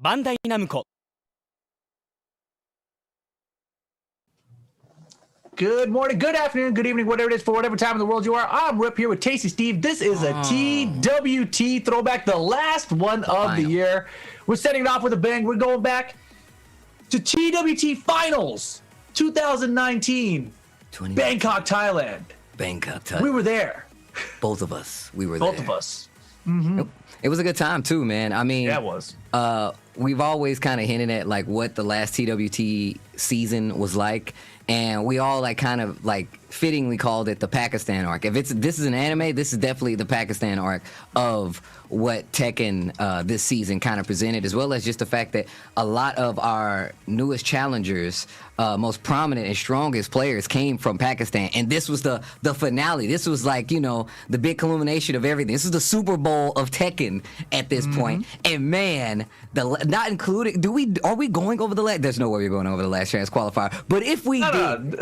バンダイナムコ Good morning, good afternoon, good evening, whatever it is for whatever time in the world you are. I'm Rip here with Tasty Steve. This is a TWT throwback, the last one of the year. We're setting it off with a bang. We're going back to TWT Finals 2019, Bangkok, Thailand. Bangkok, Thailand. We were there. Both of us. We were there. Both of us. Mm-hmm. It was a good time too, man. I mean, yeah, it was. We've always kind of hinted at like what the last TWT season was like, and we all like kind of like fittingly called it the Pakistan arc. If this is an anime, this is definitely the Pakistan arc of what Tekken this season kind of presented, as well as just the fact that a lot of our newest challengers, most prominent and strongest players came from Pakistan, and this was the finale. This was like, you know, the big culmination of everything. This is the Super Bowl of Tekken at this point. And man, not including, are we going over the last? There's no way we're going over the last chance qualifier. But if we did,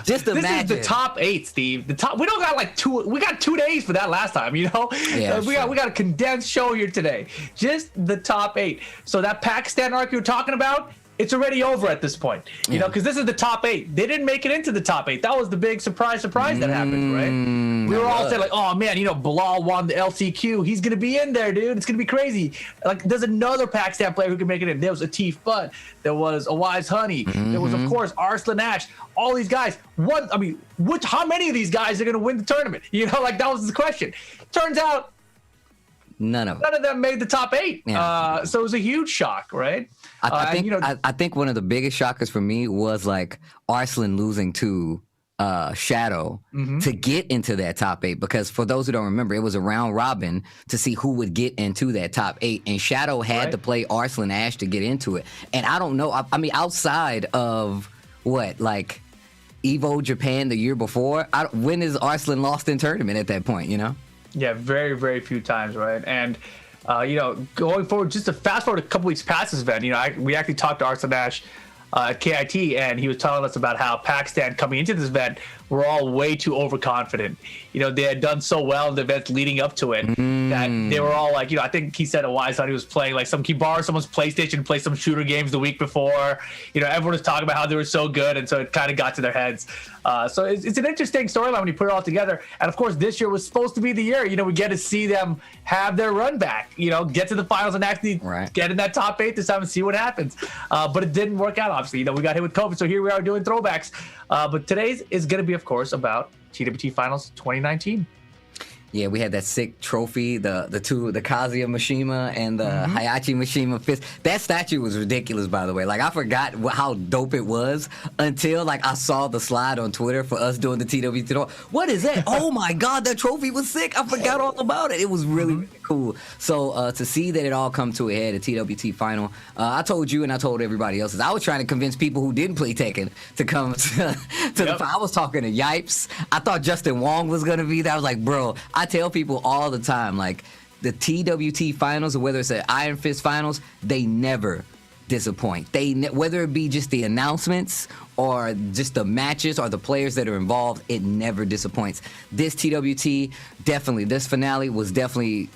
just imagine. This is the top 8, Steve. The top. We don't got like we got 2 days for that last time. You know, yeah, we got a condensed show here today. Just the top 8. So that Pakistan arc you were talking about, it's already over at this point, you know, because this is the top 8. They didn't make it into the top 8. That was the big surprise that happened, right? We were all saying like, oh man, you know, Bilal won the LCQ. He's gonna be in there, dude. It's gonna be crazy. Like, there's another Pakistan player who can make it in. There was Atif Butt. There was a Wise Honey. There was, of course, Arslan Ash. All these guys. How many of these guys are gonna win the tournament? You know, like that was the question. Turns out, none of them made the top 8. Yeah. So it was a huge shock, right? I think one of the biggest shockers for me was like Arslan losing to Shadow to get into that top 8, because for those who don't remember, it was a round robin to see who would get into that top 8, and Shadow had to play Arslan Ash to get into it. And I don't know, I mean, outside of what, like Evo Japan the year before, when is Arslan lost in tournament at that point, you know? Yeah, very, very few times, right? And, you know, going forward, just to fast forward a couple weeks past this event, you know, we actually talked to Arslan Ash at KIT, and he was telling us about how Pakistan coming into this event were all way too overconfident. You know, they had done so well in the events leading up to it that they were all like, you know, I think he said a Wise Honey was playing like he borrowed someone's PlayStation, play some shooter games the week before. You know, everyone was talking about how they were so good, and so it kind of got to their heads. So it's an interesting storyline when you put it all together. And of course, this year was supposed to be the year. You know, we get to see them have their run back. You know, get to the finals and actually get in that top 8 this time and see what happens. But it didn't work out. Obviously, you know, we got hit with COVID, so here we are doing throwbacks. But today's is going to be, of course, about TWT Finals 2019. Yeah, we had that sick trophy, the Kazuya Mishima and the Hayachi Mishima fist. That statue was ridiculous, by the way. Like, I forgot how dope it was until, like, I saw the slide on Twitter for us doing the TWT. What is that? Oh, my God, that trophy was sick. I forgot all about it. It was really, really cool. So, to see that it all come to a head at TWT Final, I told you and I told everybody else, I was trying to convince people who didn't play Tekken to come to the final. I was talking to Yipes. I thought Justin Wong was going to be there. I was like, bro, I tell people all the time, like, the TWT finals, or whether it's the Iron Fist finals, they never disappoint. Whether it be just the announcements or just the matches or the players that are involved, it never disappoints. This TWT, definitely, this finale was definitely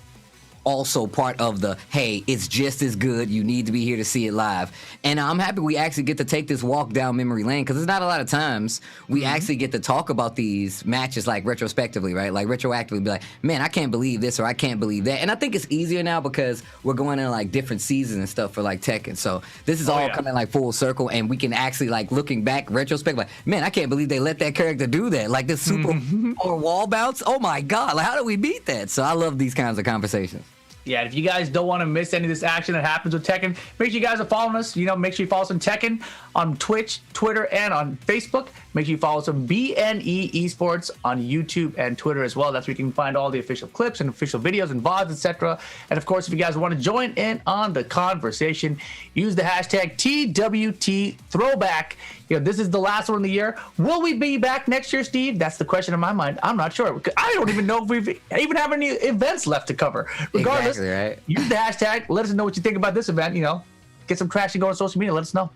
also part of the, hey, it's just as good, you need to be here to see it live. And I'm happy we actually get to take this walk down memory lane, because there's not a lot of times we actually get to talk about these matches like retrospectively, right? Like retroactively be like, man, I can't believe this or I can't believe that. And I think it's easier now because we're going in like different seasons and stuff for like Tekken. So this is all coming like full circle, and we can actually, like, looking back retrospect, like, man, I can't believe they let that character do that. Like this super or wall bounce. Oh my God, like, how do we beat that? So I love these kinds of conversations. Yeah, if you guys don't want to miss any of this action that happens with Tekken, make sure you guys are following us. You know, make sure you follow us on Tekken on Twitch, Twitter, and on Facebook. Make sure you follow us on BNE Esports on YouTube and Twitter as well. That's where you can find all the official clips and official videos and VODs, etc. And of course, if you guys want to join in on the conversation, use the hashtag TWT Throwback. You know, this is the last one of the year. Will we be back next year, Steve? That's the question in my mind. I'm not sure. I don't even know if we even have any events left to cover. Regardless, exactly, right? Use the hashtag. Let us know what you think about this event. You know, get some traction going on social media. Let us know.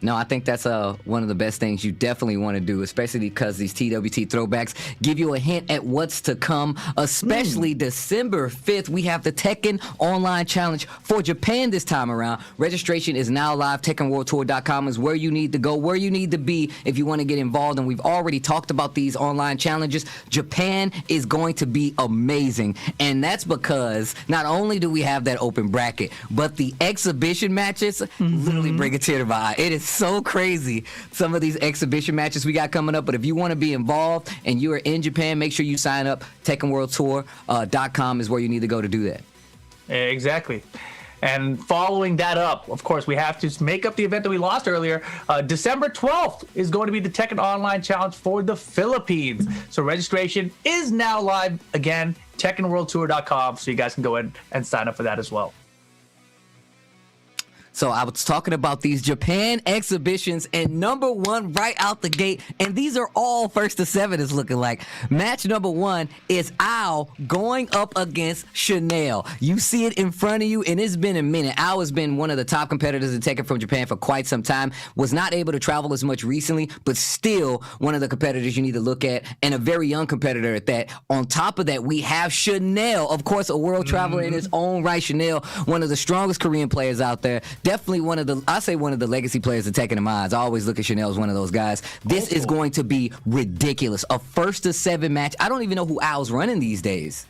No, I think that's one of the best things you definitely want to do, especially because these TWT throwbacks give you a hint at what's to come, especially December 5th. We have the Tekken Online Challenge for Japan this time around. Registration is now live. TekkenWorldTour.com is where you need to go, where you need to be if you want to get involved. And we've already talked about these online challenges. Japan is going to be amazing. And that's because not only do we have that open bracket, but the exhibition matches literally bring a tear to my eye. It is so crazy, some of these exhibition matches we got coming up. But if you want to be involved and you are in Japan, make sure you sign up. TekkenWorldTour.com is where you need to go to do that. Exactly. And following that up, of course, we have to make up the event that we lost earlier. December 12th is going to be the Tekken Online Challenge for the Philippines. So registration is now live again, TekkenWorldTour.com, so you guys can go in and sign up for that as well. So I was talking about these Japan exhibitions, and number one right out the gate, and these are all first to 7 is looking like. Match number 1 is Ao going up against Chanel. You see it in front of you, and it's been a minute. Ao has been one of the top competitors in Tekken from Japan for quite some time. Was not able to travel as much recently, but still one of the competitors you need to look at, and a very young competitor at that. On top of that, we have Chanel, of course, a world traveler in his own right. Chanel, one of the strongest Korean players out there. Definitely one of the legacy players of Tekken in my eyes. I always look at Chanel as one of those guys. This is going to be ridiculous. A first to 7 match. I don't even know who Ao's running these days.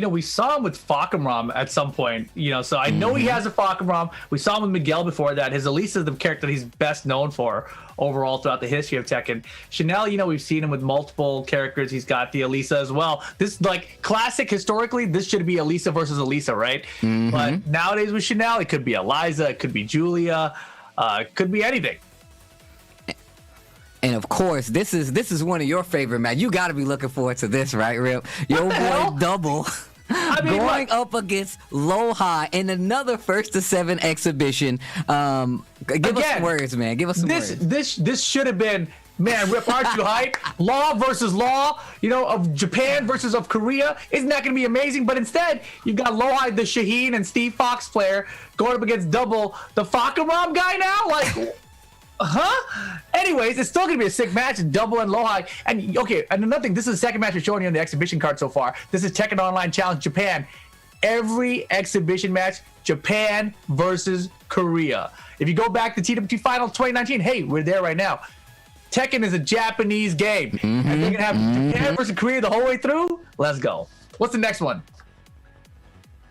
We saw him with Fakamram at some point, so I know he has a Fakamram. We saw him with Miguel before that. His Elisa is the character that he's best known for overall throughout the history of Tekken. Chanel, we've seen him with multiple characters. He's got the Elisa as well. This, classic historically, this should be Elisa versus Elisa, right? But nowadays with Chanel, it could be Eliza, it could be Julia, it could be anything. And of course, this is one of your favorite matches. You got to be looking forward to this, right, Rip? Your boy Double going up against Lojai in another first to 7 exhibition. Give us some words, man. Give us some words. This should have been, man, Rip, aren't you hype? Law versus Law, of Japan versus of Korea. Isn't that going to be amazing? But instead, you've got Lojai, the Shaheen and Steve Fox player, going up against Double, the Fakamram guy now? Anyways, it's still gonna be a sick match. Double and Lojai. And another thing, this is the second match we're showing you on the exhibition card so far. This is Tekken Online Challenge Japan. Every exhibition match, Japan versus Korea. If you go back to TWT Final 2019, hey, we're there right now. Tekken is a Japanese game. And they're gonna have Japan versus Korea the whole way through. Let's go. What's the next one?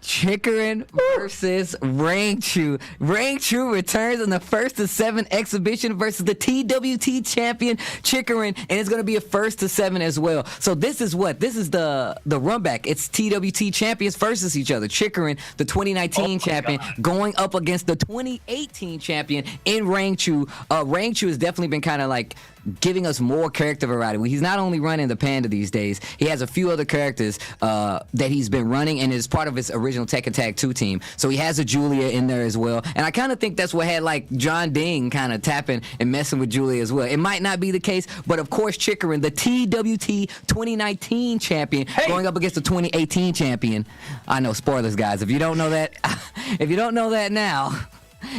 Chikrin versus Rangchu. Rangchu returns in the first to 7 exhibition versus the TWT champion Chikrin, and it's going to be a first to 7 as well. So this is the run back. It's TWT champions versus each other. Chikrin, the 2019 champion, going up against the 2018 champion in Rangchu. Rangchu has definitely been kind of giving us more character variety. He's not only running the Panda these days, he has a few other characters that he's been running and is part of his original Tekken Tag 2 team. So he has a Julia in there as well. And I kind of think that's what had John Ding kind of tapping and messing with Julia as well. It might not be the case, but of course Chikrin, the TWT 2019 champion, going up against the 2018 champion. I know, spoilers, guys. If you don't know that now,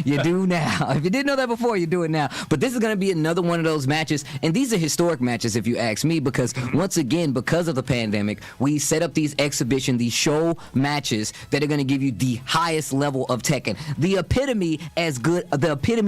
you do now. If you didn't know that before, you do it now. But this is going to be another one of those matches, and these are historic matches if you ask me, because once again, because of the pandemic, we set up these these show matches that are going to give you the highest level of Tekken, the epitome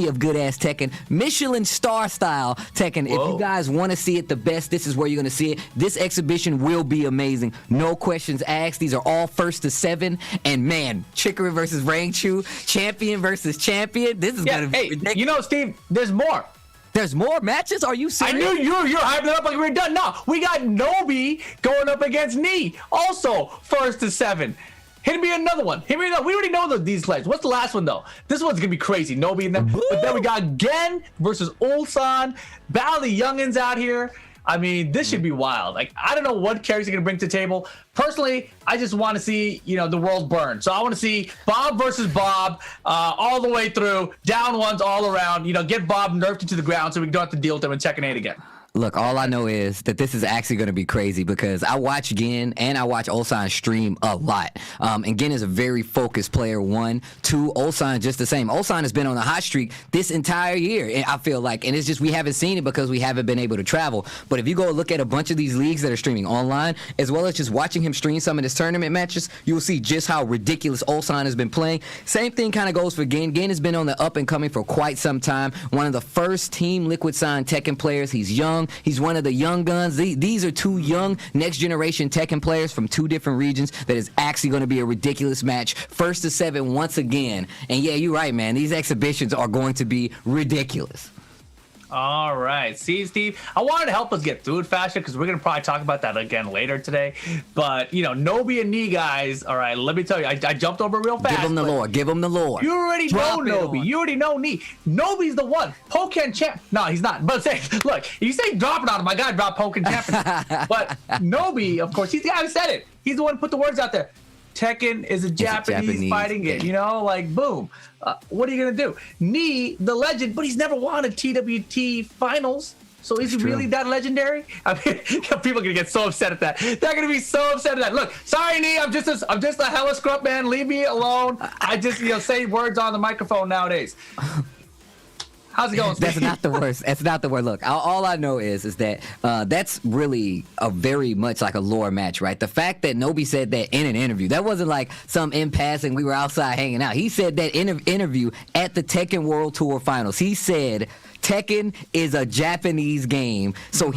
of good ass Tekken, Michelin star style Tekken. Whoa. If you guys want to see it the best, this is where you're going to see it. This exhibition will be amazing. No questions asked. These are all first to 7, and man, Chikrin versus Rangchu, champion versus champion. This is gonna be ridiculous. Steve, there's more. There's more matches? Are you serious? I knew you're hyping it up like we're done. No, we got Nobi going up against Nee, also first to 7. Hit me another one. We already know these players. What's the last one though? This one's gonna be crazy. Nobi and them. But then we got Gen versus Ulsan. Battle of the Youngins out here. I mean, this should be wild. I don't know what characters are going to bring to the table. Personally, I just want to see, the world burn. So I want to see Bob versus Bob all the way through, down ones all around. Get Bob nerfed into the ground so we don't have to deal with them in Tekken 8 again. Look, all I know is that this is actually going to be crazy because I watch Gin and I watch Ulsan stream a lot. And Gin is a very focused player, 1. 2, Ulsan just the same. Ulsan has been on a hot streak this entire year, and I feel like, and it's just we haven't seen it because we haven't been able to travel. But if you go look at a bunch of these leagues that are streaming online, as well as just watching him stream some of his tournament matches, you will see just how ridiculous Ulsan has been playing. Same thing kind of goes for Gin. Gin has been on the up and coming for quite some time. One of the first Team Liquid signed Tekken players. He's young. He's one of the young guns. These are 2 young next generation Tekken players from 2 different regions that is actually going to be a ridiculous match. 1st to 7 once again. And yeah, you're right, man. These exhibitions are going to be ridiculous. All right. See, Steve, I wanted to help us get through it faster because we're going to probably talk about that again later today. But, you know, Nobi and Knee guys, all right, let me tell you, I jumped over real fast. Give him the lore. Give him the lore. You already know Nobi. You already know Knee. Nobi's the one. Pokken champ. No, he's not. But say, look, you say drop it on him. My guy dropped Pokken champion. But Nobi, of course, he's the guy who said it. He's the one who put the words out there. Tekken is a Japanese fighting game, you know, like boom. What are you gonna do? Knee, the legend, but he's never won a TWT finals. So is he really that legendary? I mean, people are gonna get so upset at that. They're gonna be so upset at that. Look, sorry, Knee, I'm just a hella scrub man. Leave me alone. I just say words on the microphone nowadays. How's it going, Steve? That's not the worst. That's not the word. Look, all I know is that that's really a very much like a lore match, right? The fact that Nobi said that in an interview, that wasn't like some impasse and we were outside hanging out. He said that in an interview at the Tekken World Tour Finals. He said Tekken is a Japanese game. So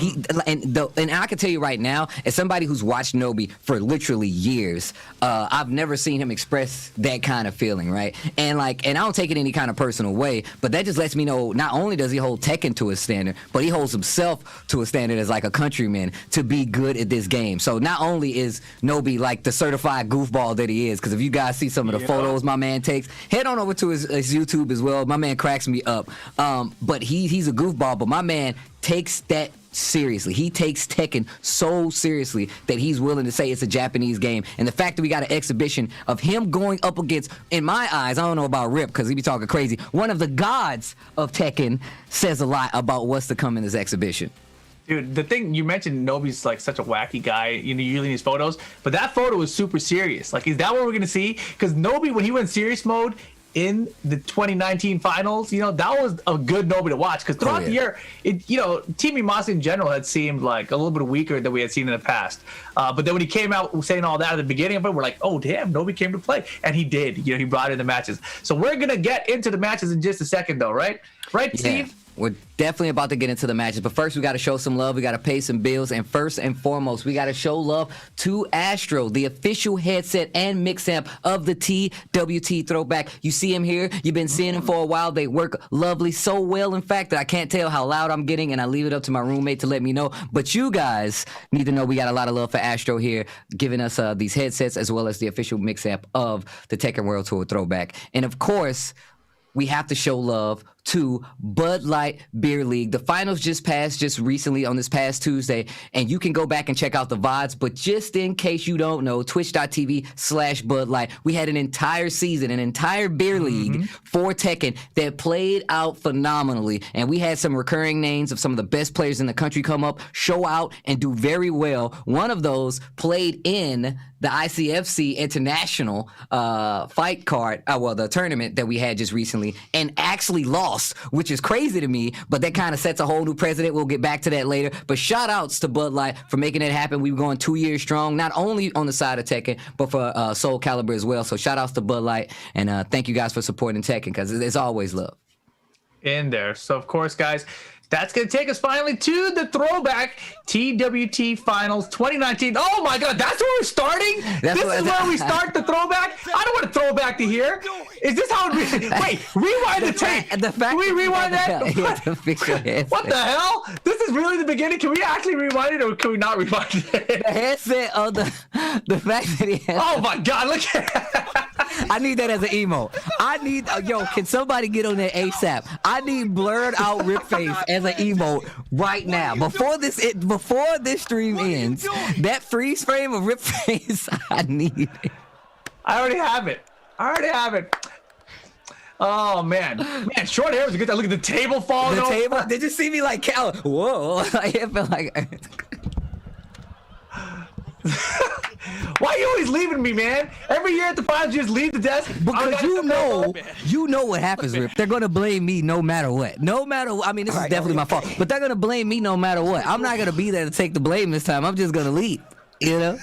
and I can tell you right now, as somebody who's watched Nobi for literally years, I've never seen him express that kind of feeling, right? And I don't take it any kind of personal way, but that just lets me know not only does he hold Tekken to a standard, but he holds himself to a standard as like a countryman to be good at this game. So not only is Nobi like the certified goofball that he is, because if you guys see some of the photos my man takes, head on over to his YouTube as well. My man cracks me up. But he's a goofball, but my man takes that seriously. He takes Tekken so seriously that he's willing to say it's a Japanese game. And the fact that we got an exhibition of him going up against, in my eyes, I don't know about Rip because he be talking crazy, one of the gods of Tekken says a lot about what's to come in this exhibition. Dude, the thing you mentioned, Nobi's like such a wacky guy, you know, usually in his photos, but that photo was super serious. Like, is that what we're going to see? Because Nobi, when he went serious mode, in the 2019 finals, you know, that was a good Nobi to watch because throughout the year, Team Imasa in general had seemed like a little bit weaker than we had seen in the past. But then when he came out saying all that at the beginning of it, we're like, oh, damn, Nobi came to play. And he did. You know, he brought in the matches. So we're going to get into the matches in just a second, though, right? Right, Steve? We're definitely about to get into the matches, but first we got to show some love. We got to pay some bills, and first and foremost, we got to show love to Astro, the official headset and mix amp of the TWT Throwback. You see him here. You've been seeing him for a while. They work lovely, so well, in fact, that I can't tell how loud I'm getting, and I leave it up to my roommate to let me know. But you guys need to know we got a lot of love for Astro here, giving us these headsets as well as the official mix amp of the Tekken World Tour Throwback. And of course, we have to show love to Bud Light Beer League. The finals just passed just recently on this past Tuesday, and you can go back and check out the VODs, but just in case you don't know, twitch.tv/Bud Light, we had an entire season, an entire beer league for Tekken that played out phenomenally, and we had some recurring names of some of the best players in the country come up, show out, and do very well. One of those played in the ICFC International fight card, the tournament that we had just recently, and actually lost, which is crazy to me, but that kind of sets a whole new precedent. We'll get back to that later. But shout outs to Bud Light for making it happen. We were going 2 years strong, not only on the side of Tekken, but for Soul Calibur as well. So shout outs to Bud Light, and thank you guys for supporting Tekken, because it's always love. In there. So, of course, guys, that's going to take us finally to the throwback TWT Finals 2019. Oh, my God. That's where we're starting? This is where we start the throwback? I don't want to throw back to here. Is this how it... Wait, rewind the tape. Can we rewind that? What the hell? This is really the beginning? Can we actually rewind it, or can we not rewind it? The headset of the fact that he has... Oh, my God. Look at I need that as an emo. I need... can somebody get on that ASAP? I need blurred out Rip Face as an emote right now. Before this stream ends, that freeze frame of Rip Face, I need it. I already have it. Oh man, short hair was a good time. Look at the table falling The over. table. Did you see me like cow? Whoa! It felt like. Why are you always leaving me, man? Every year at the finals, you just leave the desk. Because you know what happens, Rip. They're gonna blame me no matter what. No matter what. I mean, this is definitely my fault, but they're gonna blame me no matter what. I'm not gonna be there to take the blame this time. I'm just gonna leave. You know.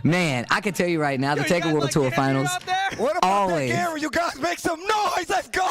Man, I can tell you right now, the Tekken World Tour Finals, What about always. that Gary? You guys make some noise. Let's go.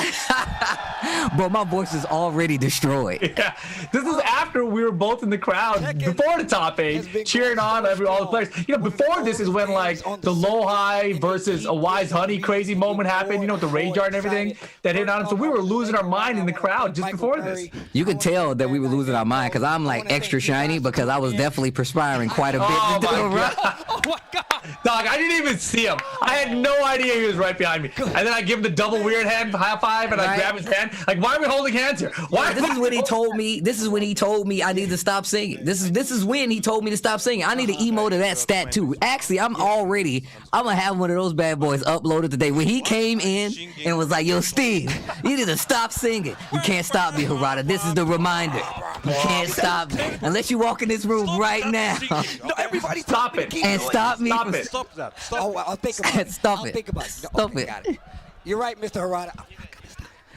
Bro, my voice is already destroyed. Yeah, this is after we were both in the crowd before the top 8, cheering on all the players. You know, before this is when like the Lojai versus a Wise Honey crazy moment happened. You know, with the rage art and everything that hit on him. So we were losing our mind in the crowd just before this. You could tell that we were losing our mind because I'm like extra shiny because I was definitely perspiring quite a bit. Oh to do my a run. Oh my God. Dog, I didn't even see him. I had no idea he was right behind me. And then I give him the double weird hand high five, and I grab his hand. Like, why are we holding hands here? Why? This is when he told me. This is when he told me I need to stop singing. This is when he told me to stop singing. I need an emo to that stat too. Actually, I'm gonna have one of those bad boys uploaded today. When he came in and was like, "Yo, Steve, you need to stop singing. You can't stop me, Harada. This is the reminder. You can't stop me unless you walk in this room right now No, everybody Stop it. and stop me. Stop from- it. Stop that. Stop. Oh, I'll think about it. Stop I'll it. think about it. No, Stop okay, it. got it. You're right, Mr. Harada.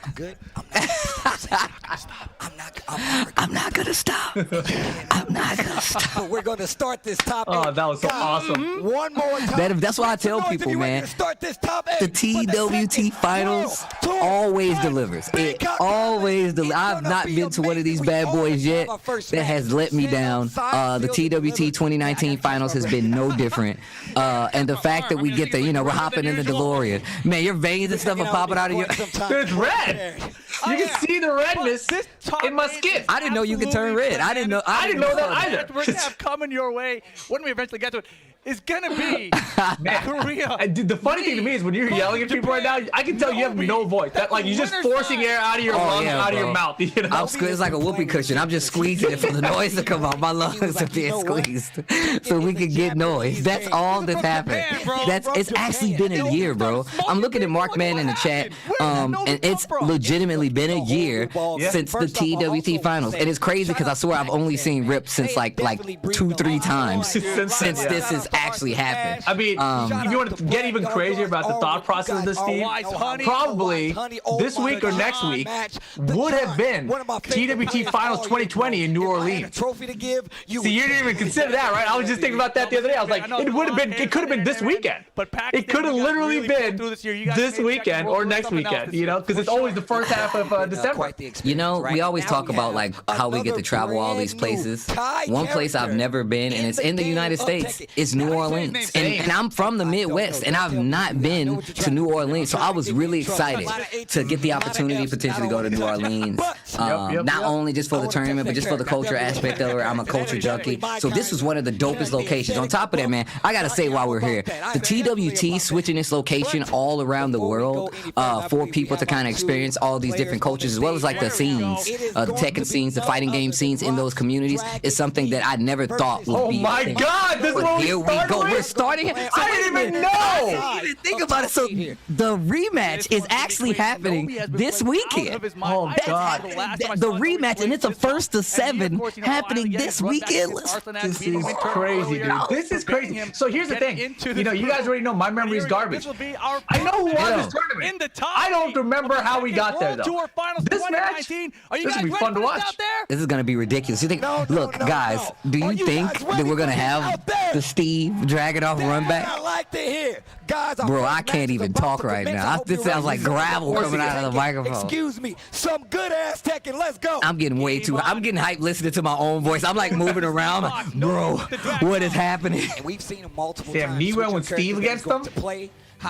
I'm good. I'm not gonna stop. I'm not gonna stop. But we're gonna start this top 8. Oh, that was so Guys, awesome. One more time. That's why I tell Make some noise people, if you're ready man. to start this top 8 The for TWT second finals World Tour always Finals. delivers. Big It up, always delivers. It's I've gonna not be been to one of these amazing. bad We boys always yet have our first that has let me match. down. The TWT 2019 finals has been no different. And the fact that we get the, we're hopping in the DeLorean. Man, your veins and stuff are popping out of your. Dude, it's red. You can see the redness in my skin. I didn't know you could turn red. I didn't know that either. We're gonna have coming your way when we eventually get to it. Is gonna be Korea. Dude, the funny thing to me is when you're yelling at people right now, I can tell you have no voice. That like you're just forcing air out of your lungs, out of your mouth. You know? It's like a whoopee cushion. I'm just squeezing it for the noise to come out. My lungs are being squeezed, so we can get noise. That's all that's happened. It's actually been a year, bro. I'm looking at Markman in the chat, and it's legitimately been a year since the TWT finals, and it's crazy because I swear I've only seen Rip since like 2-3 times since this has actually happened. I mean, if you want to get even crazier about the thought process of this team, probably this week or next week would have been TWT Finals 2020 in New Orleans. See, you didn't even consider that, right? I was just thinking about that the other day. I was like, it could have been this weekend. It could have literally been this weekend or next weekend, because it's always the first half of December. We always talk about like how we get to travel all these places. One place I've never been, and it's in the United States, is New Orleans. And I'm from the Midwest, and I've not been to New Orleans, so I was really excited to get the opportunity potentially to go to New Orleans. Not only just for the tournament, but just for the culture aspect of it. I'm a culture junkie, so this was one of the dopest locations. On top of that, man, I gotta say while we're here, the TWT switching its location all around the world for people to kind of experience all these different cultures, as well as like the scenes, the Tekken scenes, the fighting game scenes in those communities, is something that I never thought would be. Oh my God! This is what Here we go. We're starting. So I didn't even know. I didn't even think about it. So the rematch is actually happening this weekend. Oh God! The rematch, and it's a 1st to 7 happening this weekend. This is crazy, dude. This is crazy. So here's the thing. You guys already know my memory is garbage. I know who won this tournament. I don't remember how we got there though. This match, this will be fun to watch. This is gonna be ridiculous. You think? Look, guys, do you think that we're gonna have the Steve Dragunov run back? I like to hear. Guys, bro, I can't even talk right now. This sounds like gravel coming out of the microphone. Excuse me, some good ass Tekken. Let's go. I'm getting I'm getting hyped listening to my own voice. I'm like moving around. Like, bro, what is happening? And we've seen him multiple times. Damn, Nero and Steve against them?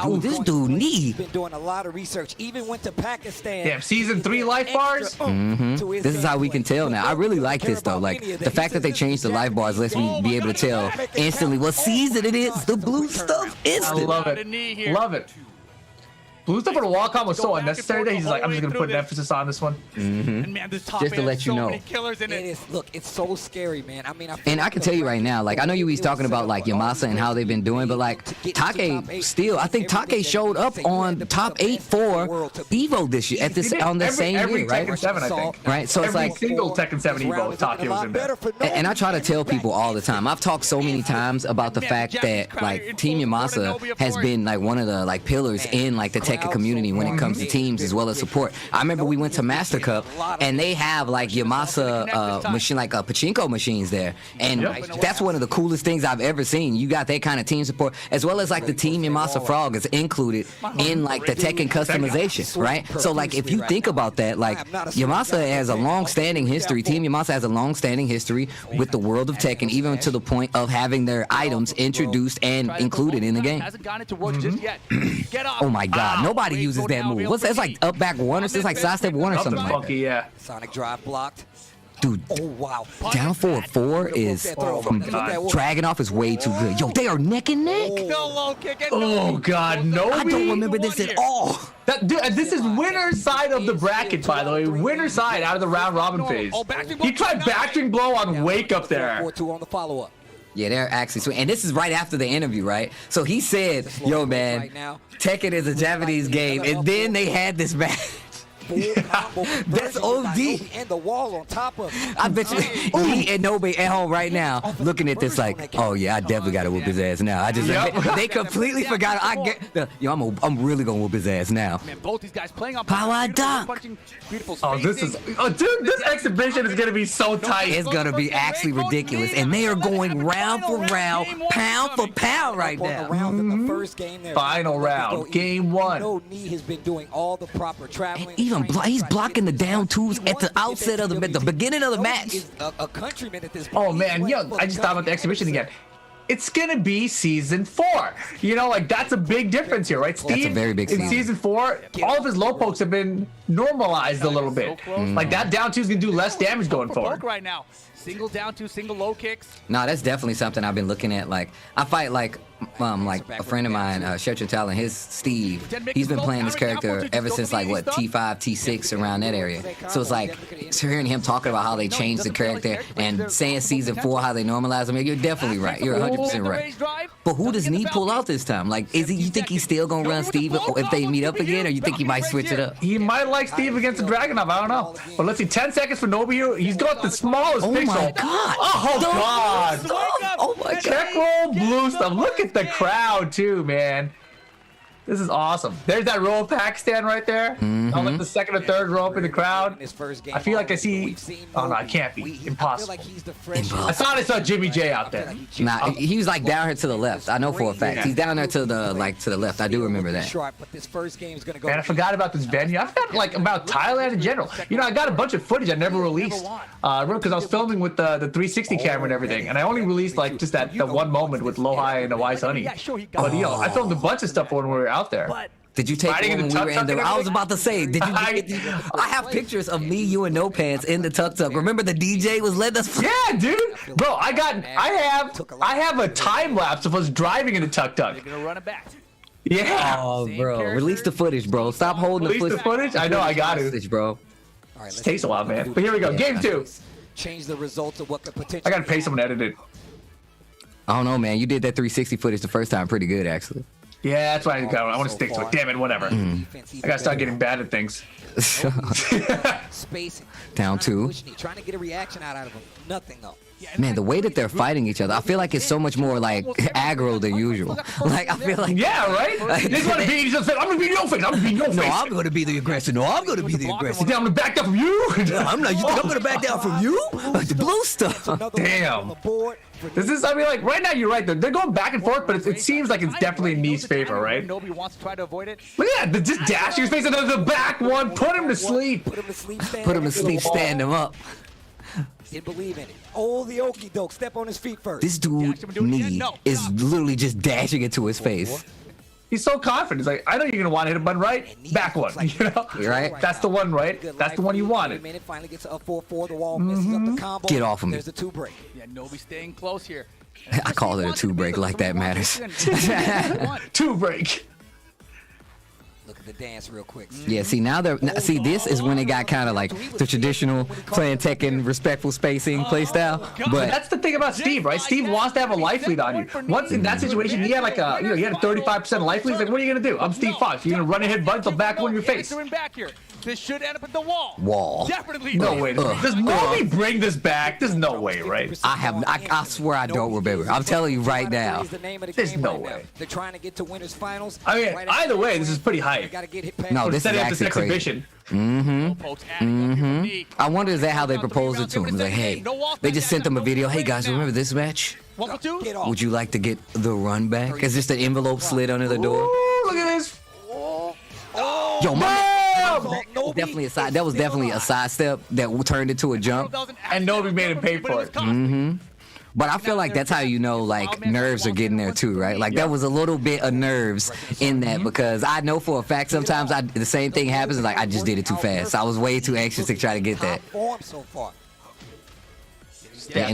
Dude, this dude He's been doing a lot of research. Even went to Pakistan. Damn, season 3 life bars. This is how we can tell now. I really like this though. Like the fact that they changed the life bars lets me be able to tell instantly what season it is. The blue stuff instant. I love it. Love it. Blue stuff on the wall combo was so Go back and unnecessary forth that the he's whole like, I'm just way gonna through put an this. emphasis on this one. And man, this top Just to eight let has you so know. many killers in It it. is. Look, it's so scary, man. I mean, And I can tell you right now, like I know you was talking about like Yamasa and how they've been doing, but like Take still, I think Take showed up on top 8 for Evo this year at this on the same every year, right? Tekken 7, I think. Right, so it's Every like, single Tekken 7 Evo, Take was in there. and I try to tell people all the time. I've talked so many times about the fact that like Team Yamasa has been like one of the like pillars in like the Tekken community when it comes to teams as well as support. I remember we went to Master Cup and they have like Yamasa machine like pachinko machines there, and that's one of the coolest things I've ever seen. You got that kind of team support as well as like the Team Yamasa Frog is included in like the Tekken customization, right? So like if you think about that, like Yamasa has a long-standing history. Team Yamasa has a long-standing history with the world of Tekken, even to the point of having their items introduced and included in the game. Hasn't gotten it to work just yet. Get up. Oh my God! Nobody Wait, uses go that down, move. real What's that? It's quick. like up back one or it's like side step one or something Something like funky, yeah. Sonic drive blocked. Dude, Oh wow. down 4-4 is dragging off is way too good. Yo, they are neck and neck. The low kick and Oh Nobi God, goes no! down. I don't remember this at all. Dude, this is winner's side of the bracket, by the way. Winner's side out of the round robin phase. He tried backstring blow on Wake up there. 4-2 on the follow-up. Yeah, they're actually sweet. And this is right after the interview, right? So he said, yo, man, Tekken is a Japanese game. And then they had this match. That's OD. And the wall on top of it. I bet you he and Nobi at home right now looking at this like, oh yeah, I definitely gotta whoop his ass now. I just they completely forgot. I'm really gonna whoop his ass now. Man, both these guys playing on Power beautiful dunk. punching, beautiful Oh, this is, spacing. oh, dude, this exhibition is gonna be so tight. It's gonna be actually ridiculous, and they are going round for round, pound for pound right On the now. round in the first game there. Final round, game one. No knee has been doing all the proper traveling. And even he's blocking the down twos at the outset of the beginning of the match. A countryman at this Oh man, yo, I just thought about the exhibition again. It's gonna be season 4. You know, like that's a big difference here, right? Steve, a very big in season. season 4, all of his low pokes have been normalized a little bit. Like that down 2 is gonna do less damage going forward. Right now, single down two, single low kicks. No, that's definitely something I've been looking at. Like I fight like a friend of mine, Shechital, and his Steve. He's been playing this character ever since like what T5, T6 around that area. So it's like hearing him talking about how they changed the character and saying season 4 how they normalized him. You're definitely right. You're 100% right. But who does Nee pull out this time? Like, is he? You think he's still gonna run Steve if they meet up again, or you think he might switch it up? He might like Steve against the Dragunov, I don't know. But let's see, 10 seconds for Nobi here. He's got the smallest Oh my pixel. God! Oh God! Oh my God! Check roll blue stuff. Look at the crowd too, man. This is awesome. There's that row of Pakistan right there. On like the second or third row up in the crowd. I feel like I see. Oh no, I can't be. Impossible. I thought I saw Jimmy J out there. Nah, he was like down here to the left. I know for a fact. He's down there to the left. I do remember that. Man, I forgot about this venue. I forgot like about Thailand in general. You know, I got a bunch of footage I never released. Because I was filming with the 360 camera and everything, and I only released like just that one moment with Lojai and the Wise Honey. But you know, I filmed a bunch of stuff when we were out there. Did you take Riding one in when the we were in tuk-tuk the? and I was everything? about to say, did you? I have pictures of me, you, and No Pants in the tuk tuk. Remember the DJ was letting us. Yeah, dude, bro, I have a time lapse of us driving in the tuk tuk. They're gonna run it back. Yeah. Oh, bro, release the footage, bro. Stop holding Release the footage. I know, I got it. footage, bro. It takes a while, man. But here we go, game 2. Change the results of what could potentially. I gotta pay someone to edit it. I don't know, man. You did that 360 footage the first time pretty good, actually. Yeah, that's why I want to stick to it. Damn it, whatever. I gotta start getting bad at things. Spacing. Down 2. Trying to get a reaction out of him. Nothing though. Man, the way that they're fighting each other, I feel like it's so much more like aggro than usual. Like I feel like. Yeah, right? They just want to beat each other. I'm gonna beat your face. I'm gonna beat your face. No, I'm gonna be the aggressor. No, I'm gonna be the aggressor. I'm gonna back up from you. No, I'm not. You think I'm gonna back down from you? The blue stuff. Damn. This is, I mean, like, right now you're right. They're going back and forth, but it seems like it's definitely in Nee's favor, right? Nobi wants to try to avoid it. Look at that, just dashing his face into the back one, put him to sleep. Put him to sleep. Put him to sleep, stand him up. Didn't believe in it. Oh, the okie doke. Step on his feet first. This dude, Nee, is literally just dashing into his face. He's so confident. He's like, I know you're gonna want to hit a button, right? Back one, you know? Right. That's the one, right? That's the one you wanted. Finally gets a 4-4. The wall misses up the combo. Get off of me. There's a 2 break. Yeah, Nobi staying close here. I call it a 2 break like that matters. 2 break. Look at the dance real quick. Yeah, see now see this is when it got kind of like the traditional playing Tekken respectful spacing play style. But that's the thing about Steve, right? Steve wants to have a life lead on you. Once in that situation, he had like a he had a 35% life lead. He's like, what are you gonna do? I'm Steve Fox. You're gonna run and hit buttons, I'll back one in your face. This should end up at the wall. Wall. Definitely. No way. Does Nobi bring this back? There's no way, right? I swear I don't remember. I'm telling you right now. There's no way. They're trying to get to winners finals. I mean, either way, this is pretty hype. No, this is actually crazy. I wonder is that how they proposed it to him? Like, hey, they just sent them a video. Hey guys, remember this match? Would you like to get the run back? It's just an envelope slid under the door. Ooh, look at this. Yo, definitely a side. That was definitely a sidestep that turned into a jump. And Nobi made him pay for it. But I feel like that's how you know, like, nerves are getting there too, right? Like, there was a little bit of nerves in that because I know for a fact sometimes the same thing happens. Like, I just did it too fast. I was way too anxious to try to get that. Yeah,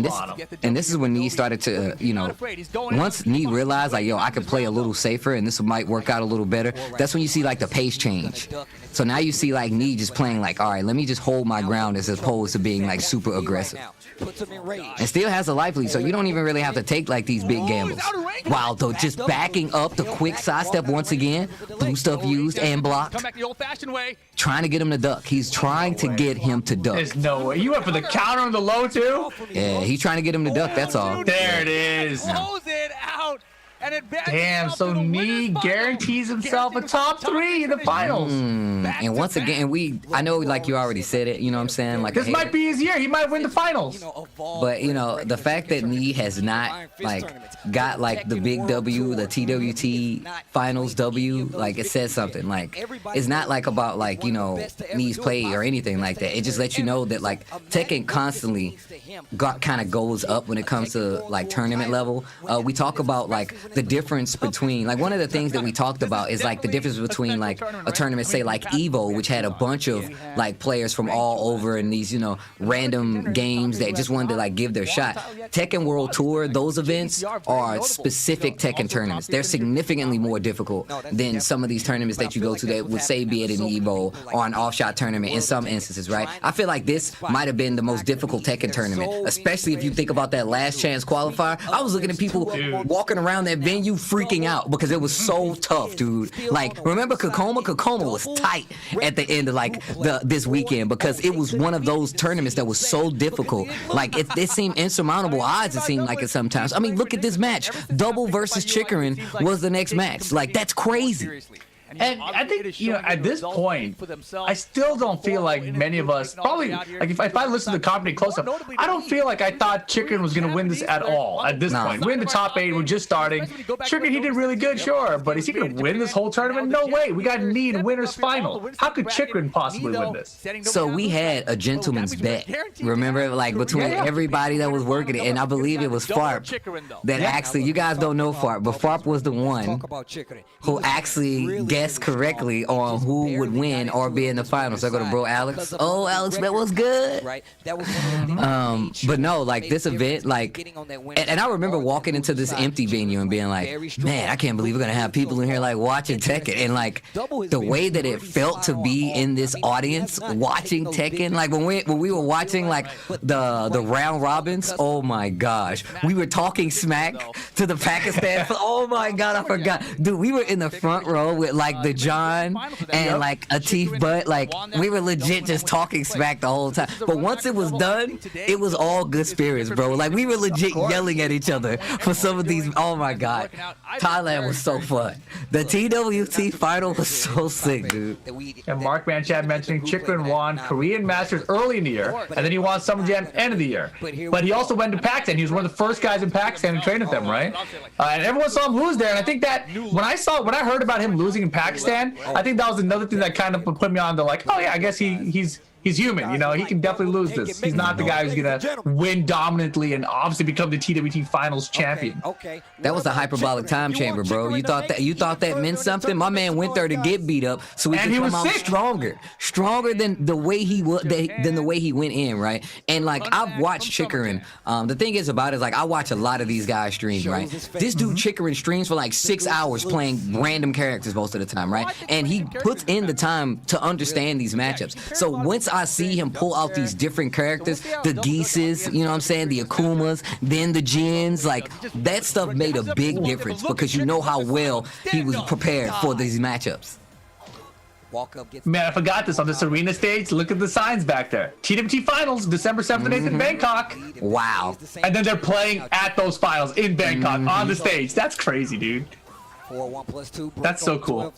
and this is when Nee started to, you know, once Nee realized, like, yo, I could play a little safer and this might work out a little better, that's when you see, like, the pace change. So now you see, like, Nee just playing, like, all right, let me just hold my ground as opposed to being, like, super aggressive. And still has a life lead, so you don't even really have to take, like, these big gambles. While, though, just backing up the quick sidestep once again, blue stuff used and blocked, trying to get him to duck. He's trying to get him to duck. There's no way. You went for the counter on the low, too? Yeah, he's trying to get him to duck, that's all. There it is. Close it out. Damn, so Nee guarantees himself a top 3 in the finals. And once again, I know, like you already said it, you know what I'm saying? Like, this might be his year. He might win the finals. But, you know, the fact that Nee has not, like, got, like, the big W, the TWT finals W, like, it says something. Like, it's not, like, about, like, you know, Nee's play or anything like that. It just lets you know that, like, Tekken constantly kind of goes up when it comes to, like, tournament level. We talk about, like, the difference between, like, one of the things that we talked about is, like, the difference between, like, a tournament, say, like Evo, which had a bunch of, like, players from all over in these, you know, random games that just wanted to, like, give their shot. Tekken World Tour, those events are specific Tekken tournaments. They're significantly more difficult than some of these tournaments that you go to that would, say, be at an Evo or an offshot tournament in some instances, right? I feel like this might have been the most difficult Tekken tournament, especially if you think about that last chance qualifier. I was looking at people walking around that venue freaking out because it was so tough, dude. Like, remember Kokoma? Kokoma was tight at the end of, like, this weekend because it was one of those tournaments that was so difficult. Like, it seemed insurmountable odds, it seemed like it sometimes. I mean, look at this match. Double versus Chikrin was the next match. Like, that's crazy. And I think, you know, at this point, I still don't feel like many of us, probably, like, if I listen to the comedy close up, I don't feel like I thought Chikrin was going to win this at all at this point. We're in the top 8, we're just starting. Chikrin, he did really good, sure, but is he going to win this whole tournament? No way. We got Nee in winner's final. How could Chikrin possibly win this? So we had a gentleman's bet, remember, like, between everybody that was working it, and I believe it was Farp that actually, you guys don't know Farp, but Farp was the one who actually guessed correctly on who would win or be in the finals. So I go to bro Alex. Oh, Alex, that was good. But no, like, this event, like, and I remember walking into this empty venue and being like, man, I can't believe we're gonna have people in here, like, watching Tekken. And, like, the way that it felt to be in this audience watching Tekken, like, when we were watching, like, the round robins, oh my gosh, we were talking smack to the Pakistan. Oh my god, I forgot, dude. We were in the front row with, like, the John and, like, Atif Butt. Like, we were legit just talking smack the whole time. But once it was done, it was all good spirits, bro. Like, we were legit yelling at each other for some of these. Oh my god, Thailand was so fun. The TWT final was so sick, dude. And Mark Manchad mentioning Chikrin won Korean Masters early in the year, and then he won Summer Jam end of the year. But he also went to Pakistan. He was one of the first guys in Pakistan to train with them, right? And everyone saw him lose there. And I think that when I heard about him losing in Pakistan, I think that was another thing that kind of put me on the, like, oh yeah, I guess he's he's human. You know, he can definitely lose this. He's not the guy who's gonna win dominantly and obviously become the TWT Finals champion. Okay. That was a hyperbolic time chamber, bro. You thought that meant something? My man went there to get beat up so he could come out stronger than the way he was than the way he went in, right? And like I've watched Chikarin. The thing is about it is like I watch a lot of these guys stream, right? This dude Chikarin streams for like 6 hours playing random characters most of the time, right? And he puts in the time to understand these matchups. So once I see him pull out these different characters, the Geeses, you know what I'm saying, the Akumas, then the Jins, like that stuff made a big difference because you know how well he was prepared for these matchups. Man, I forgot this on this arena stage. Look at the signs back there. TWT Finals, December 7th and 8th in Bangkok. Wow. And then they're playing at those finals in Bangkok on the stage. That's crazy, dude. That's so cool.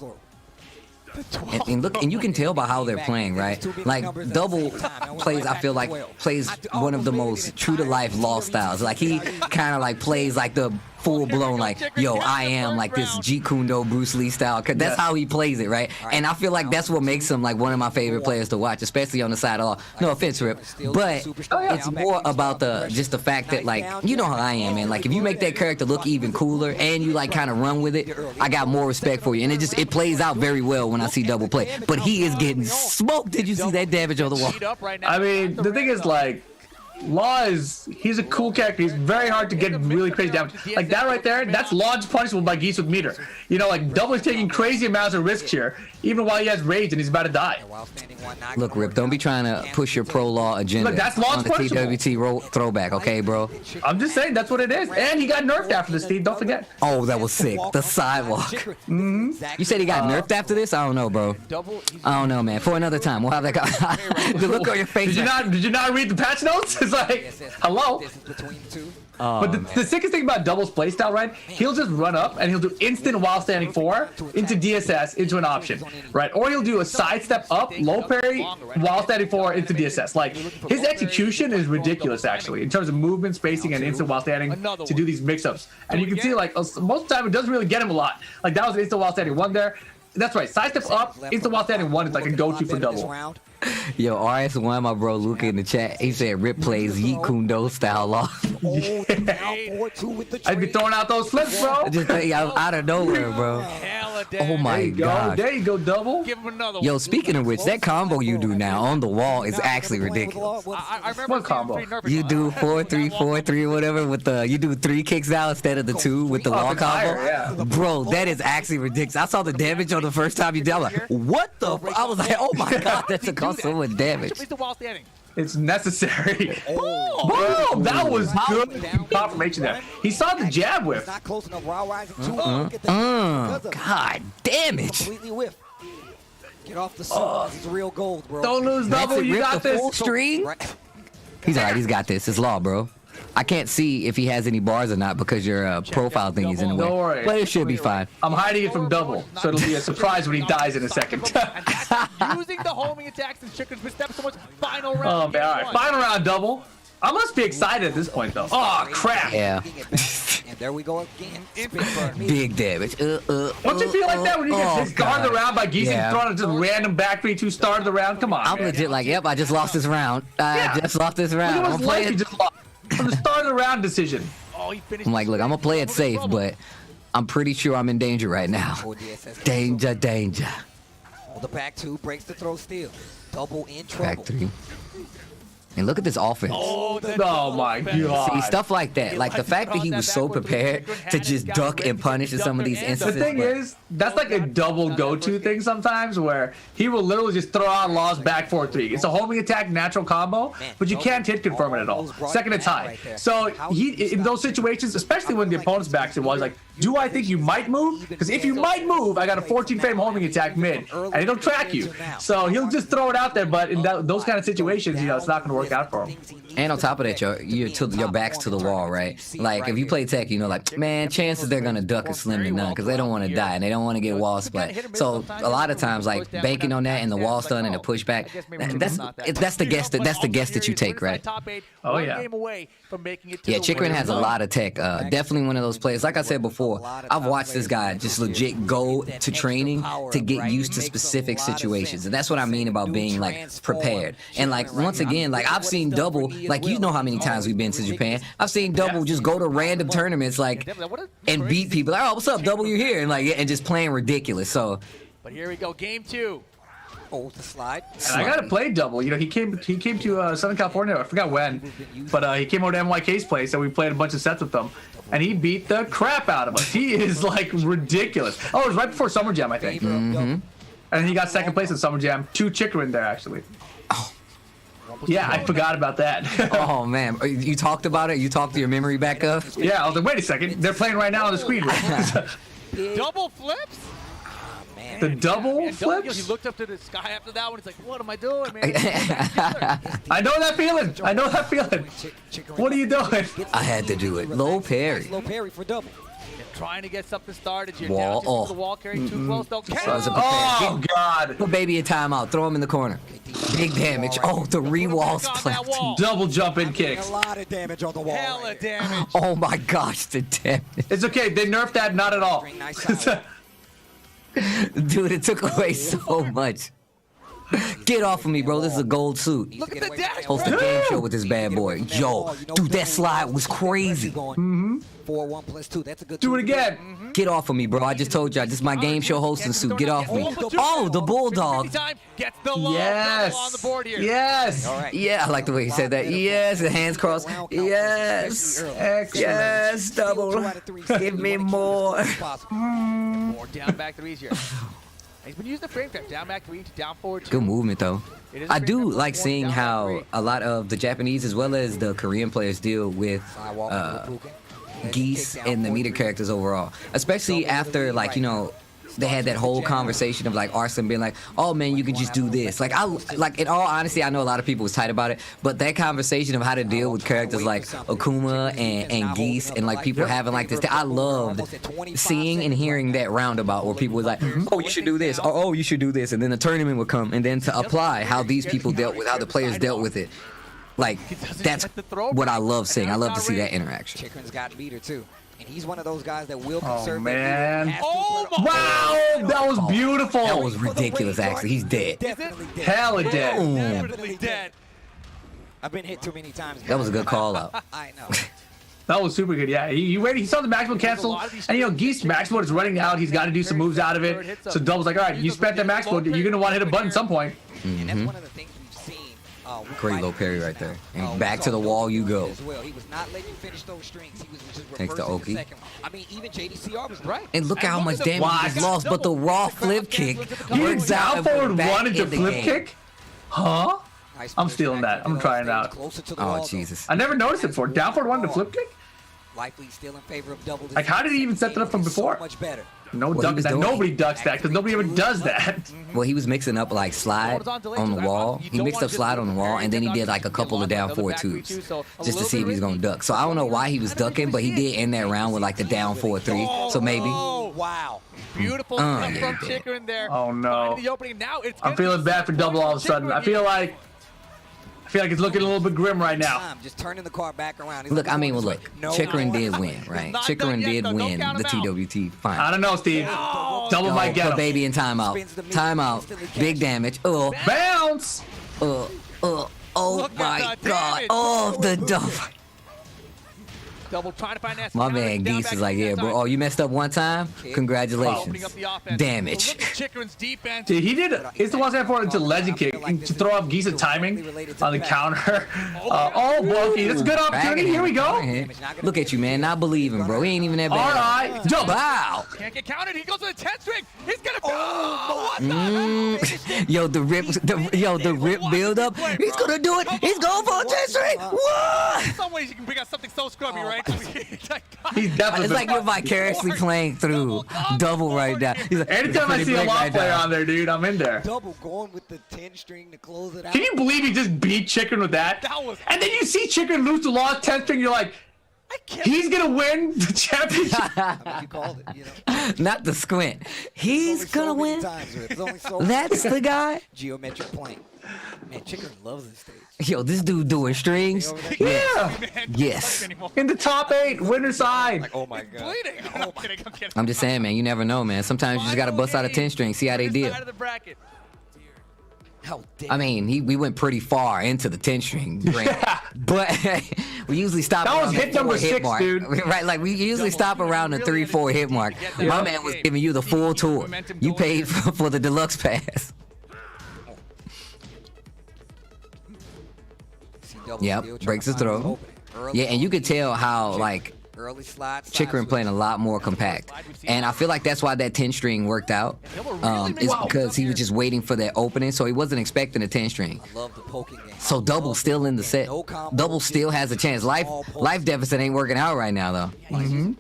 And look, and you can tell by how they're playing, right? Like Double plays, I feel like plays one of the most true to life Lost styles. Like he kind of like plays like the full blown like, yo, I am like this Jeet Kune Do Bruce Lee style. Cause that's how he plays it, right? And I feel like that's what makes him like one of my favorite players to watch, especially on the side of no offense, Rip, but it's more about just the fact that like you know how I am, man. Like if you make that character look even cooler and you like kind of run with it, I got more respect for you. And it plays out very well when I see Double play. But he is getting smoked. Did you see that damage on the wall? I mean, the thing is like. Law he's a cool character. He's very hard to get really crazy damage. Like that right there, that's Lodge punishable by Geese with meter. You know, like Double is taking crazy amounts of risks here, even while he has rage and he's about to die. Look, Rip, don't be trying to push your pro Law agenda that's on the punishable. TWT throwback, okay, bro? I'm just saying that's what it is. And he got nerfed after this, Steve. Don't forget. Oh, that was sick. The sidewalk. You said he got nerfed after this? I don't know, bro. I don't know, man. For another time, we'll have that. The look on your face. Did you not read the patch notes? It's like, hello. But the sickest thing about Double's playstyle, right? He'll just run up and he'll do instant while standing 4 into DSS into an option, right? Or he'll do a sidestep up, low parry, while standing 4 into DSS. Like his execution is ridiculous, actually, in terms of movement, spacing, and instant while standing to do these mix-ups. And you can see, like most of the time, it doesn't really get him a lot. Like that was an instant while standing 1 there. That's right. Sidestep up, instant while standing 1 is like a go-to for Double. Yo, RS1, my bro Luca in the chat, he said Rip plays Jeet Kune Do style Law. I'd be throwing out those flips, bro. Just out of nowhere, bro. Oh my god. There you go, Double. Give him another Yo, speaking of which, that combo you do now on the wall is actually ridiculous. I remember What combo? You do 4-3-4-3 whatever with the you do 3 kicks now instead of the 2 with the Law it's combo. higher, yeah. Bro, that is actually ridiculous. I saw the damage on the first time you did. I was like, what the? I was like, oh my god, that's a cause so much damage. It's necessary. Boom! That was good confirmation there. He saw the jab whiff. God damn it. Get off the sun. This is real gold, bro. Don't lose That's Double. it, You Rip, got the this. full string? He's alright, he's got this. It's Law, bro. I can't see if he has any bars or not because your profile thing is in the way. Don't worry. But it should be fine. I'm hiding it from Double, so it'll be a surprise when he dies in a second. Using the homing attacks and chickens with step so much final round. Oh man, all right, final round Double. I must be excited at this point though. Oh crap! Yeah. And there we go again. Big damage. Don't you feel like that when you get started the round by Geese and throwing just random back 3-2 start of the round? Come on, I'm man. legit like, yep, I just lost this round. I just lost this round. Look at I'm what's left, he playing. just lost. From the start of the round decision. I'm like, look, I'm gonna play it safe, but I'm pretty sure I'm in danger right now. Danger, danger. Well, the back 2 breaks the throw steal. Double in trouble. Back 3. And look at this offense. Oh my god. See, stuff like that. Like the fact that he was so prepared to just duck and punish in some of these The instances. thing is, that's like a double go-to thing sometimes where he will literally just throw out Law's back 4-3. It's a homing attack natural combo, but you can't hit confirm it at all. Second, it's high. So he, in those situations, especially when the opponent's back, it was like, do I think you might move? Because if you might move, I got a 14-frame homing attack mid, and it'll track you. So he'll just throw it out there, but in those kind of situations, you know, it's not going to work out for him. And on top of that, your back's to the wall, right? Like if you play tech, you know, like man, chances they're gonna duck is slim to none because they don't want to die and they don't want to get wall splat. So a lot of times, like banking on that and the wall stun and the pushback, that's the guess that you take, right? Oh yeah. Yeah, Chikrin has a lot of tech. Definitely one of those players. Like I said before, I've watched this guy just legit go to training to get used to specific situations, and that's what I mean about being like prepared. And like once again, like I've seen Double, like you know how many times we've been to Japan. I've seen Double just go to random tournaments like and beat people. Like, oh, what's up, Double? You're here, and like and just playing ridiculous. So. But here we go, game 2. Oh, the slide. And I gotta play Double. You know, he came to Southern California. I forgot when, but he came over to MYK's place, and we played a bunch of sets with him. And he beat the crap out of us. He is like ridiculous. Oh, it was right before Summer Jam, I think. And he got second place at Summer Jam. 2 Chikrin there actually. Oh. Yeah, I forgot about that. Oh man, you talked about it. You talked to your memory back up. Yeah, I was like, wait a second. They're playing right now on the screen. Double flips? Man. The double He flips? looked up to the sky after that one. He's like, what am I doing, man? I know that feeling. I know that feeling. What are you doing? I had to do it. Low parry. Low parry for double. Trying to get something started. You're Wall. down just the wall carry too close. Don't count. Oh, God. Put baby in timeout. Throw him in the corner. Big damage. Oh, the re-wall splat. Double jump in kicks. A lot of damage on the wall. Hella damage. Oh my gosh, the damage. It's okay. They nerfed that. Not at all. Dude, it took away so much. Get off of me, bro. This is a gold suit. Look at the dash. Host a game show with this bad boy. Yo, dude, that slide was crazy. 4-1+2. That's a good. Do it again. Get off of me, bro. I just told you. This is my game show hosting suit. Get off me. Oh, the bulldog. Gets the low Yes. on the board here. Yes. Yeah, I like the way he said that. Yes, the hands crossed. Yes. Yes, double. Give me more. More down back threes here. He's been using the frame trap. Down back 3 to down 4 2. Good movement, though. I do like seeing how a lot of the Japanese as well as the Korean players deal with Geese and the meter characters overall. Especially after, like, you know, they had that whole conversation of like Arslan being like, "Oh man, you could just do this." Like in all honesty, I know a lot of people was tight about it, but that conversation of how to deal with characters like Akuma and Geese and like people having like this, I loved seeing and hearing that roundabout where people was like, "Oh, you should do this," or "Oh, you should do this," and then the tournament would come, and then to apply how these people dealt with, how the players dealt with it. Like that's what I love seeing. I love to see that interaction. Chikrin's got meter too. And he's one of those guys that will conserve. Oh man! Oh my Wow, that was beautiful. That was ridiculous. Actually, he's dead. Definitely dead. Hella dead. Definitely dead. I've been hit too many times. That was a good call out. I know. That was super good. Yeah, he saw the maximum cancel, and you know Geese max mode is running out. He's got to do some moves out of it. So Double's like, all right, you spent that max mode. You're gonna want to hit a button at some point. And that's one of the things we've seen. Great low parry right there. And back to the wall you go. As well. He was not letting you finish those strings. He was just Thanks to reversing the Oki. second one. I mean, even JDCR was right. And look at how much damage was lost, but the raw flip kick. He did works down out forward back one into in the flip game. kick? Huh? Nice I'm push stealing back that. I'm trying it out. closer to the Oh, wall, though. Jesus. I never noticed it before. Down forward one into flip kick? Likely still in favor of double. Like, how did he even set that up from before? So much better. No What he ducking was that. doing- Nobody ducks that because nobody ever does that. Well, he was mixing up like slide on the wall. He mixed up slide on the wall, and then he did like a couple of down 4-2s just to see if he's gonna duck. So I don't know why he was ducking, but he did end that round with like the down 4-3. So maybe. Oh, Wow. beautiful Yeah, from he did. Chikrin there. Oh, no. Finding the opening. Now it's I'm feeling bad for Double all of a sudden. I feel like it's looking a little bit grim right now. Just turning the car back around. He's Look, like, I mean, "Going well, this look, way." No. Chikrin did win, right? Not Chikrin done yet, did though. Don't win count the him out. TWT I final. don't know, Steve. Double might get Put him. baby in timeout. Timeout. Big damage. Oh, Bounce! oh Look at my the God. damage. Oh, the dump. Double trying to find that. My man Geese is like, yeah, bro. Oh, you messed up one time? Congratulations. Damage. Look at Chikrin's defense. Dude, he did. He's the one that for into legend kick to throw off Geese's timing on the counter. Oh, Bulky, that's a good opportunity. Here we go. Look at you, man. Not believing, bro. He ain't even that All bad. right, jump. Wow. Can't get counted. He goes to the 10 string. He's gonna. Oh, what the hell? Yo, the rip build up. He's gonna do it. He's going for a 10 string. What? In some ways, you can bring out something so scrubby, right? He's definitely. It's like you're vicariously playing through double right now. He's like, Anytime I see a law player on there, dude, I'm in there. Double going with the 10 string to close it out. Can you believe he just beat Chikrin with that? That was- And then you see Chikrin lose the law 10 string, you're like, I can't. He's gonna win the championship. I mean, you called it. You know. Not the squint. He's There's gonna only win. so many times, Rip. There's only so many That's the guy. geometric plane. Man, Chicken loves this stage. Yo, this dude doing strings. Yeah, Yes. in the top 8, winner side. Like, oh my god. Bleeding. No, I'm kidding. I'm kidding. I'm just saying, man. You never know, man. Sometimes you just gotta bust out a 10 string, see how they deal. Side of the bracket. How dare I mean, we went pretty far into the 10 string, granted. But we usually stop. That was around hit the 4 number 6, mark. dude. Right, like we usually stop around the 3-4 hit mark. My man was giving you the full tour. You paid for the deluxe pass. Yep, breaks his throat. Yeah, and you could tell how like early slide. Chikrin playing a lot more compact, and I feel like that's why that 10 string worked out. Is because he was just waiting for that opening, so he wasn't expecting a 10 string. I love the poking game. So Double still in the set. Double still has a chance. Life deficit ain't working out right now though.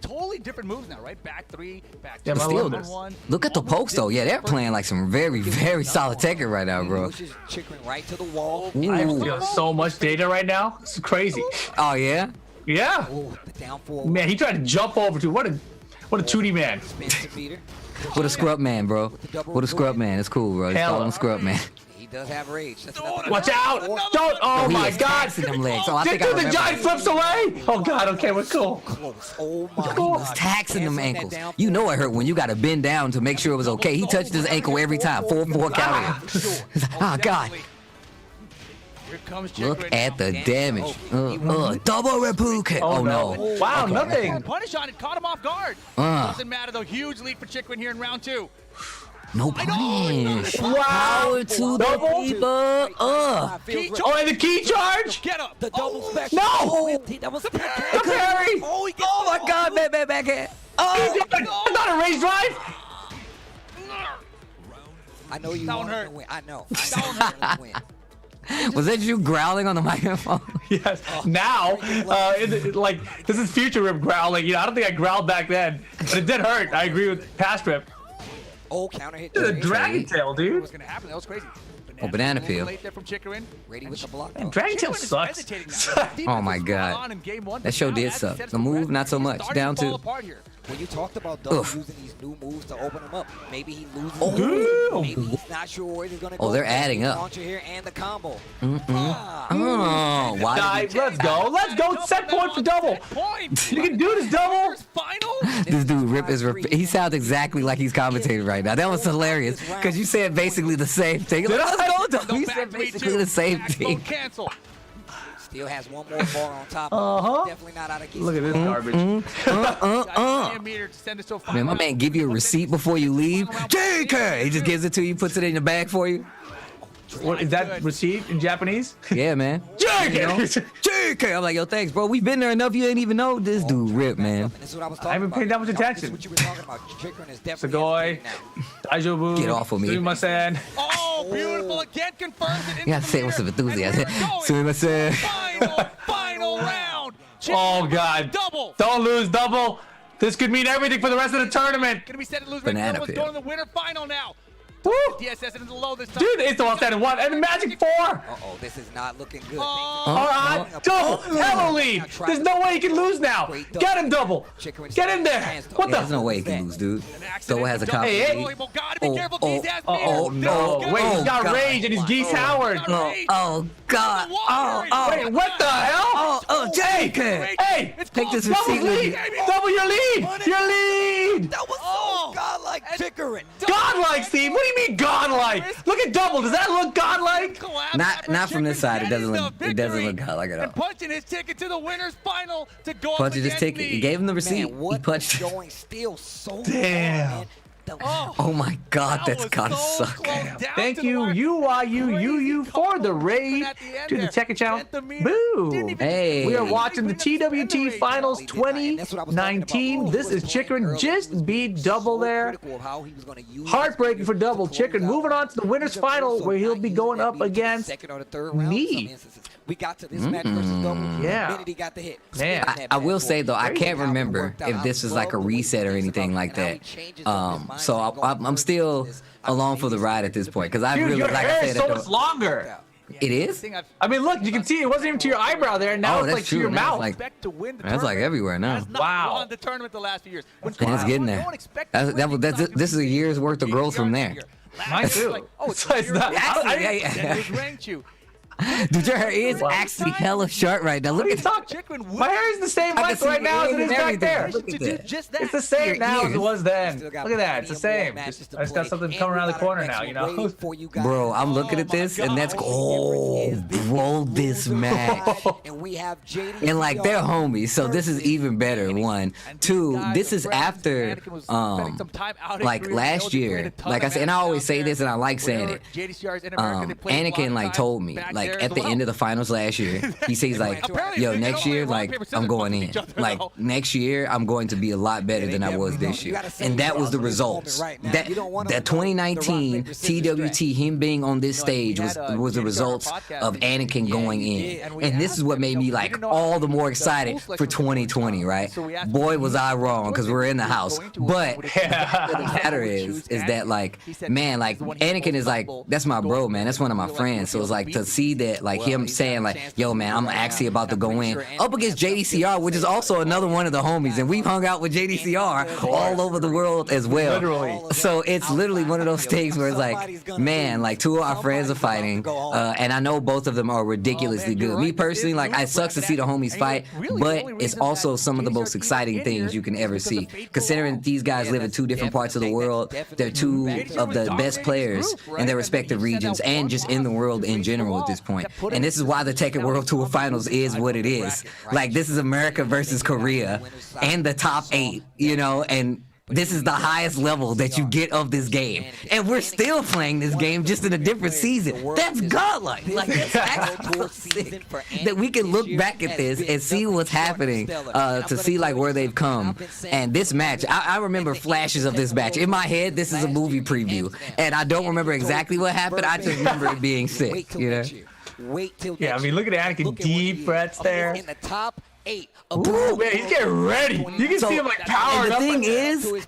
Totally different moves now, right? Back 3, back 2. Yeah, But I still, love this. look at the pokes though. Yeah, they're playing like some very, very solid Tekken right now, bro. Pushes Chikrin right to the wall. I feel so much data right now. It's crazy. Oh yeah. Yeah. Oh, the down four. Man, he tried to jump over to what a 2D man. Spins the meter. What a scrub man, bro. What a scrub man. It's cool, bro. Just Hell. call him scrub man. He does have rage. That's another Watch out! Don't! Oh He my is God! taxing them legs. Oh, I Did think I do the remember. giant flips away? Oh God! Okay, we're cool. close. Oh my He was god. taxing them Canceling that ankles. down You four. know it hurt when you got to bend down to make sure it was okay. He touched his ankle every time. 4-4 counter. Oh God. Here comes Look Chikrin at now. the damage. Double Repuke. Oh no. Wow, Okay. nothing. Punish on it, caught him off guard. Uh. Doesn't matter though. Huge lead for Chikrin here in round 2. No punish. Wow. Power to the Double. people. Feels right. Oh, and the key charge. Get up. The double special. No! Oh, that was The parry. Oh, he gets Oh my God, backhand. He did. It's not a raised drive. I know you That one want him hurt. to win. I know. I know you want him to win. Was that you growling on the microphone? Yes. Now, like this is future Rip growling. You know, I don't think I growled back then, but it did hurt. I agree with past Rip. Oh, counter hit. The dragon tail, What dude. was gonna happen? That was crazy. Oh, banana peel. Late there from Chikrin. Ready with the block. Man, though. dragon tail Chikrin is sucks. hesitating now. Defense Oh my was God. on in game 1, That but show now did as he suck. sets The move, progression, not so he's much. starting Down to fall two. apart here. When you talked about Double Oof. using these new moves to open him up, maybe he loses. Ooh. Maybe he's not sure where he's gonna go. Oh, they're adding up. Launcher here and the combo. Oh, why Dive. did he... Let's go. Let's go. Set point for double. Point. You can do this double. Final. This dude Rip is he sounds exactly like he's commentating right now. That was hilarious because you said basically the same thing. Did Let's I? go, Double. No You back said to me, basically too. the same Back thing. mode cancel. Still has one more bar on top. Definitely not out of keys. Look at this garbage. Got a meter to send it so far. Man, my man give you a receipt before you leave. JK! He just gives it to you, puts it in the bag for you. What is that receipt in Japanese? Yeah, man. JK! JK! I'm like, yo, thanks, bro. We've been there enough. You ain't even know this dude Rip, man. This is what I was I talking haven't about. paid that much This attention. is what you were talking about. Chikrin is definitely Sugoi. hesitating now. Daijoubu. Get off of me. Sumimasen. Oh, beautiful. Again confirms it. You gotta say it with some enthusiasm. Sumimasen. Final round. Oh God. Double. Don't lose double. This could mean everything for the rest of the tournament. Gonna be set to lose. Banana Let's peel. go to the winner final now. Woo. DSS into the low this time. Dude, it's the one standing one and the magic 4. Uh-oh, this is not looking good. Oh. All right, double, hella lead. There's no way you can lose now. Get him double. Get in there. What There's the? no way he can lose, dude. An accident. So has a Double. copy. Hey, Oh, well, gotta be careful. oh, Geese has Oh meter. no! Let's Wait, go. he's got God. rage and he's Geese Howard. Oh, God. Wait, what the hell? JK! Hey, It's Take this double receipt with lead. you. Double your lead. Your lead. That was so godlike Chikrin. Godlike, Steve. What do you mean godlike? Look at double. Does that look godlike? Not from this side. It doesn't look godlike at all. And punching his ticket to the winners final to go up Punches his against ticket. me. He gave him the receipt. Man, He what punched. is going still so Damn. hard, man. Oh my God, That that's was gotta so suck. close, down Thank to the you, wire. UYU for the Crazy raid at the end to the there. Tekken channel. Sent the meter. Didn't Boo! even- Hey. We are watching the TWT Finals That's what I was talking 2019. about. This is Chikrin just beat double there. Critical of how he was gonna use Heartbreaking for double. to close Chikrin out. moving on to the winners He's a final pro, where so he'll not be using going that up beat in the against second or the third round in me. some instances. We got to this match versus double. Yeah. The minute he got the hit. Man. I will say though, I Crazy can't how it remember worked out. if this I is like a love the way he reset or thinks anything about like it and how that. he changes up his So mindset going I'm forward still into this. I along believe for the he's ride at this point because I Dude, really, your like I hair said, is so much longer. It is? I mean, look, you can see it wasn't even to your eyebrow there, and now it's that's like to true. your Now mouth. it's that's like everywhere now. Has not Wow. won the tournament the last few years. When Man, it's getting no there. one expected This is a year's worth of growth from there. Mine too. It's It's not- Actually, Then who's ranked you? Dude, your hair is actually hella short right now. Look What are at you talking? My hair is the same I can length see right now as it is back there. Look at that. Just that. It's the same now as it was then. Still Look got at that. It's the plenty of same. more matches to I just got play. something And coming we around the got our corner next now, you wave know? for you guys. Bro, I'm looking at this and that's bro, this match. And we have JDCR. And like they're homies, so this is even better. One, two, this is after like last year. Like I said, and I always say this and I like saying it. Anakin like told me like at the end of the finals last year, he says like, yo, next year like I'm going in. Like next year I'm going to be a lot better than I was this year. And that was the results. That 2019 TWT, him being on this stage was the results of Anakin going in. And this is what made me like all the more excited for 2020, right? Boy, was I wrong because we're in the house. But the matter is that like, man, like Anakin is like, that's my bro, man. That's one of my friends. So it's like to see that like him saying like, yo, man, I'm actually about to go in up against JDCR, which is also another one of the homies. And we've hung out with JDCR all over the world as well. Literally. So it's literally one of those things where it's like, man, like two of our friends are fighting. And I know both of them are ridiculously good. Me personally, like, it sucks to see the homies fight, but it's also some of the most exciting things you can ever see. Considering these guys live in two different parts of the world, they're two of the best players in their respective regions and just in the world in general at this point. And this is why the Tekken World Tour Finals is what it is. Like, this is America versus Korea and the top 8, you know, and this is the highest level that you get of this game. And we're still playing this game just in a different season. That's godlike. Like, that's actually sick. That we can look back at this and see what's happening, to see like where they've come. And this match, I remember flashes of this match. In my head, this is a movie preview. And I don't remember exactly what happened. I just remember it being sick, you know? Wait till Yeah, I mean, look at Anakin, deep breaths there. in the top 8. Ooh, man, he's getting ready. You can see him like powering up.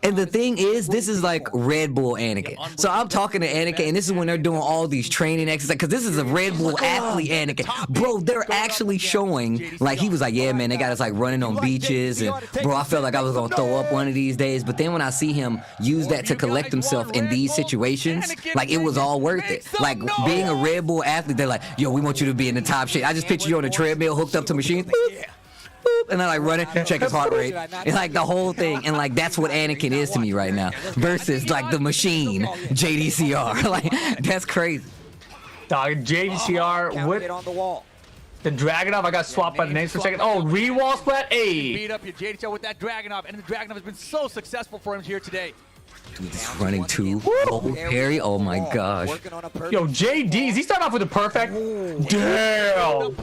And the thing is, this is like Red Bull Anakin. So I'm talking to Anakin, and this is when they're doing all these training exercises, because this is a Red Bull athlete Anakin. Bro, they're actually showing, like, he was like, yeah, man, they got us like running on beaches, and bro, I felt like I was gonna throw up one of these days. But then when I see him use that to collect himself in these situations, like, it was all worth it. Like, being a Red Bull athlete, they're like, yo, we want you to be in the top shape. I just picture you on a treadmill hooked up to machine. Boop, boop, and then like running, check his heart rate, and like the whole thing, and like that's what Anakin is to me right now, versus like the machine JDCR. Like, that's crazy. Dog, JDCR with the Dragunov. I got swapped by the names for a second. Oh, re-wall splat. Hey. Beat up your JDCR with that Dragunov, and the Dragunov has been so successful for him here today. Dude, this running two. Oh, Perry. Oh my gosh. Yo, JD's. He started off with a perfect. Damn.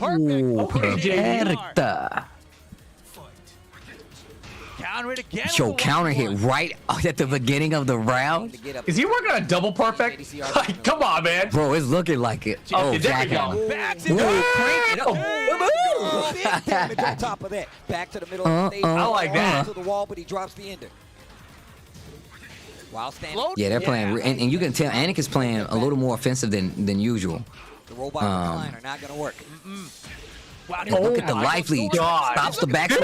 Perfecta. Counter it again. Yo, counter hit right at the beginning of the round. Is he working on a double perfect? Like, come on, man. Bro, it's looking like it. Oh, Oh, there we Jack go. Hammer. Backs Ooh, it. crank it up. Big damage on top of that. Back to the middle of the stage. I like that. To the wall, but he drops the ender. While standing. Yeah, they're playing, and you can tell Anakin's playing a little more offensive than usual. The robot recliner not gonna work. Wow, And look at the life lead. God. Stops the back. Dude,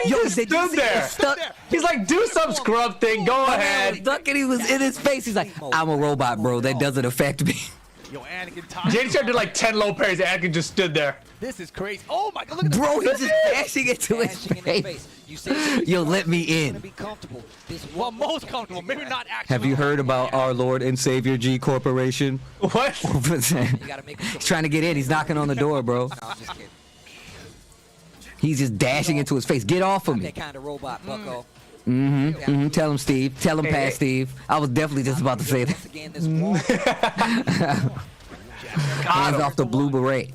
he Yo, just did you stood see there. him stuck? He's like, do some scrub thing. Go Man was ahead. stuck and he was in his face. He's like, I'm a robot, bro. That doesn't affect me. Yo, Anakin. JDCR did like 10 low parries. Anakin just stood there. This is crazy. Oh my God, look at the Bro, he's just dashing into his face. Yo, let me in. Well, most comfortable. Maybe not actually. Have you heard about our Lord and Savior G Corporation? What? He's trying to get in. He's knocking on the door, bro. He's just dashing into his face. Get off of me. That kind of robot, Bucko. Tell him, Steve. Tell him, past Steve. I was definitely just about to say that. Again, this wall. Hands off the blue beret.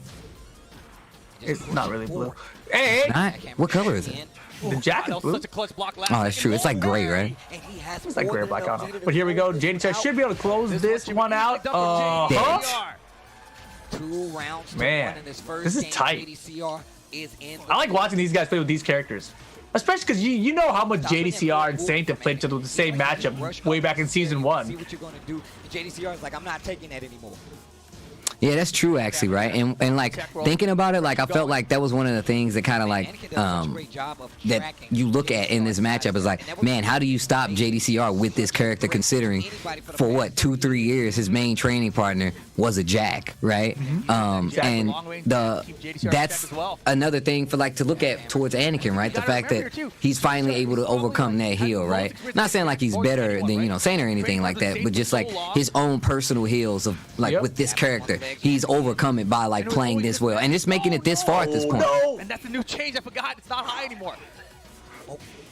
It's not really blue. Hey, Not? What color is it? the jacket's blue. Such a clutch block last Oh, that's true. It's like gray, right? And he has It's like more gray or than black. I enough don't know. leader But here we go. to JDCR should be able to close this one out. Damn. 2 rounds to Man, one in this first this is game. tight. JDCR is in I like watching these guys play with these characters. Especially because you know how much JDCR and Saint have played each other with the same matchup way back in Season 1. See what you're going to do. JDCR is like, I'm not taking that anymore. Yeah, that's true actually, right? And like thinking about it, like I felt like that was one of the things that kind of like that you look at in this matchup is like, man, how do you stop JDCR with this character considering for what 2-3 years his main training partner was a Jack, right? And that's another thing for like to look at towards Anakin, right? The fact that he's finally able to overcome that heel, right? Not saying like he's better than, you know, Saint or anything like that, but just like his own personal heals of like with this character, he's overcome it by like playing this well and just making it this far at this point. And that's a new change. I forgot. It's not high anymore.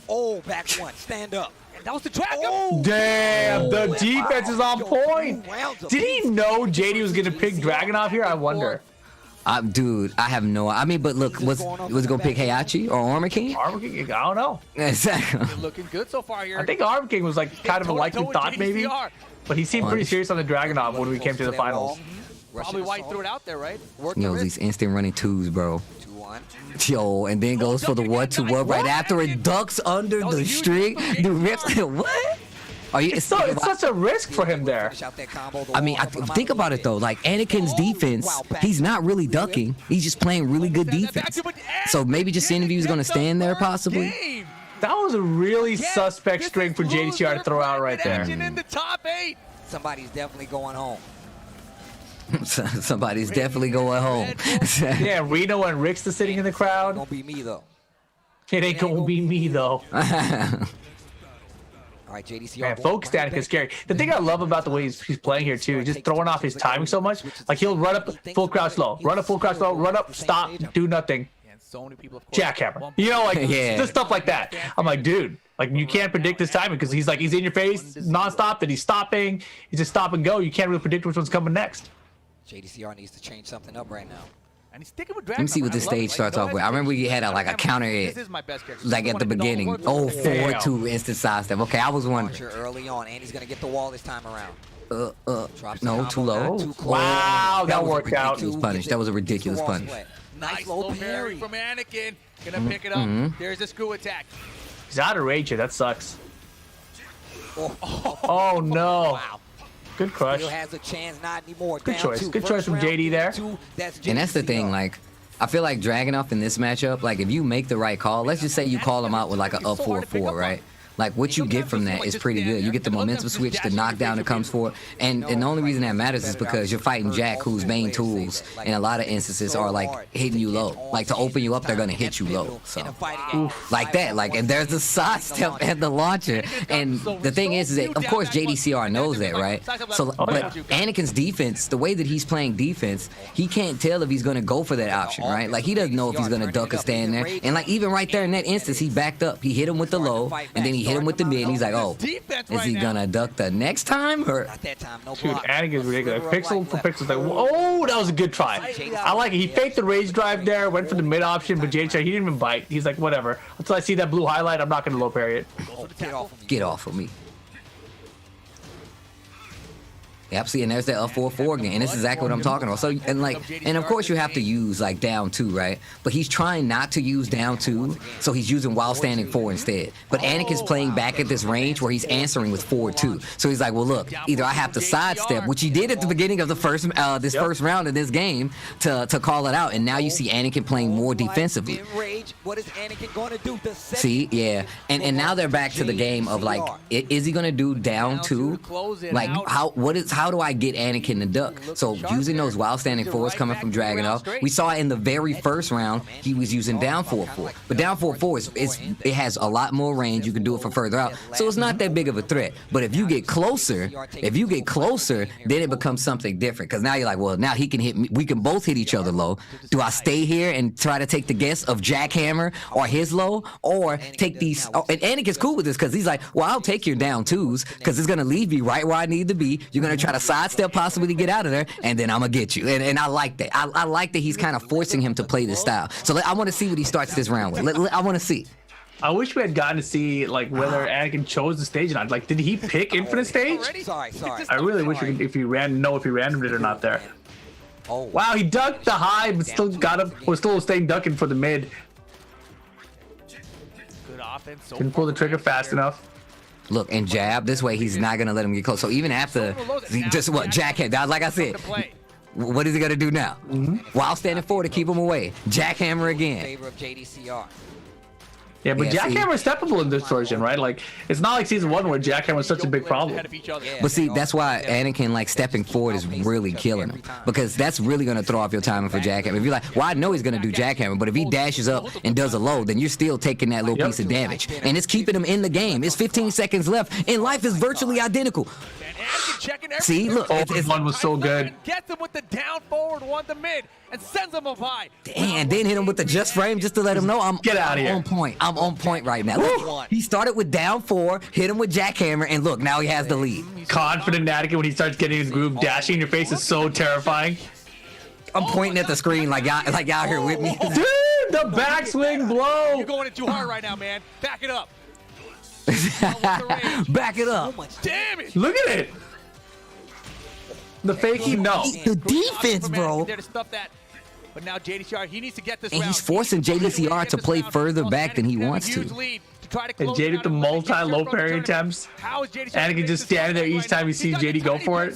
Oh, back one. Stand up. And that was the dragon. Oh, Damn, the defense is on point. Did he know JD was gonna pick Dragunov here? I wonder. Dude, I have no. I mean, but look, was it gonna pick Heihachi or Armor King? Armor King, I don't know. Exactly. You're looking good so far here. I think Armor King was like kind of a likely thought maybe, but he seemed pretty serious on the Dragunov when we came to the finals. Probably why he threw it out there, right? Yo, these instant running twos, bro. 2-1. Yo, and then goes for the 1-2-1 right after it ducks under the string. Dude, rips it. What? Are you? It's such a risk for him there. I mean, think about it though. Like Anakin's defense, he's not really ducking. He's just playing really good defense. So maybe just seeing if he was gonna stand there possibly. That was a really suspect string for JDCR to throw out right there. In the top 8. Somebody's definitely going home. Somebody's definitely going home. Yeah, Reno and Rick's the sitting in the crowd. Gonna be me though. It ain't gonna be me though. All right, JDCR. Man, focus Anakin is scary. The thing I love about the way he's playing here too, just throwing off his timing so much. Like he'll run up full crouch low, run up full crouch low, run up, stop, do nothing. So many people, Jackhammer. You know, like just stuff like that. I'm like, dude, like you can't predict his timing because he's like he's in your face nonstop, then he's stopping, he's just stop and go. You can't really predict which one's coming next. JDCR needs to change something up right now. And he's sticking with Let me see what this stage starts off with. I remember we had like a counter hit, like at the beginning. Oh, 4-2 instant side step. Okay, I was wondering. Early on, and he's gonna get the wall this time around. No, too low. Wow, that worked out. Ridiculous punish. That was a ridiculous punish. Nice low parry from Anakin. Gonna pick it up. There's a screw attack. He's out of rage here. That sucks. Oh no. Wow. Good crush. Still has a chance, not anymore. Good choice. Good choice from JD there. And that's the thing, like, I feel like Dragunov in this matchup, like, if you make the right call, let's just say you call him out with like a up 4-4, right? Like, what you get from that is pretty good. You get the momentum switch, the knockdown that comes for it. And the only reason that matters is because you're fighting Jack, whose main tools in a lot of instances are, like, hitting you low. Like, to open you up, they're going to hit you low. So, like that. Like, and there's the side step and the launcher. And the thing is that, of course, JDCR knows that, right? So, but Anakin's defense, the way that he's playing defense, he can't tell if he's going to go for that option, right? Like, he doesn't know if he's going to duck or stand there. And, like, even right there in that instance, he backed up. He hit him with the low, and then he hit him with the mid, and he's like, oh, is he gonna duck the next time? Or dude, Anakin's ridiculous. Pixel for pixel. Like, oh, that was a good try. I like it. He faked the rage drive there, went for the mid option, but JDCR, he didn't even bite. He's like, whatever. Until I see that blue highlight, I'm not gonna low parry it. Get off of me. Yep, see, and there's that up 4-4 again, and this is exactly what I'm talking about. So, and like, and of course you have to use like down 2, right? But he's trying not to use down 2, so he's using while standing 4 instead. But Anakin's playing back at this range where he's answering with 4-2. So he's like, well, look, either I have to sidestep, which he did at the beginning of the first first round of this game to call it out, and now you see Anakin playing more defensively. What is Anakin going to do? See, yeah, and now they're back to the game of like, is he gonna do down 2? Like, how do I get Anakin to duck? So using those while standing 4s coming from Dragunov. We saw in the very first round he was using down 4-4, but down 4-4 it has a lot more range. You can do it from further out, so it's not that big of a threat. But if you get closer, then it becomes something different. Because now you're like, well, now he can hit me. We can both hit each other low. Do I stay here and try to take the guess of Jackhammer or his low, or take these? Oh, and Anakin's cool with this because he's like, well, I'll take your down 2s because it's gonna leave me right where I need to be. You're gonna try to sidestep possibly to get out of there, and then I'm gonna get you. And I like that. I like that he's kind of forcing him to play this style. So I want to see what he starts this round with. I want to see. I wish we had gotten to see like whether Anakin chose the stage or not. Like, did he pick Infinite Stage? Sorry. I really wish we could, if he randomed it or not there. Oh wow, he ducked the high, but still got him. Was still staying ducking for the mid. Good offense. Didn't pull the trigger fast enough. Look, and jab. This way, he's not going to let him get close. So even after just what Jack had, like I said, What is he gonna do now? While standing forward to keep him away, jackhammer again. Favor of JDCR. Yeah, but Yeah, see? Jackhammer is steppable in this version, right? Like, it's not like season 1 where Jackhammer was such a big problem. But see, that's why Anakin, like, stepping forward is really killing him. Because that's really going to throw off your timing for jackhammer. If you're like, well, I know he's going to do jackhammer, but if he dashes up and does a low, then you're still taking that little piece of damage. And it's keeping him in the game. It's 15 seconds left, and life is virtually identical. See, look, it's one was so good. Gets him with the down forward one to mid and sends him up high. And then hit him with the just frame just to let him know I'm Get out of here. on point. I'm on point right now. Look, he started with down 4, hit him with jackhammer, and look, now he has the lead. Confident Anakin when he starts getting his groove, dashing in your face is so terrifying. I'm pointing at the screen like y'all here with me. Dude, the backswing blow. You're going in too hard right now, man. Back it up. Back it up. Damn it. Look at it. The fakey, no. The defense, bro. There to stop that. But now JDCR, he needs to get this And round. he's forcing JDCR to play further back than he wants to. And JD with the multi-low parry attempts. Anakin just standing there each time he sees JD go for it.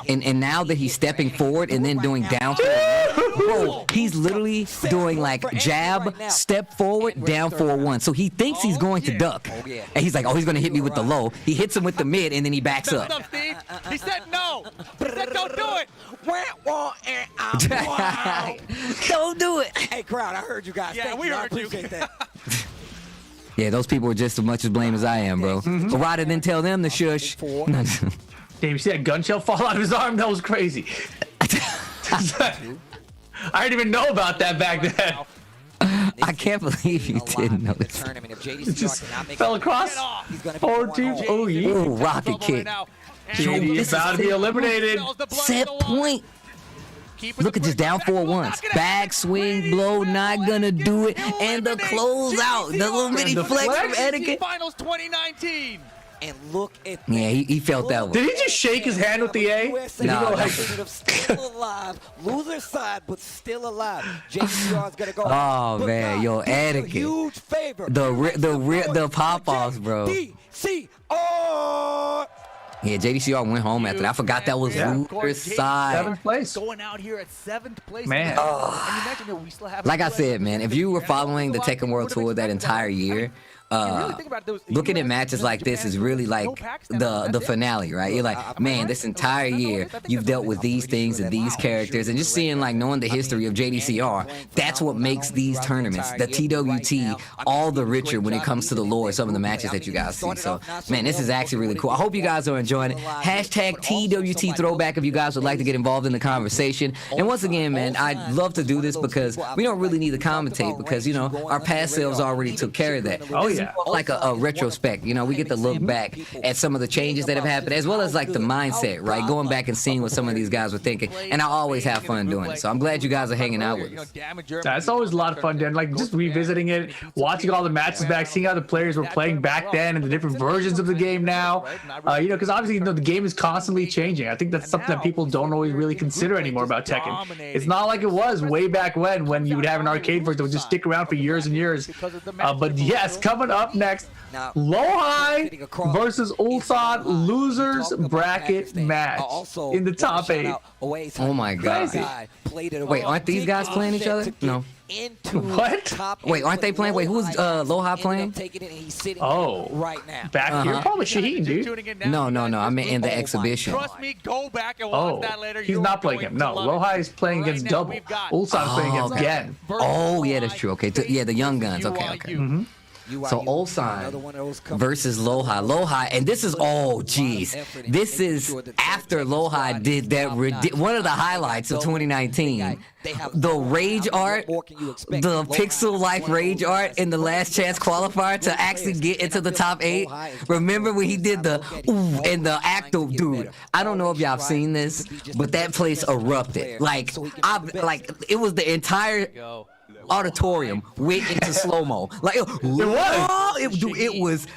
And now that he's stepping forward and then doing down forward, bro, he's literally doing like jab, step forward, down forward 1. So he thinks he's going to duck. And he's like, oh, he's going to hit me with the low. He hits him with the mid and then he backs up. He said no. He said don't do it. Don't do it. Hey, crowd, I heard you guys. Yeah, Thank we you. I heard you. appreciate that. Yeah, those people were just as much as blame as I am, bro. But rather than tell them to shush. Damn, you see that gun shell fall out of his arm? That was crazy. I didn't even know about that back then. I can't believe you didn't know The this. tournament, if It JDCR just cannot make fell it, across. he's gonna be Forward going two. home. Oh, yeah. Ooh, rocket kick. JD is about to be eliminated. Set point. Look at this down 4 once. Back swing blow, not gonna do it. And the close out. The little mini the flex from flex? Anakin. Finals 2019. And look at Yeah, he felt that one. Did he just shake his hand with the A? USA No, no. still alive, loser side, but still alive. JDCR's gonna go. Oh, But man, God, yo, this is a Anakin. huge favor. The pop-offs, bro. JDCR. Yeah, JDCR went home after that. I forgot that was Yeah. loser side. 7th place. Going out here at 7th place. Man. And you mentioned that we still have Like I said, man, if you were following the Tekken World Tour that entire year, looking at matches like this is really like the finale, right? You're like, man, this entire year you've dealt with these things and these characters, and just seeing like knowing the history of JDCR, that's what makes these tournaments, the TWT, all the richer when it comes to the lore of some of the matches that you guys see. So, man, this is actually really cool. I hope you guys are enjoying it. Hashtag TWT throwback if you guys would like to get involved in the conversation. And once again, man, I'd love to do this because we don't really need to commentate because, you know, our past selves already took care of that. Oh, yeah. Like a retrospect, you know, we get to look back at some of the changes that have happened, as well as like the mindset, right? Going back and seeing what some of these guys were thinking, and I always have fun doing it. So I'm glad you guys are hanging out with us. That's always a lot of fun, Dan. Like just revisiting it, watching all the matches back, seeing how the players were playing back then, and the different versions of the game now. You know, because obviously, you know, the game is constantly changing. I think that's something that people don't always really consider anymore about Tekken. It's not like it was way back when you would have an arcade version that would just stick around for years and years. But yes, coming up next, Lojai versus Ulsan losers bracket match in the top 8. Oh my God. Wait, aren't these guys playing each other? No. What? Wait, aren't they playing? Wait, who's Lojai playing? Oh, back here? Probably Shaheen, dude. No. I meant in the exhibition. Trust me, go back and watch Oh, that later. he's not playing him. No, Lojai is playing against double. Ulsan's playing against Gen. Oh, yeah, that's true. Okay, yeah, the young guns. Okay. So Ulsan versus Lojai. Lojai, and this is, oh geez, this is after Lojai did that, one of the highlights of 2019. The rage art, the pixel-like rage art in the last chance qualifier to actually get into the top 8. Remember when he did the ooh and the acto, dude? I don't know if y'all have seen this, but that place erupted. Like it was the entire. auditorium went into slow-mo. Like it was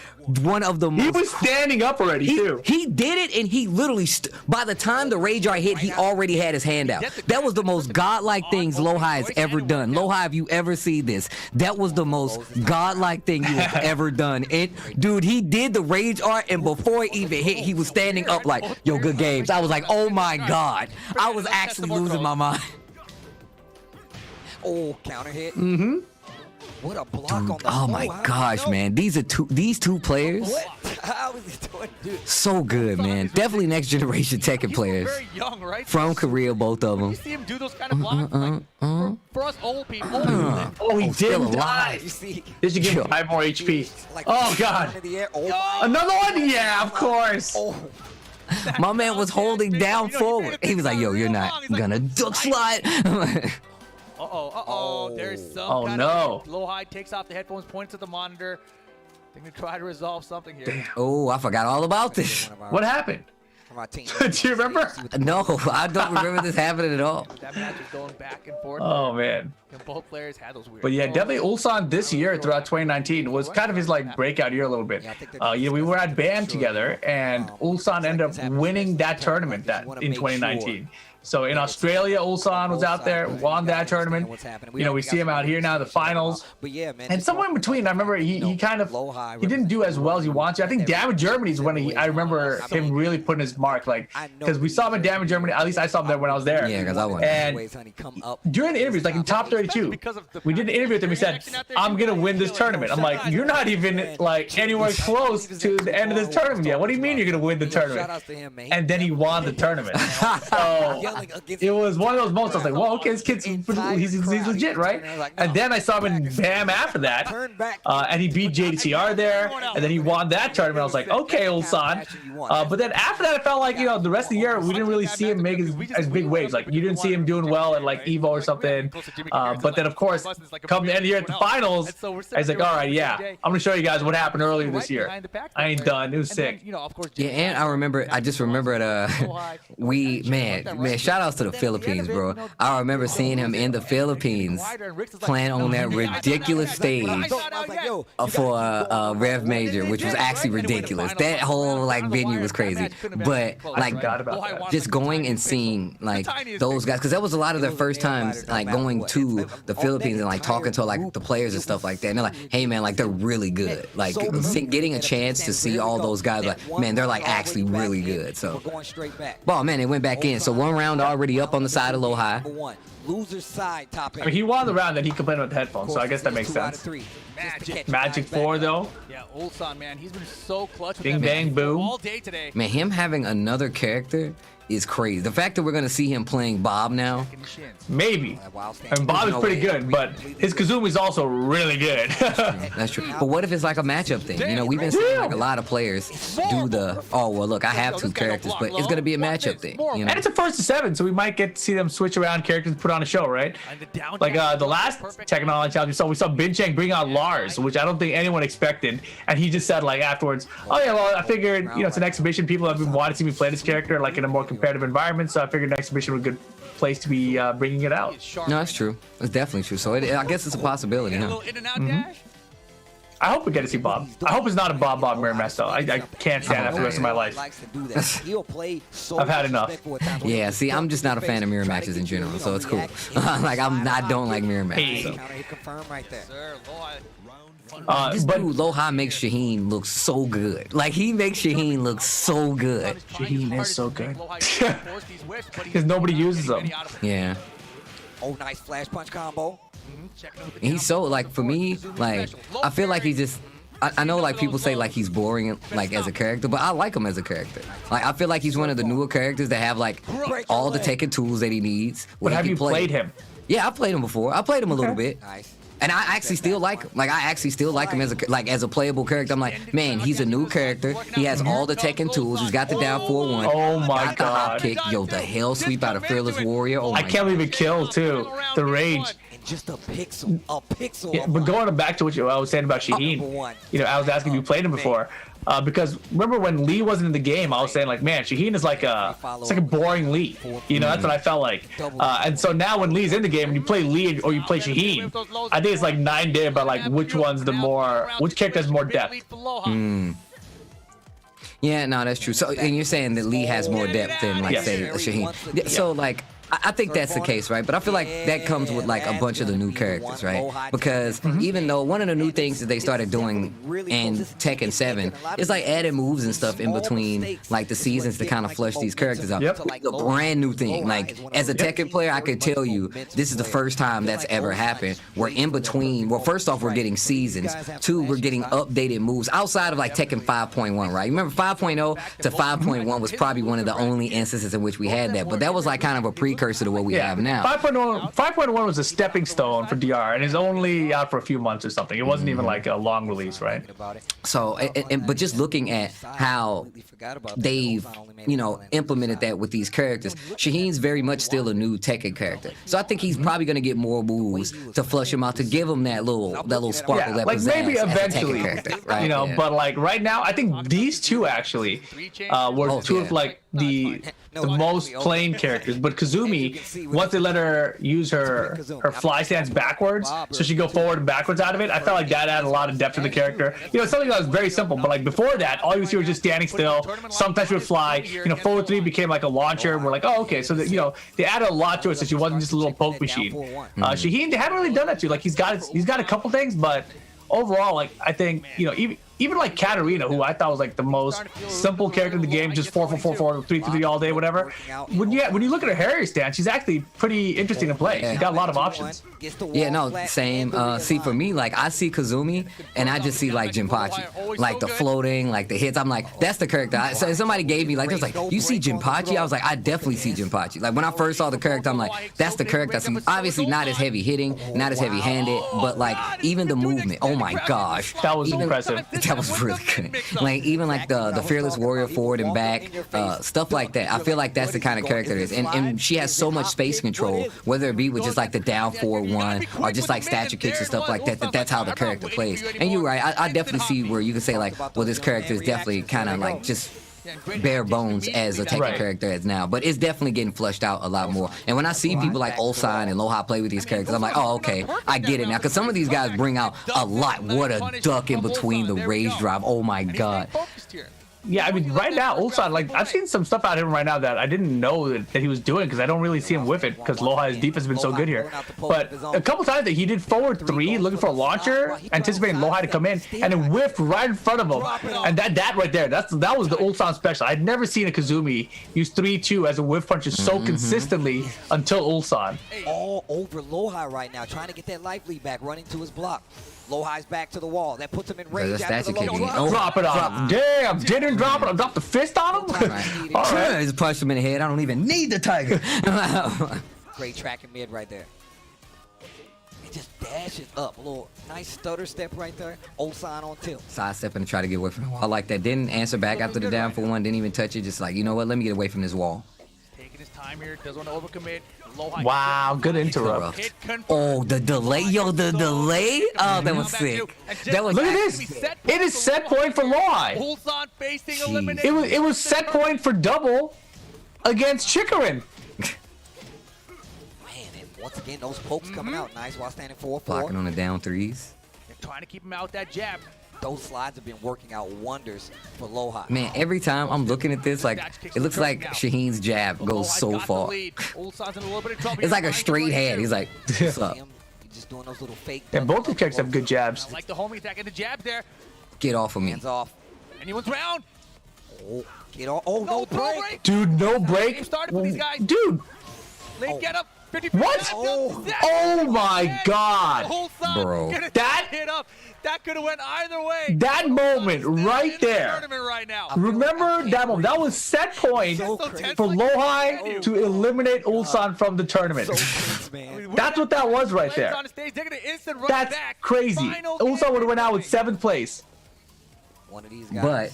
one of the most. He was standing up already too. He did it, and he literally by the time the rage art hit, he already had his hand out. That was the most godlike things Lojai has ever done. Lojai, if you ever see this, that was the most godlike thing you have ever done. Dude, he did the rage art, and before it even hit, he was standing up like, yo, good games. I was like, oh my god. I was actually losing my mind. Oh, counter hit. Mm-hmm. What a block on the Oh my gosh, man. These two players. What? How is he doing, dude? So good, man. Definitely next generation Tekken players. Very young, right? From Korea, both of You them. see him do those kind of blocks. For us old people. Oh, he still didn't alive. die. You see, Did you get 5 more HP? like, Oh god. in the air. Oh, my. Another one? Yeah, of course. Oh. My man was holding down forward. He was like, yo, you're not gonna duck slide. Uh-oh. There's some Oh, kind no. of Lojai takes off the headphones, points at the monitor. They're going to try to resolve something here. Oh, I forgot all about this. What happened? From our team. Do you remember? No, I don't remember this happening at all. That match was going back and forth. Oh man. And both players had those weird. But yeah, definitely Ulsan this year throughout 2019 was kind of his like breakout year a little bit. We were at band together, and Ulsan ended up winning that tournament in 2019. So in Australia, Ulsan was out there, won that tournament. We see him out here now, the finals. But yeah, man. And somewhere in between, I remember he didn't do as well as he wanted to. I think Damage Germany is when I remember him really putting his mark, like, because we saw him in Damage Germany. At least I saw him there when I was there. Yeah, because I won. And during the interviews, like in top 32, we did an interview with him. He said, "I'm gonna win this tournament." I'm like, "You're not even like anywhere close to the end of this tournament yet. What do you mean you're gonna win the tournament?" And then he won the tournament. So it was one of those moments. I was like, "Well, okay, this kid's he's legit, right?" And then I saw him in BAM after that, and he beat JDCR there, and then he won that tournament. I was like, "Okay, Ulsan." But then after that, I felt like the rest of the year we didn't really see him make as big waves. Like you didn't see him doing well at like Evo or something. But then of course, come the end of the year at the finals, I was like, "All right, yeah, I'm gonna show you guys what happened earlier this year. I ain't done. It was sick." Yeah, and I just remembered man, shout outs to the Philippines, bro. I remember seeing him in the Philippines playing on that ridiculous stage for Rev Major, which was actually ridiculous. That whole like venue was crazy. But like just going and seeing like those guys, because that was a lot of their first times like going to the Philippines and like talking to like the players and stuff like that. And they're like, hey man, like they're really good. Like getting a chance to see all those guys, like man, they're like actually really good. So, well, man, they went back in. So one round already up on the side of Lojai. Loser's side, top. I mean, he won the round, then he complained about the headphones, so I guess that makes sense. Magic 4 though. Yeah, Ulsan, man, he's been so clutch with Bing bang boom all day today. Man, him having another character is crazy. The fact that we're gonna see him playing Bob now, maybe. I mean, Bob is pretty good, but his Kazumi's also really good. That's true. But what if it's like a matchup thing? We've been seeing like a lot of players do the, oh well, look, I have two characters, but it's gonna be a matchup thing. And it's a 1st to 7, so we might get to see them switch around characters and put on a show, right? Like the last Technology Challenge we saw Bin Chang bring out Lars, which I don't think anyone expected, and he just said like afterwards, oh yeah, well I figured it's an exhibition. People have been wanting to see me play this character like in a more competitive environment, so I figured an exhibition was a good place to be bringing it out. No, that's true. It's definitely true. So I guess it's a possibility, huh? I hope we get to see Bob. I hope it's not a Bob mirror mess though. I can't stand that for the rest of my life. I've had enough. Yeah, see, I'm just not a fan of mirror matches in general, so it's cool. Like I don't like mirror matches. So. But Lojai makes Shaheen look so good. Like he makes Shaheen look so good. Shaheen is so good because nobody uses them. Yeah. Oh, nice flash punch combo. He's so like for me, like I feel like he's just. I know like people say like he's boring like as a character, but I like him as a character. Like I feel like he's one of the newer characters that have like all the Tekken tools that he needs. But have you played him? Yeah, I played him before. I played him a little bit. Nice. And I actually still like him. Like I actually still like him as a playable character. I'm like, man, he's a new character. He has all the Tekken tools. He's got the down 4-1. Oh my got the hop God. kick. Yo, the hell sweep out of Fearless Warrior. Oh my I can't believe it killed too. The rage. And just a pixel. Yeah, but going back to what I was saying about Shaheen, you know, I was asking if you played him before. Because remember when Lee wasn't in the game, I was saying like, man, Shaheen is like it's like a boring Lee. You know, that's what I felt like. And so now when Lee's in the game and you play Lee or you play Shaheen, I think it's like 9 day about like which character has more depth. Yeah, no, that's true. So, and you're saying that Lee has more depth than like say Shaheen. Yeah, so like. I think that's the case, right? But I feel like that comes with like a bunch of the new characters, right? Because even though one of the new things that they started doing in Tekken 7 is like adding moves and stuff in between like the seasons to kind of flush these characters out. Yep. It's a brand new thing. Like as a Tekken player, I could tell you this is the first time that's ever happened. We're in between. Well, first off, we're getting seasons. 2, we're getting updated moves outside of like Tekken 5.1, right? Remember 5.0 to 5.1 was probably one of the only instances in which we had that. But that was like kind of a precursor to what we have now. 5.1 was a stepping stone for DR, and is only out for a few months or something. It wasn't even like a long release, right? So, but just looking at how they've, you know, implemented that with these characters, Shaheen's very much still a new Tekken character. So I think he's probably gonna get more moves to flush him out, to give him that little sparkle, that like pizzazz maybe as a Tekken eventually, character, right? you know. Yeah. But like right now, I think these two actually were two of like the most plain characters. But Kazumi, once they let her use her fly stance backwards, so she go forward and backwards out of it, I felt like that added a lot of depth to the character. You know, something that was very simple, but like before that, all you would see was just standing still. Sometimes she would fly. You know, forward 3 became like a launcher. We're like, oh, okay. So that, you know, they added a lot to it, so she wasn't just a little poke machine. Shaheen, they haven't really done that to. Like he's got a couple things, but overall, like I think, you know, even like Katarina, who I thought was like the most simple character in the game, just 4-4-4-4, 3-3 all day, whatever. When you look at her Harrier stance, she's actually pretty interesting to play. She's got a lot of options. Yeah, no, same. See, for me, like I see Kazumi, and I just see like Jinpachi, like the floating, like the hits. I'm like, that's the character. So somebody gave me like, it was like, you see Jinpachi? I was like, I definitely see Jinpachi. Like when I first saw the character, I'm like, that's the character I see. Obviously, not as heavy hitting, not as heavy handed, but like even the movement. Oh my gosh, that was impressive. That was really good. Like even like the Fearless Warrior forward and back, stuff like that. I feel like that's the kind of character it is, and she has so much space control, whether it be with just like the down 4-1 or just like statue kicks and stuff like that. That's how the character plays. And you're right. I definitely see where you can say like, well, this character is definitely kind of like just bare bones as a Tekken character as now, but it's definitely getting flushed out a lot more. And when I see people like Ulsan and Lojai play with these characters, I'm like, oh, okay, I get it now. Because some of these guys bring out a lot. What a duck in between the rage drive. Oh my God. Yeah, I mean, right now, Ulsan, like, I've seen some stuff out of him right now that I didn't know that he was doing, because I don't really see him whiff it, because Lojai's defense has been so good here. But a couple times that he did forward 3, looking for a launcher, anticipating Lojai to come in, and it whiffed right in front of him. And that right there, that was the Ulsan special. I'd never seen a Kazumi use 3-2 as a whiff puncher so consistently until Ulsan. All over Lojai right now, trying to get that life lead back, running to his block. Lojai's back to the wall. That puts him in range after the low drop. Drop it on him. Damn, didn't drop it. Drop the fist on him? All right. Just punch him in the head. I don't even need the tiger. Great tracking mid right there. It just dashes up. A little nice stutter step right there. Ulsan on tilt. Sidestepping to try to get away from the wall. I like that. Didn't answer back after the down for 1. Didn't even touch it. Just like, you know what? Let me get away from this wall. Taking his time here. Doesn't want to overcommit. Wow, good interrupt. Oh, the delay. Yo, the delay. Oh, that was sick. That was. Look at this. It is set point for Lojai. It was set point for double against Chikarin. Man, and once again, those pokes coming out nice while standing 4-4. Blocking on the down 3s. They're trying to keep him out that jab. Those slides have been working out wonders for Lojai. Man, every time I'm looking at this, like, it looks like Shaheen's jab goes so far. It's like a straight hand. He's like, what's up? Just doing those little fake. And both the checks have good jabs. I like the homie attack and the jab there. Get off of me. Hands off. Anyone's round. Oh, get off. Oh, no break. Dude, no break. Started with these guys. Dude. Late get up. What? Oh my God. Bro. That- hit up. That could have went either way. That moment right there. Tournament right now. Remember that moment? That was set point So for crazy. Lojai to eliminate Ulsan from the tournament. So tense, man. That's what that was right there. On the stage, they're gonna instant run That's back. crazy. Final Ulsan would have went out with game. 7th place. One of these guys But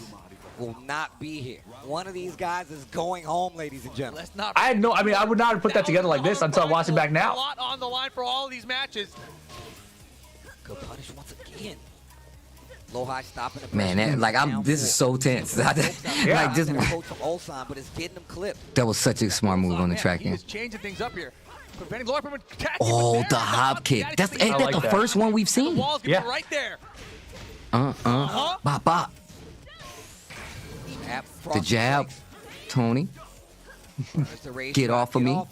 will not be here. One of these guys is going home, ladies and gentlemen. Let's not. I would not have put that together like this until I watched it back A now. lot on the line for all of these matches. Good punish once again. Lojai stopping the man, pressure. that, like this is so tense. Like just Coach from Ulsan, but it's getting him clipped. that was such a smart move on the Man, tracking. He's changing things up here. Preventing Lojai from attacking. Oh, but the there, hop kick. That's ain't I that like the that. first one we've The seen? wall's gonna be Yeah. right there. Bop bop. Jab, The front jab, strikes. Tony. There's the raise Get shot, off of me. On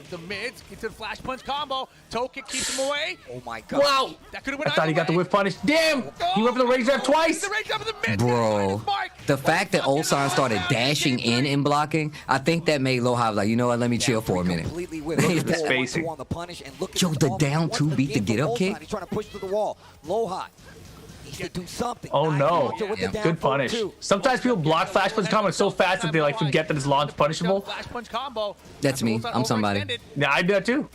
the mids, gets to the flash punch combo. Toe kick keeps him away. Oh my God. Wow. That could have I went thought he got the whip punish. Damn! He went for the rage jab twice. The rage jab in the mid. Bro, the fact that Ulsan started dashing in and blocking, I think that made Lojai like, you know what, let me chill for a minute. Completely with Look it. at that spacing. On the punish and look at Yo, this the off- down once two beat the again get from up Ulsan. kick. He's trying to push to the wall. Lojai needs to do something. Oh Nice no. launcher with the down Good forward punish. too. Sometimes people block flash punch combo so fast that they like forget that it's launch punishable. Flash punch combo. That's me. I'm somebody. Overextended. Yeah, I do that too.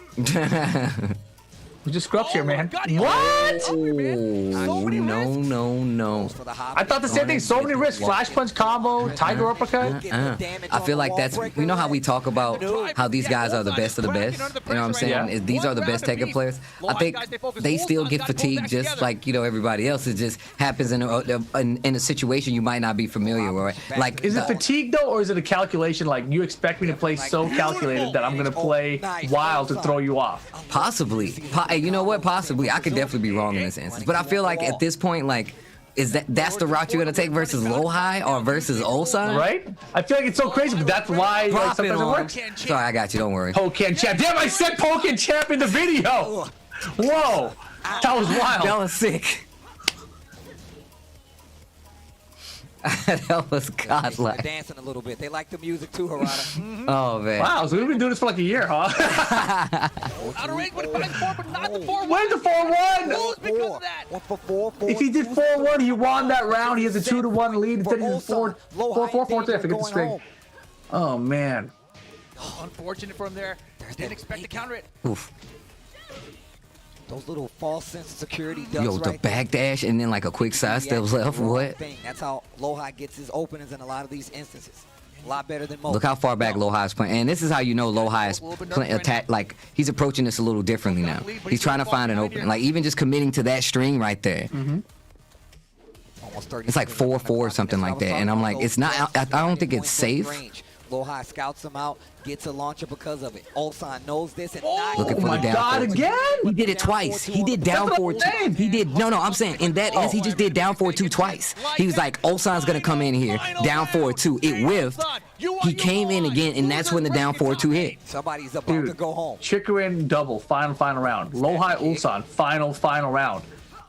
We just scrubs here, Oh my man. God, he- What? Oh, no. For the hop I thought the same thing. So many risks. Flash punch combo, tiger uppercut. I feel like that's, you know how we talk about how these guys are the best of the best? You know what I'm saying? Yeah. Is these are the best taker players. I think they still get fatigued just like, you know, everybody else. It just happens in a situation you might not be familiar with. Right? Like, Is it fatigue though, or is it a calculation? Like you expect me to play so calculated that I'm gonna play wild to throw you off? possibly. You know what? Possibly. I could definitely be wrong in this instance. But I feel like at this point, like, that's the route you're gonna take versus Lojai or versus Ulsan? Right? I feel like it's so crazy, but that's why like, Profit sometimes it on. works. Sorry, I got you. Don't worry. Pokken champ. Damn, I said Pokken champ in the video. Whoa, that was wild. That was sick. That was They're godlike. dancing a little bit. They like the music too, Harada. Oh man. Wow, so we've been doing this for like a year, huh? Out of range, but 5-4, but not the 4-1. Where's the 4-1? Lose because of that. 1 for 4. If he did 4-1, he won that round. He has a 2-1 lead. Instead, he's 4-4. 4-3. I forget the string. Oh man. Unfortunate from there. Didn't expect to counter it. Oof. Those little false sense of security ducks Yo, the right there. back dash and then like a quick side step Reacting to left. the wrong What? thing. That's how Lojai gets his openings in a lot of these instances. A lot better than most. Look how far back Lojai's playing. And this is how you know Lojai's attack. Like, he's approaching this a little differently now. He's trying to find an opening. Like, even just committing to that string right there. Almost 30 It's like seconds on 4-4 the or clock. something That's like what I that. was And I'm talking like, about. it's not, I don't think it's Point blank safe. range. Lojai scouts him out, gets a launcher because of it. Ulsan knows this and Looking Oh for my the down God, forward. again? He did it twice. He did down That's what forward I'm two. saying. He did, no, I'm saying in that instance, he just did down forward two twice. He was like, Ulsan's gonna come in here, down forward two. It whiffed. He came in again, and that's when the down forward two hit. Somebody's about to go home. Chikurin double, final round. Lojai Ulsan, final round.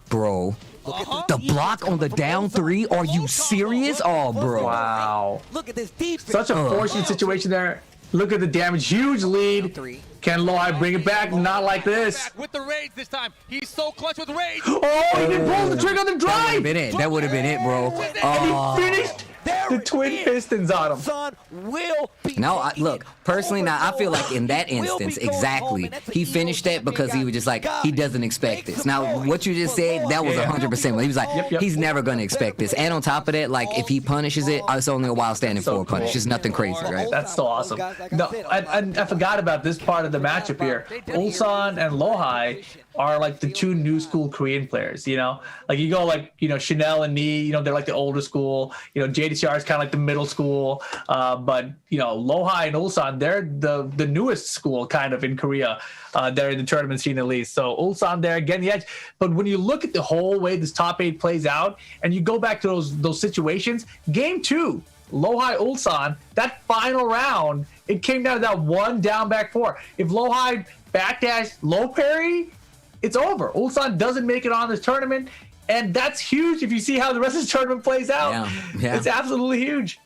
Bro. Uh-huh. The block on the down three? Are you serious? Oh, bro. Wow. Look at this defense. Such a fortunate situation there. Look at the damage. Huge lead. Can Lojai bring it back? Not like this. With the rage this time. He's so clutch with rage. Oh, he didn't pull the trigger on the That would drive. have been it. That would have been it, bro. Oh. And he finished the twin pistons on him. Son will be No, taking look, it personally, now I feel over. like in that He will be instance, going home, exactly, and that's a he Evo finished that champion because he guy. was just like, God, he doesn't expect make this. some Now, noise what you just for said, that was Lojai. 100%. He was like, Yep. he's never going to expect this. And on top of that, like, if he punishes it, it's only a wild standing So forward punish. cool. Just nothing crazy, right? That's so awesome. No, I forgot about this part of the matchup here. Ulsan and Lojai are like the two new school Korean players, you know? Like you go like, you know, Chanel and Nee, you know, they're like the older school. You know, JDCR is kind of like the middle school. But, you know, Lojai and Ulsan, they're the newest school kind of in Korea. They're in the tournament scene at least. So Ulsan there getting the edge. But when you look at the whole way this top 8 plays out and you go back to those situations, game 2, Lojai Ulsan, that final round, it came down to that one down back 4. If Lojai backdash low parry, it's over. Ulsan doesn't make it on this tournament, and that's huge if you see how the rest of the tournament plays out. Yeah. It's absolutely huge.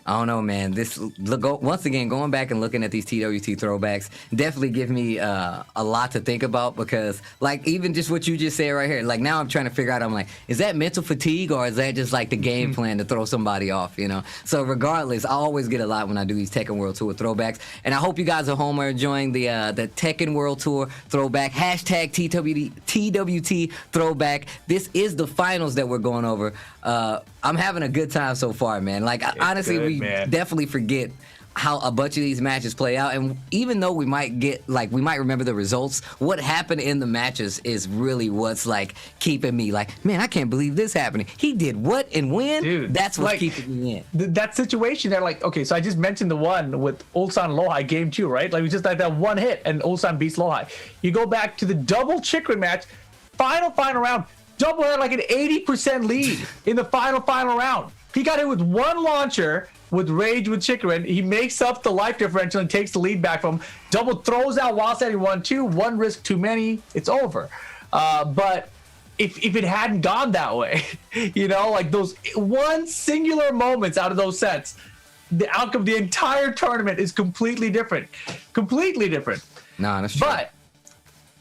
I don't know, man. Once again, going back and looking at these TWT throwbacks definitely give me a lot to think about because, like, even just what you just said right here, like, now I'm trying to figure out, I'm like, is that mental fatigue or is that just, like, the game plan to throw somebody off, you know? So regardless, I always get a lot when I do these Tekken World Tour throwbacks, and I hope you guys at home are enjoying the Tekken World Tour throwback, hashtag TWT throwback. This is the finals that we're going over. I'm having a good time so far, man. Like, honestly, we definitely forget how a bunch of these matches play out, and even though we might remember the results, what happened in the matches is really what's like keeping me like, man, I can't believe this happening. He did what and when? Dude, that's what's like, keeping me in. That situation there, like, okay, so I just mentioned the one with Ulsan Lojai game 2, right? Like, it was just like that one hit and Ulsan beats Lojai. You go back to the double Chikrin match, final round, double had like an 80% lead in the final round. He got hit with one launcher with Rage with Chikrin. He makes up the life differential and takes the lead back from him. Double throws out while setting 1-2. One risk too many. It's over. But if it hadn't gone that way, you know, like those one singular moments out of those sets, the outcome of the entire tournament is completely different. Completely different. No, that's true. But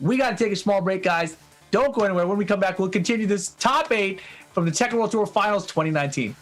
we got to take a small break, guys. Don't go anywhere. When we come back, we'll continue this top 8 from the Tekken World Tour Finals 2019.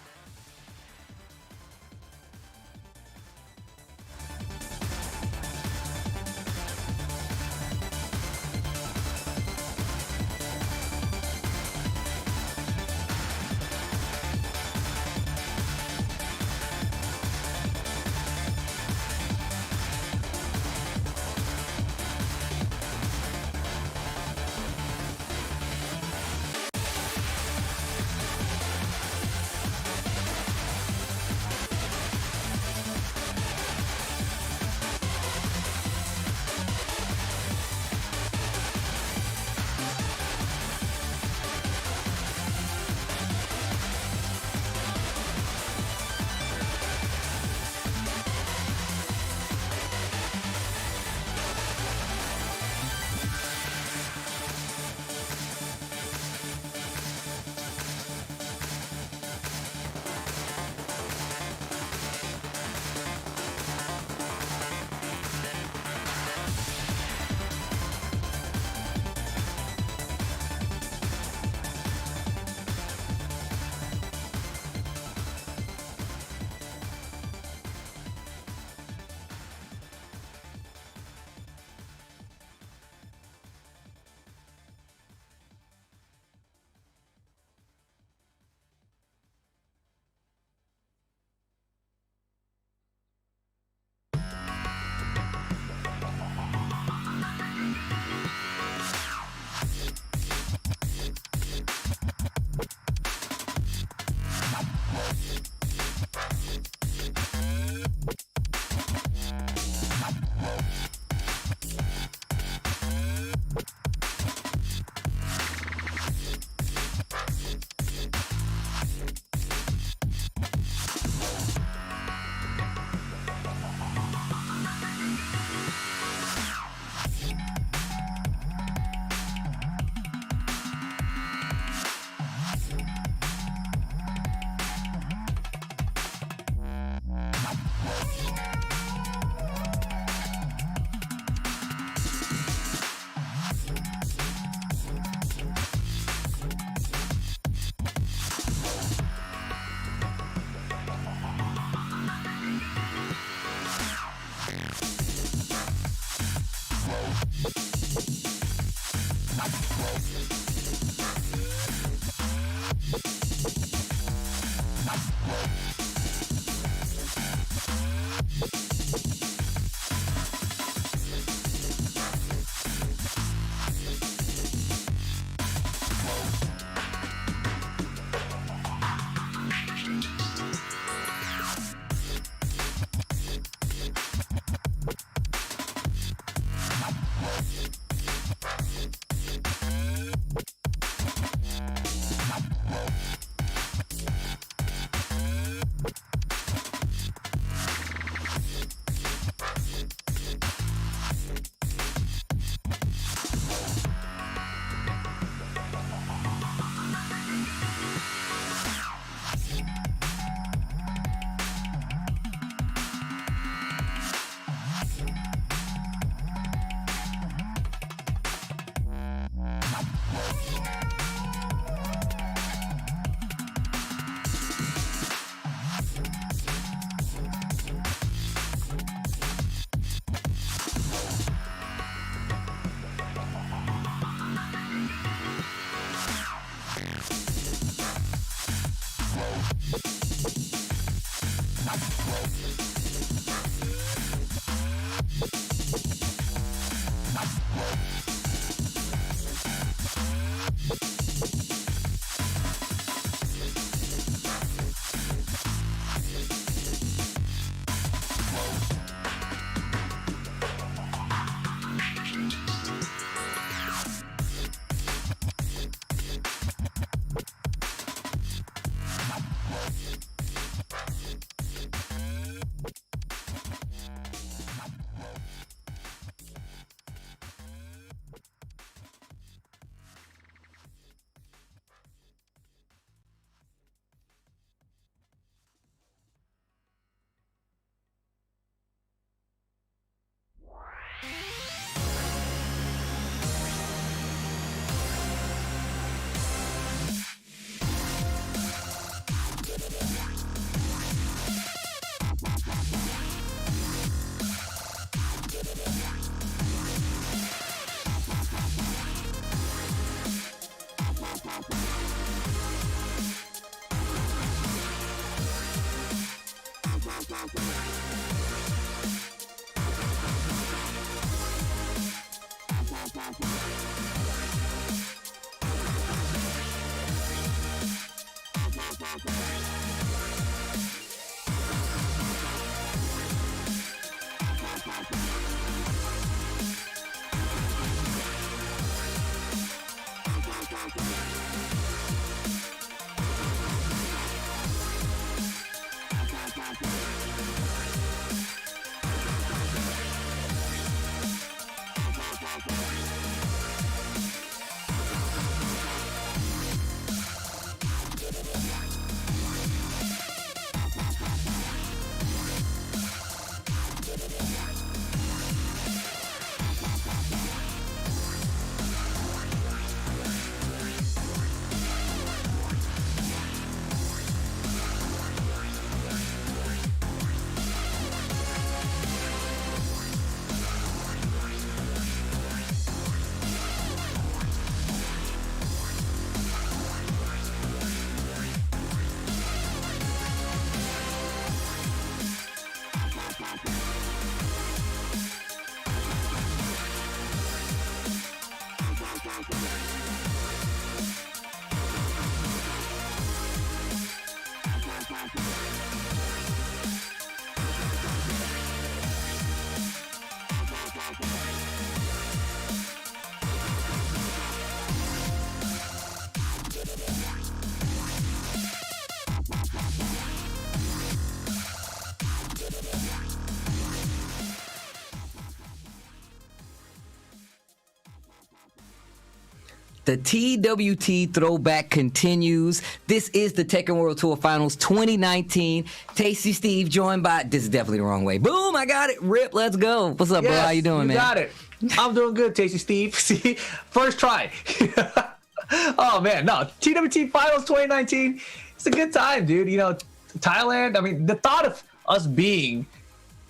The TWT throwback continues. This is the Tekken World Tour Finals 2019. Tasty Steve joined by, this is definitely the wrong way. Boom, I got it. Rip, let's go. What's up, bro? How you doing, man? You got it. I'm doing good, Tasty Steve. See, first try. Oh, man, no. TWT Finals 2019, it's a good time, dude. You know, Thailand, I mean, the thought of us being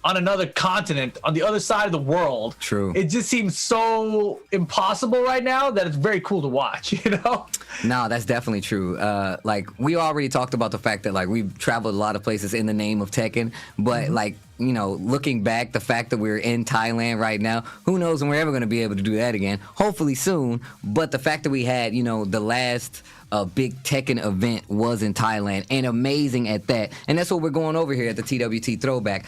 on another continent, on the other side of the world. True. It just seems so impossible right now that it's very cool to watch, you know? No, that's definitely true. Like, we already talked about the fact that, like, we've traveled a lot of places in the name of Tekken, but, like, you know, looking back, the fact that we're in Thailand right now, who knows when we're ever going to be able to do that again. Hopefully soon, but the fact that we had, you know, the last big Tekken event was in Thailand, and amazing at that. And that's what we're going over here at the TWT Throwback.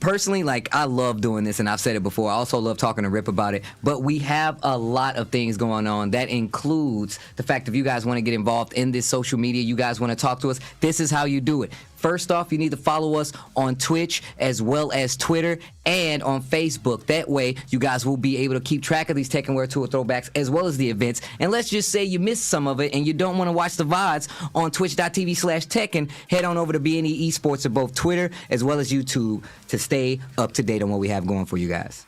Personally, like, I love doing this, and I've said it before. I also love talking to Rip about it, but we have a lot of things going on. That includes the fact if you guys want to get involved in this social media, you guys want to talk to us, this is how you do it. First off, you need to follow us on Twitch as well as Twitter and on Facebook. That way, you guys will be able to keep track of these Tekken World Tour throwbacks as well as the events. And let's just say you missed some of it and you don't want to watch the VODs on twitch.tv/Tekken. Head on over to BNE Esports at both Twitter as well as YouTube to stay up to date on what we have going for you guys.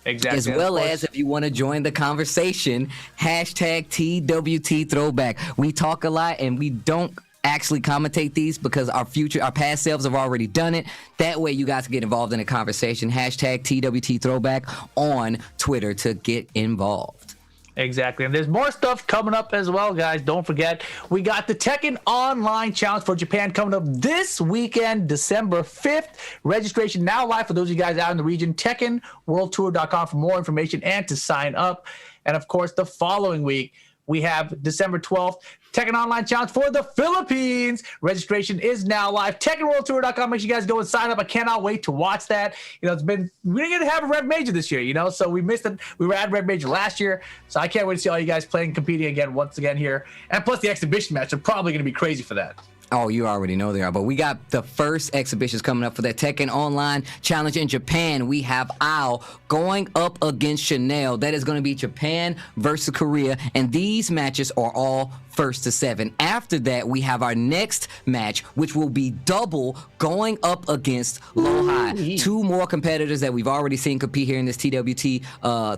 Exactly. As well as if you want to join the conversation, hashtag TWT Throwback. We talk a lot and we don't actually commentate these because our past selves have already done it. That way you guys can get involved in the conversation. Hashtag TWT Throwback on Twitter to get involved. Exactly. And there's more stuff coming up as well, guys. Don't forget, we got the Tekken Online Challenge for Japan coming up this weekend, December 5th. Registration now live for those of you guys out in the region. TekkenWorldTour.com for more information and to sign up. And, of course, the following week, we have December 12th, Tekken Online Challenge for the Philippines. Registration is now live. TekkenWorldTour.com. Make sure you guys go and sign up. I cannot wait to watch that. We didn't get to have a Red Major this year, so we missed it. We were at Red Major last year, so I can't wait to see all you guys playing, competing again once again here. And plus the exhibition match are probably going to be crazy for that. Oh, you already know they are. But we got the first exhibitions coming up for that Tekken Online Challenge in Japan. We have Ao going up against Chanel. That is going to be Japan versus Korea. And these matches are all first to 7. After that, we have our next match, which will be double going up against Lojai. 2 more competitors that we've already seen compete here in this TWT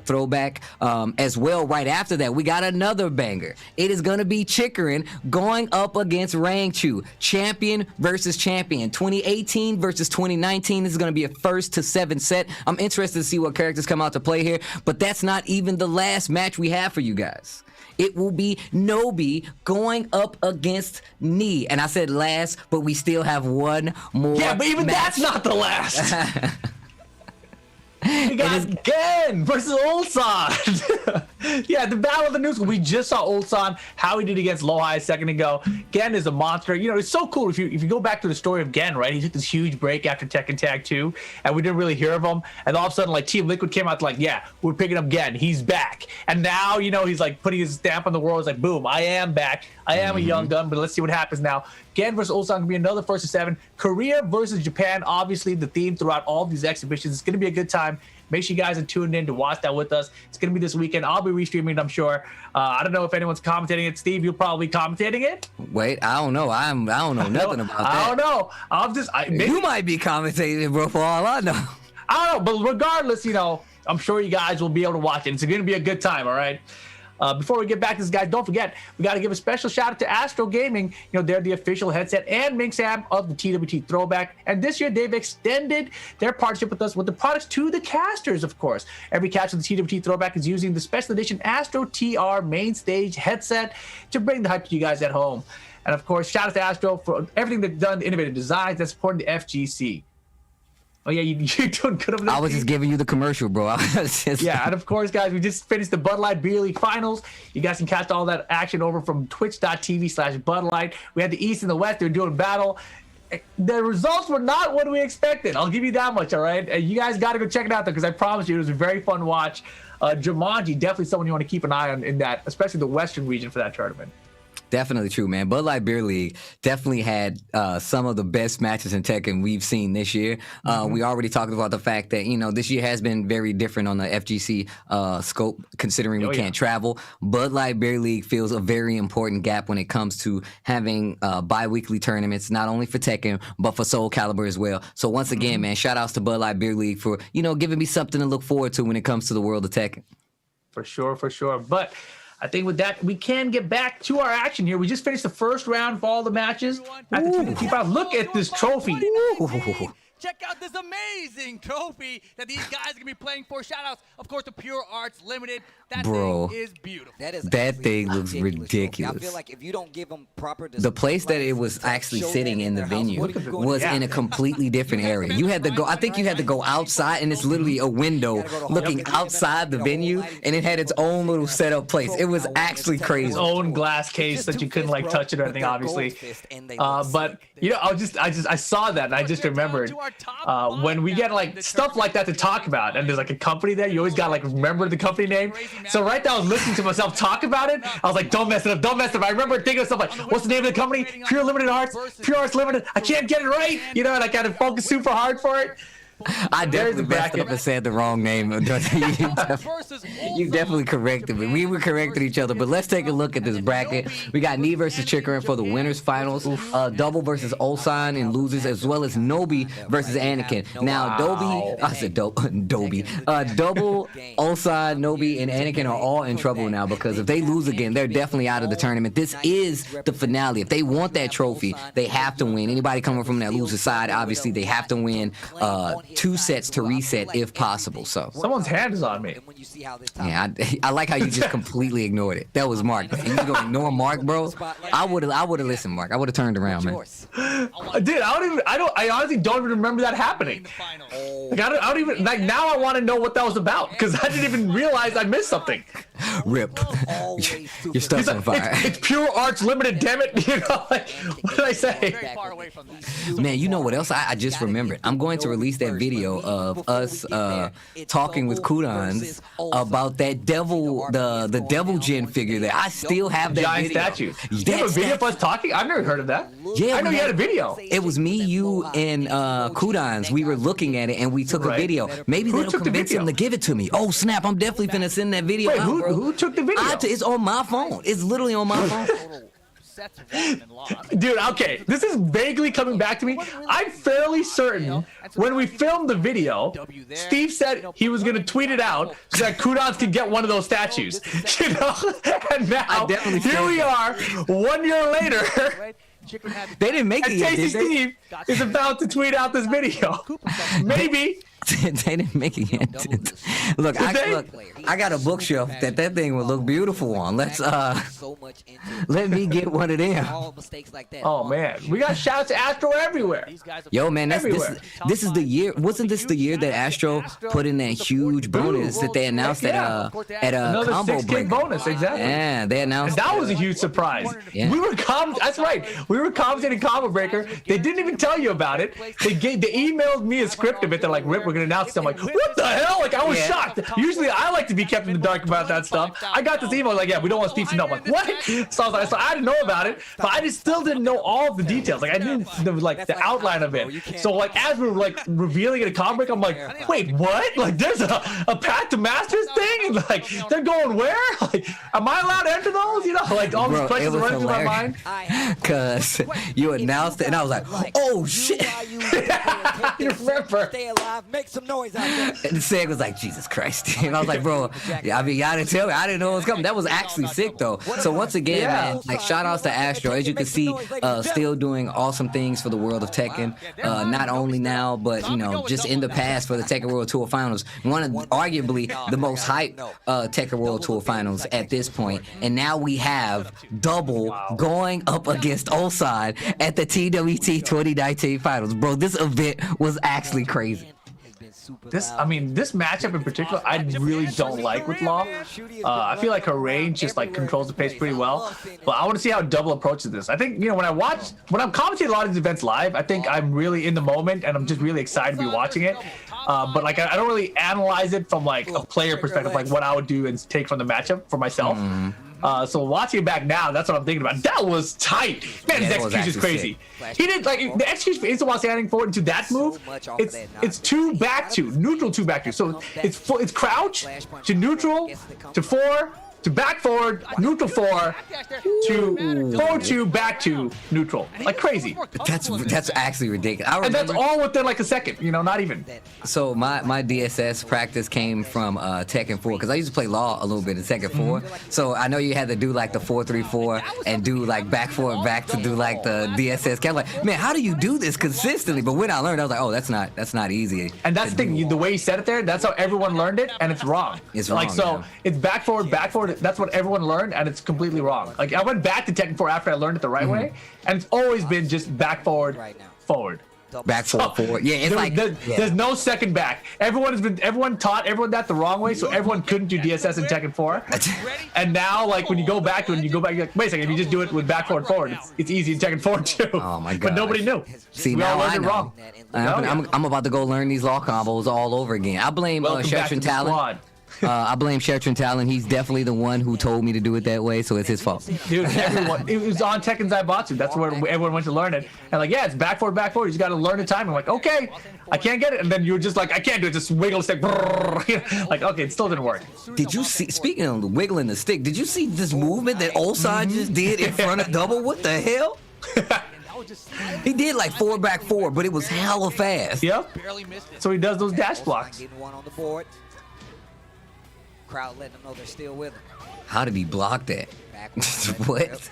throwback. As well, right after that, we got another banger. It is going to be Chicorin going up against Rangchu. Champion versus champion. 2018 versus 2019. This is going to be a first to 7 set. I'm interested to see what characters come out to play here, but that's not even the last match we have for you guys. It will be Nobi going up against Ni. And I said last, but we still have one more. Yeah, but even match. that's not the last. We got Gen versus Ulsan. Yeah, the battle of the new school. We just saw Ulsan, how he did against Lojai a second ago. Gen is a monster. It's so cool if you go back to the story of Gen, right? He took this huge break after Tekken Tag 2, and we didn't really hear of him. And all of a sudden, like, Team Liquid came out yeah, we're picking up Gen. He's back. And now, he's like putting his stamp on the world. It's like, boom, I am back. I am a young gun, but let's see what happens now. Gen versus Ulsan can be another first to 7. Korea versus Japan, obviously the theme throughout all these exhibitions. It's going to be a good time. Make sure you guys are tuned in to watch that with us. It's going to be this weekend. I'll be restreaming it, I'm sure. I don't know if anyone's commentating it. Steve, you'll probably be commentating it. Wait, I don't know. I don't know nothing about that. I don't know. You might be commentating it, bro, for all I know. I don't know, but regardless, I'm sure you guys will be able to watch it. It's going to be a good time, all right? Before we get back to this, guys, don't forget, we got to give a special shout out to Astro Gaming. They're the official headset and mix amp of the TWT Throwback. And this year, they've extended their partnership with us with the products to the casters, of course. Every caster of the TWT Throwback is using the special edition Astro TR main stage headset to bring the hype to you guys at home. And, of course, shout out to Astro for everything they've done, the innovative designs that's supporting the FGC. Oh, yeah, you're doing good over there. I was just giving you the commercial, bro. Yeah, and of course, guys, we just finished the Bud Light Beer League Finals. You guys can catch all that action over from twitch.tv/Bud Light. We had the East and the West. They're doing battle. The results were not what we expected. I'll give you that much, all right? You guys got to go check it out, though, because I promise you it was a very fun watch. Jumanji, definitely someone you want to keep an eye on in that, especially the Western region for that tournament. Definitely true, man. Bud Light Beer League definitely had some of the best matches in Tekken we've seen this year. We already talked about the fact that, this year has been very different on the FGC scope, considering we can't travel. Bud Light Beer League fills a very important gap when it comes to having bi-weekly tournaments, not only for Tekken, but for Soul Calibur as well. So once again, man, shout outs to Bud Light Beer League for, giving me something to look forward to when it comes to the world of Tekken. For sure. But I think with that, we can get back to our action here. We just finished the first round of all the matches. At the TWT. Look at this trophy. Check out this amazing trophy that these guys are going to be playing for. Shout-outs, of course, to Pure Arts Limited. That thing is beautiful. That thing looks ridiculous. I feel like if you don't give them proper the place that it was actually sitting in the venue was in a completely different area. You had to go, I think you had to go outside, and it's literally a window looking outside the venue, and it had its own little setup place. It was actually crazy. Its own glass case that you couldn't touch it or anything, obviously. But I saw that and I just remembered when we get stuff like that to talk about, and there's a company there, you always got remember the company name. So right now I was listening to myself talk about it. I was like, don't mess it up. I remember thinking of stuff what's the name of the company? Pure Arts Limited. I can't get it right, and I got to focus super hard for it. I definitely messed up and said the wrong name. You definitely corrected me. We were correcting each other, but let's take a look at this bracket. We got Ni versus Chicorin for the winners finals, double versus Ulsan in losers, as well as Nobi versus Anakin. Now, double Ulsan, Nobi, and Anakin are all in trouble now, because if they lose again, they're definitely out of the tournament. This is the finale. If they want that trophy, they have to win. Anybody coming from that loser side, obviously, they have to win 2 sets to reset if possible. So Someone's hand is on me. And when you see how this yeah, I like how you just completely ignored it. That was Mark. And you gonna ignore Mark, bro? I would have listened, Mark. I would have turned around, man. Dude, I honestly don't even remember that happening. Like, I don't even, like, now I want to know what that was about, because I didn't even realize I missed something. Rip. Your stuff's on fire. It's Pure Arts Limited, damn it. You know, like, what did I say? Very far away from that. Man, you know what else? I just remembered. I'm going to release that video of us talking with Kudans about that devil, the Devil Gen figure there. I still have that Giant video. statue. Do you have a video of us talking? I've never heard of that. Yeah, I know you had a video. It was me, you, and Kudans. We were looking at it, and we took a video. Maybe Who that'll took the convince him video? to give it to me. Oh, snap. I'm definitely finna send that video Wait, out, bro. who took the video? It's on my phone. It's literally on my phone. Sets won and lost. Dude, okay, this is vaguely coming back to me. I'm fairly certain when we filmed the video, Steve said he was going to tweet it out so that Kudans could get one of those statues. You know? And now, here we are, 1 year later, They didn't make it and yet, Tasty did they? Steve is about to tweet out this video. Maybe. They didn't make it yet. Look, I got a bookshelf that thing would look beautiful on. Let's let me get one of them. Oh man, we got shouts to Astro everywhere. Yo, man, this Everywhere. is the year. Wasn't this the year that Astro put in that huge bonus that they announced at Another Combo 6K Breaker? bonus, exactly. Yeah, they announced And that was a huge surprise. Yeah. That's right. We were commentating Combo Breaker. They didn't even tell you about it. They emailed me a script of it. They're like, Rip, we're gonna announce it. I'm like, what the hell? Like, I was shocked. Usually I like to be kept in the dark about that stuff. I got this email like, yeah, we don't want Steve to know. I'm like, what? So I didn't know about it, but I just still didn't know all of the details. Like, I knew the outline of it. So like, as we were like revealing it at Combo Breaker, I'm like, wait, what? Like, there's a Path to Masters thing? And like, they're going where? Like, am I allowed to enter those? You know, like all these questions are running through my mind. Cause you announced it, and I was like, oh shit. You remember? Stay alive, make some noise out there. And Seg was like, Jesus Christ. And I was like, bro, I mean, y'all didn't tell me. I didn't know it was coming. That was actually sick, though. So once again, man, like, shout outs to Astro. As you can see, still doing awesome things for the world of Tekken. Not only now, but, you know, just in the past for the Tekken World Tour Finals. One of, arguably, the most hyped Tekken World Tour Finals at this point. And now we have Double going up against Ulsan at the TWT 2019 Finals. Bro, this event was actually crazy. This matchup in particular, I really don't like with Law. I feel like her range just like controls the pace pretty well. But I want to see how Double approaches this. I think, you know, when I'm commentating a lot of these events live, I think I'm really in the moment and I'm just really excited to be watching it. But like, I don't really analyze it from like a player perspective, like what I would do and take from the matchup for myself. So watching it back now, that's what I'm thinking about. That was tight. Man, his execution is crazy. He did like the execution for instant while standing forward into that move. It's 2 back 2, neutral 2 back 2. So it's crouch to neutral to 4 to back forward, neutral 4 to forward 2, back 2, neutral. Like crazy. That's actually ridiculous. And that's all within like a second, you know, not even. So my DSS practice came from Tekken 4 because I used to play Law a little bit in Tekken 4. So I know you had to do like the 4-3-4 and do like back forward back to do like the DSS. I'm like, man, how do you do this consistently? But when I learned, I was like, oh, that's not easy. And that's the thing, the way you said it there, that's how everyone learned it, and it's wrong. It's wrong. Like, so yeah. it's back forward. That's what everyone learned, and it's completely wrong. Like, I went back to Tekken 4 after I learned it the right way, and it's always been just back forward, forward. Back forward. Yeah, it's there's no second back. Everyone taught everyone that the wrong way, so everyone couldn't do DSS in Tekken 4. And now, like, when you go back to it, you're like, wait a second, if you just do it with back forward, it's easy in Tekken 4 too. Oh my god. But nobody knew. See, we all now learned I it know. wrong. I'm about to go learn these Law combos all over again. I blame Shertrin Talon. I blame Shertrin Talon. He's definitely the one who told me to do it that way, so it's his fault. Dude, everyone, it was on Tekken Zaibatsu. That's where everyone went to learn it. And like, yeah, it's back forward. You just got to learn the timing. I'm like, okay, I can't get it. And then you were just like, I can't do it. Just wiggle the stick. Like, okay, it still didn't work. Did you see, speaking of wiggling the stick, did you see this movement that Ulsan just did in front of Double? What the hell? He did like 4 back 4, but it was hella fast. Yep. So he does those dash blocks. Getting one on the board. Crowd letting them know they're still with him. How did he block that? What?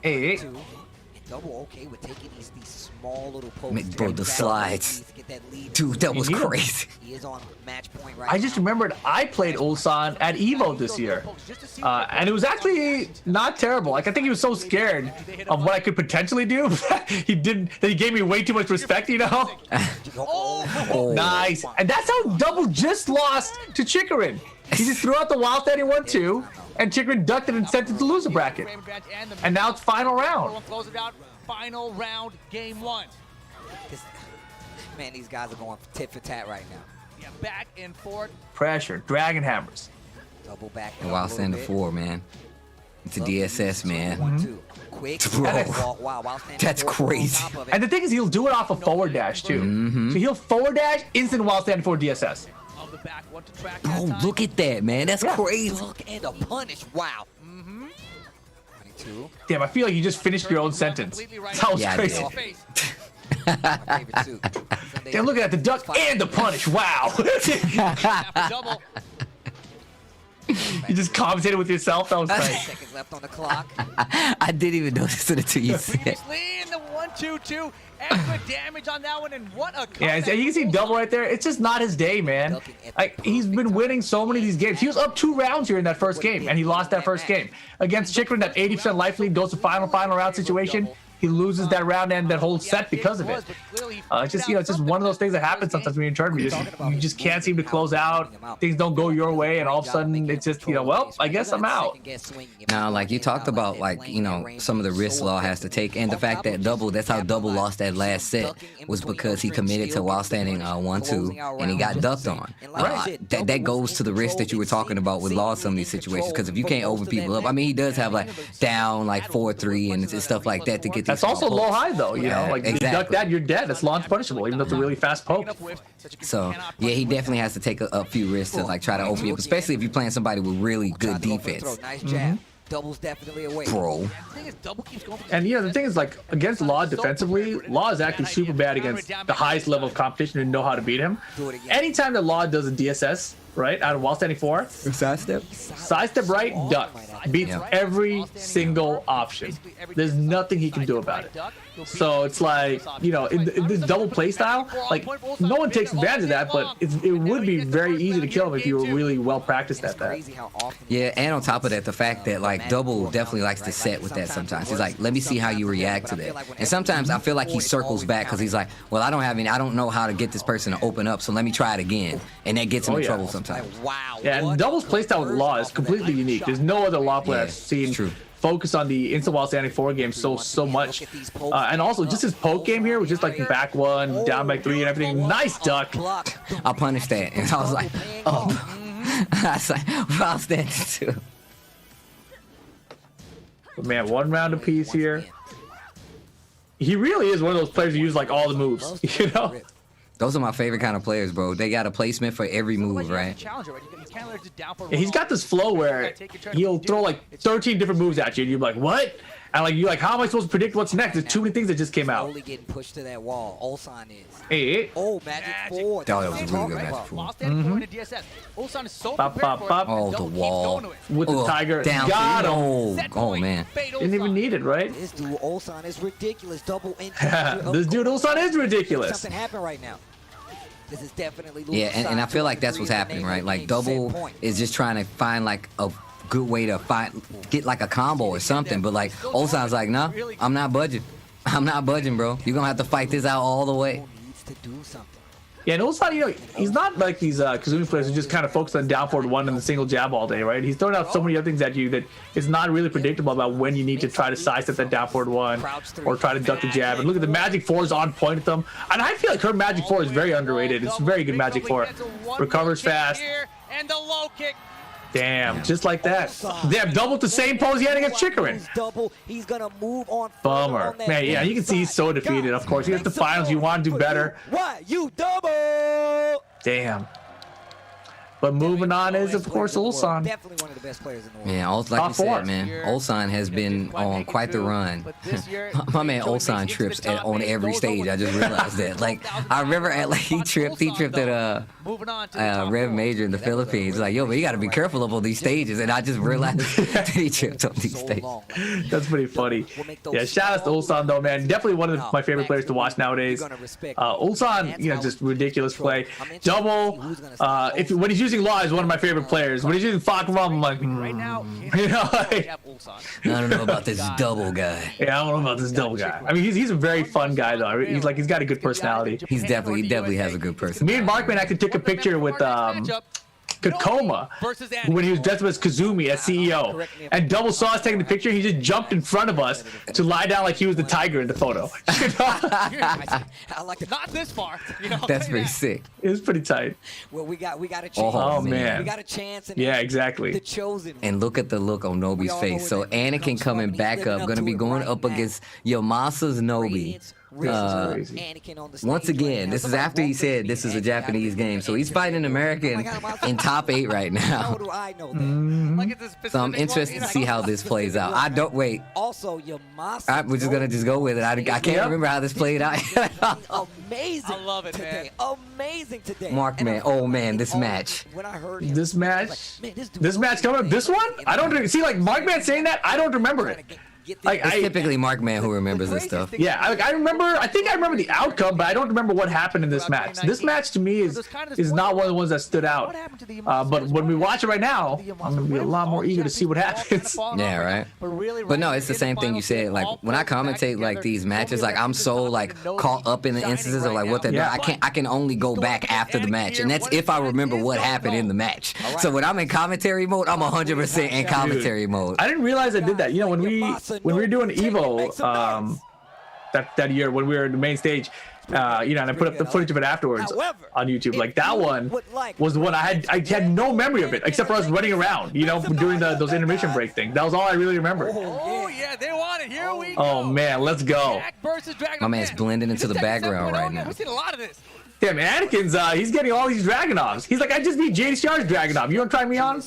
Hey. Two, and Double okay with taking these small little pokes. Bro, the slides. To get that lead. Dude, that was You need 'em. crazy. He is on match point right I just remembered I played Ulsan at Evo this year, and it was actually not terrible. Like I think he was so scared of what I could potentially do. He didn't. That he gave me way too much respect, you know. Oh. Nice, and that's how Double just lost to Chikarin. He just threw out the wild standing 1-2, and Chikarin ducked it and sent it to loser bracket. And now it's final round. Final round, game 1. Man, these guys are going tit for tat right now. Yeah, back and forth. Pressure, Dragon Hammers. Double back. And while standing 4, man. It's a DSS, man. 1-2. Quick. Bro. Wow, That's crazy. And the thing is, he'll do it off a forward dash too. So he'll forward dash, instant while standing for DSS. Of the back, one to track Bro, that time. look at that, man. That's crazy. Look and a punish. Wow. 22. Damn, I feel like you just finished your own sentence. That was Yeah, I crazy. did. My favorite too. Damn, look at that, the duck and the punish. Wow. Double. You just commentated with yourself. That was great. Seconds left on the clock. I didn't even notice it until you said it. Previously in the 1-2-2. Extra damage on that one, and what a Yeah, and you can see Double right there. It's just not his day, man. Like he's been winning so many of these games. He was up 2 rounds here in that first game, and he lost that first game against Chikrin. That 80% life lead goes to final round situation. He loses that round and that whole set because of it. It's just it's just one of those things that happens sometimes when you're in tournament. You just can't seem to close out. Things don't go your way, and all of a sudden it's just well, I guess I'm out. Now, like you talked about, like some of the risks Law has to take, and the fact that that's how Double lost that last set was because he committed to while standing 1-2 and he got ducked on. That goes to the risk that you were talking about with Law in some of these situations, because if you can't open people up, I mean he does have like down like 4-3 and stuff like that to get. That's also low high though, you know. Like if you duck exactly. that, you're dead. It's launch punishable, even though it's a really fast poke. So yeah, he definitely has to take a few risks to like try to open you up, especially if you're playing somebody with really good defense. Nice jab. Double's definitely away. Bro. And the thing is, like against Law defensively, Law is actually super bad against the highest level of competition and know how to beat him. Anytime that Law does a DSS, right, out of while standing 4, sidestep right, duck. Beats every single option. There's nothing he can do about it. So it's like, in this double play style, like no one takes advantage of that, but it would be very easy to kill him if you were really well practiced at that. Yeah, and on top of that, the fact that like Double definitely likes to set with that sometimes. He's like, let me see how you react to that. And sometimes I feel like he circles back because he's like, well, I don't know how to get this person to open up, so let me try it again. And that gets him in trouble sometimes. Wow. Yeah, and Double's playstyle with Law is completely unique. There's no other Law player I've seen focus on the instant while standing 4 game so much. And also just his poke game here was just like back 1, down by 3 and everything. Nice duck. I punished that and I was like, oh. I was like, while standing 2. But man, 1 round apiece here. He really is one of those players who use like all the moves, Those are my favorite kind of players, bro. They got a placement for every move, right? Yeah, he's got this flow where he'll throw like 13 different moves at you, and you're like, what? And you're like, how am I supposed to predict what's next? There's too many things that just came out. Slowly getting pushed to that wall. Ulsan is. Hey. Oh, Magic 4. That was a really good Magic 4. Ulsan is so Bop, bop, bop. Oh, the wall. With the tiger. Down. Got him. Oh, man. Didn't even need it, right? This dude Ulsan is ridiculous. Double into. This dude Ulsan is ridiculous. Something happened right now. This is definitely Yeah, and I feel like that's what's happening, right? Like Double is just trying to find like a good way to get like a combo or something, but like Ulsan's like, no, I'm not budging. I'm not budging, bro. You're gonna have to fight this out all the way. Needs to do something. Yeah, and Ulsan, he's not like these Kazumi players who just kind of focus on down forward 1 and the single jab all day, right? He's throwing out so many other things at you that it's not really predictable about when you need to try to sidestep that down forward 1 or try to duck the jab. And look at the Magic 4 is on point at them. And I feel like her Magic 4 is very underrated. It's very good Magic 4. Recovers fast. And the low kick. Damn, just like that. Damn, double the same pose he had against Chikarin. He's gonna move on. Bummer. Man, yeah, you can see he's so defeated, of course. You get the finals, you want to do better. What? You double! Damn. But moving on is, of course, Ulsan. Definitely one of the best players in the world. Man, like you Top four. said, man, Ulsan has been on quite the run. My man Ulsan trips on every stage. I just realized that. Like, I remember he tripped at Rev Major in the Philippines. Like, yo, man, you got to be careful up on these stages. And I just realized that he tripped on these stages. That's pretty funny. Yeah, shout out to Ulsan though, man. Definitely one of my favorite players to watch nowadays. Ulsan, just ridiculous play. Double. When he's using Law, is one of my favorite players. When he's using Fakram, I'm like, I don't know about this double guy. Yeah, I don't know about this double guy. I mean, he's a very fun guy though. He's got a good personality. He definitely has a good personality. Me and Markman actually took a picture with Kakoma when he was dressed up as Kazumi as CEO, and Double saw us taking the picture. He just jumped in front of us to lie down like he was the tiger in the photo. I like it. Not this far. That's pretty sick. It was pretty tight. Well, we got a chance. Oh man, we got a chance. And yeah, exactly. The chosen. And look at the look on Nobi's face. So Anakin coming back up, gonna be going up against Yamasa's Nobi. Once again, this is after he said this is a Japanese game, so he's fighting an American in top 8 right now. So I'm interested to see how this plays out. I don't wait. Also, Yamasa. We're just gonna go with it. I can't remember how this played out. Amazing. I love it, man. Amazing today. Mark, man. Oh man, this match. When I heard this match, this match coming up. This one, I don't see. Like Markman saying that, I don't remember it. It's typically Markman who remembers this stuff. Yeah, I think I remember the outcome, but I don't remember what happened in this match. This match to me is not one of the ones that stood out. But when we watch it right now, I'm gonna be a lot more eager to see what happens. Yeah, right. But no, it's the same thing you said. Like when I commentate like these matches, like I'm so like caught up in the instances of like what they're doing. I can only go back after the match, and that's if I remember what happened in the match. So when I'm in commentary mode, I'm 100% in commentary mode. I didn't realize I did that. When we were doing Evo that year when we were in the main stage, and I put up the footage of it afterwards on YouTube. Like that one was the one I had no memory of it except for us running around, during those intermission break things. That was all I really remember. Oh yeah, they want it. Here we go. Oh man, let's go. My man's blending into the background right now. We've seen a lot of this. Damn, Anakin's he's getting all these Dragunovs. He's like, I just need JDCR's Dragunov. You want to try me on?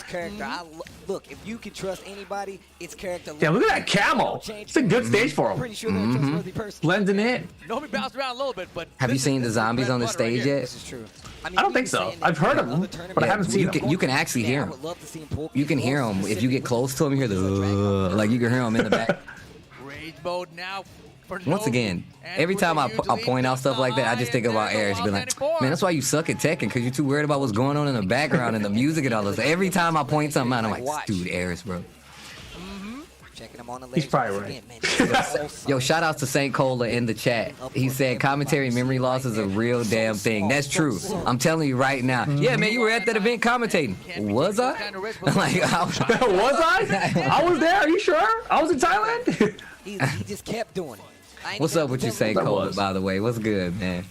Look, if you can trust anybody, it's character. Damn, look at that camo. It's a good stage for him. Pretty sure they're a trustworthy person. Blending in. Nobi bounced around a little bit, but have you seen the zombies on the stage yet? This is true. I don't think so. I've heard of them, but I haven't seen them. You can actually hear them. You can hear them if you get close to them. You hear the like you can hear them in the back. Rage mode now. Once again, every time I point out stuff like that, I just think about Aris. Be like, man, that's why you suck at Tekken, because you're too worried about what's going on in the background and the music and all this. Every time I point something out, I'm like, dude, Aris, bro. He's probably right. Yo, shout out to St. Cola in the chat. He said commentary memory loss is a real damn thing. That's true. I'm telling you right now. Yeah, man, you were at that event commentating. Was I? Like, was I? I was there. Are you sure? I was in Thailand. He just kept doing it. What's up with you, St. Cola, by the way? What's good, man?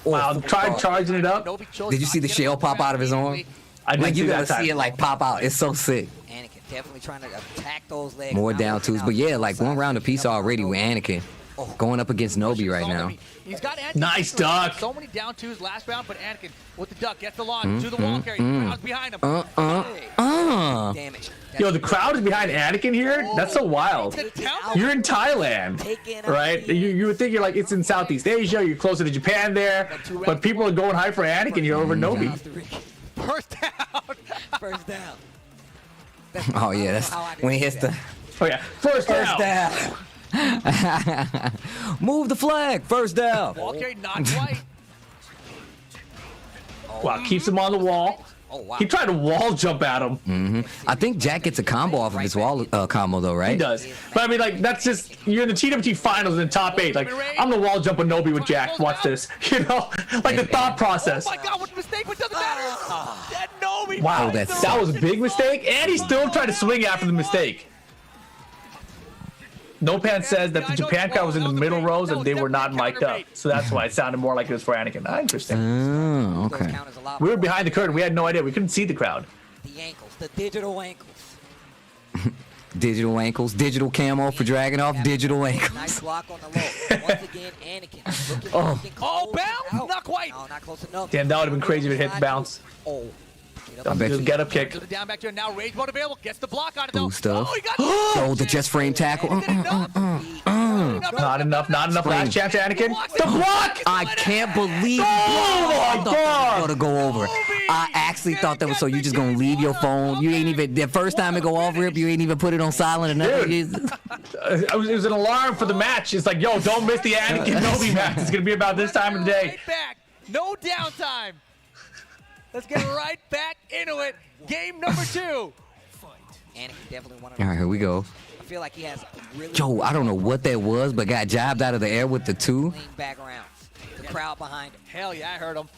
Wow, tried charging it up. Did you see the shell pop out of his arm? I didn't you gotta see it like pop out. It's so sick. Anakin definitely trying to attack those legs. More down twos, but yeah, like one round apiece already with Anakin going up against Nobi right now. He's got Anakin. Nice duck. So many down twos last round, but Anakin with the duck gets the launch to the wall carry. Crowd's behind him. Damage. Yo, the crowd is behind Anakin here? That's so wild. You're in Thailand, right? You would think you're like, it's in Southeast Asia, you're closer to Japan there, but people are going high for Anakin here over Nobi. First down. First down. Oh, yeah, that's when he hits the... Oh, yeah. First down. Move the flag. First down. Wall carry not quite. Wow, keeps him on the wall. Oh, wow. He tried to wall jump at him. I think Jack gets a combo off of his wall combo, though, right? He does. But I mean, like, that's just, you're in the TWT finals in top 8. Like, I'm the wall jump with Nobi with Jack. Watch this. Like the thought process. Oh my God, what a mistake, but doesn't matter. That Nobi. Wow, that was a big mistake, and he still tried to swing after the mistake. Nopan says that the Japan crowd was in the middle rows and they were not mic'd up. So that's why it sounded more like it was for Anakin. Interesting. Oh, okay. We were behind the curtain. We had no idea. We couldn't see the crowd. The ankles, the digital ankles. Digital ankles, digital camo for Dragunov, digital ankles. Nice block on the low. Once again, Anakin. Oh, bounce? Not quite. No, not close enough. Damn, that would have been crazy if it hit the bounce. Oh. I bet you. Get up kick. To the down back to it. Now rage mode available. Gets the block on it though. Boost up. Oh, he got Oh, the just frame tackle. Not enough. Last chance, Anakin. The block! I can't believe Oh my God! gonna go over. I actually thought that was so you just gonna leave your phone. You ain't even the first time it go off rip. You ain't even put it on silent or nothing. It was an alarm for the match. It's like, yo, don't miss the Anakin Nobi match. It's gonna be about this time of the day. Right back. No downtime. Let's get right back into it. Game number 2. Anakin definitely one of All right, here we go. I feel like he has really Yo, I don't know what that was, but got jabbed out of the air with the 2. clean back around. The crowd behind him. Hell yeah, I heard him.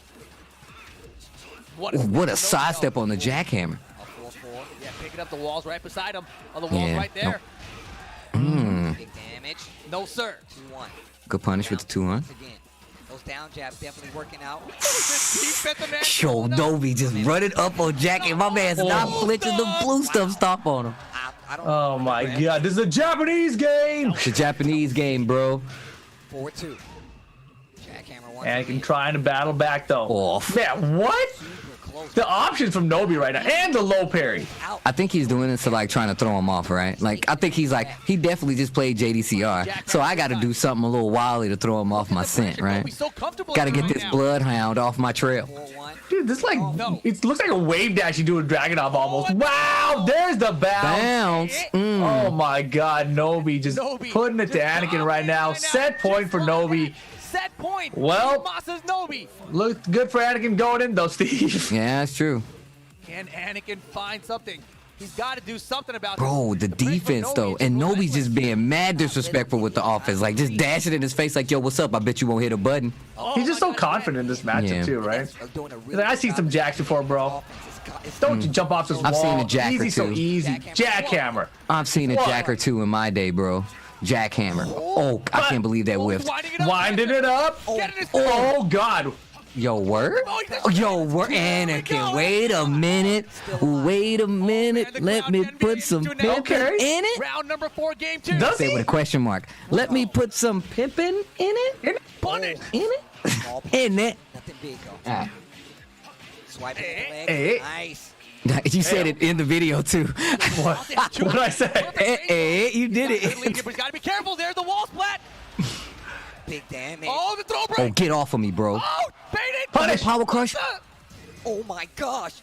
What a sidestep on the jackhammer. A 4-4. Yeah, picking up the walls right beside him. On the walls Yeah. right there. Big damage. No, sir. 2-1. Good punish with the 2, huh? Once again. Those down jabs definitely working out. Yo, Nobi just running up on Jack, and my man stop flinching. The blue stuff stop on him. I don't Oh my God, this is a Japanese game. It's a Japanese game, bro. 4-2. Jackhammer once Anakin again. trying to battle back though. Off. Man, what? Super close. The options from Nobi right now, and the low parry. Out. I think he's doing this to like trying to throw him off, right? Like I think he's like he definitely just played JDCR, so I got to do something a little wily to throw him off my scent, right? Got to get this bloodhound off my trail. 4-1. Dude, this like no. it looks like a wave dash you do with Dragunov almost. Wow, there's the bounce. Bounce. Oh my God, Nobi just putting it to Anakin right now. Set point for Nobi. Set point. Well- Masa's Nobi. Looked good for Anakin going in though, Steve. Yeah, that's true. Can Anakin find something? He's got to do something about Bro, the this. The break from defense Nobi though, is and Nobi's relentless. just being mad disrespectful with the offense, like just dashing in his face, like, "Yo, what's up? I bet you won't hit a button." Oh He's just my so God, confident in this matchup Yeah. too, right? That's doing a He's really like, I good seen job some of jacks before, bro. offense. It's Don't you jump off this wall. I've seen a jack or Easy, so two. easy. Jackhammer. I've seen a What? jack or two in my day, bro. Jackhammer. Oh, I can't believe that whiffed. Winding it up. Winding it up. Get in his Oh God. Yo, word? Yo, word. Anakin, wait a minute. Wait a minute. Let me put some pimpin' Okay. in it. Round number 4, game 2. Does Say he? with a question mark. Let me put some pimpin' in it. Punish. In it. In it. Nothing big though. Ah. Swipe it in the leg. Hey. Nice. You said it in the video too. What? What did I say? You did He's it. got to be careful. There's the wall splat. Big damage. Oh, the throw Oh, break. get off of me, bro. Oh, baited. Punish. Power crush. Oh my gosh.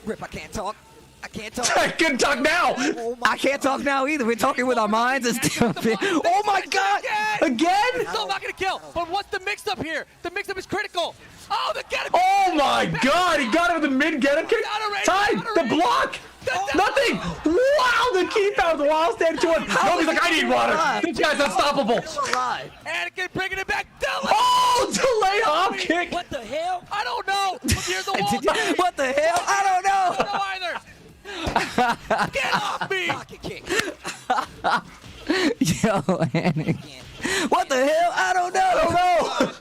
Rip, I can't talk. I can't talk. I can talk now. Oh my I can't talk now either. We're talking with our minds and stuff. Oh my God! Again? Still not going to kill. But what's the mix-up here? The mix-up is critical. Oh, the get up. Oh my God! He got him with the mid get up kick. Time. The block. Nothing. Wow! The keep out of the wall stand to him. Nobody's like, I need water. This guy's unstoppable. Anakin bringing it back. Oh! Delay hop kick. What the hell? I don't know. But here's the wall. What the hell? I don't know. I don't know either. Get off me. Pocket kick. Yo, Anakin. Again. What the hell? I don't know.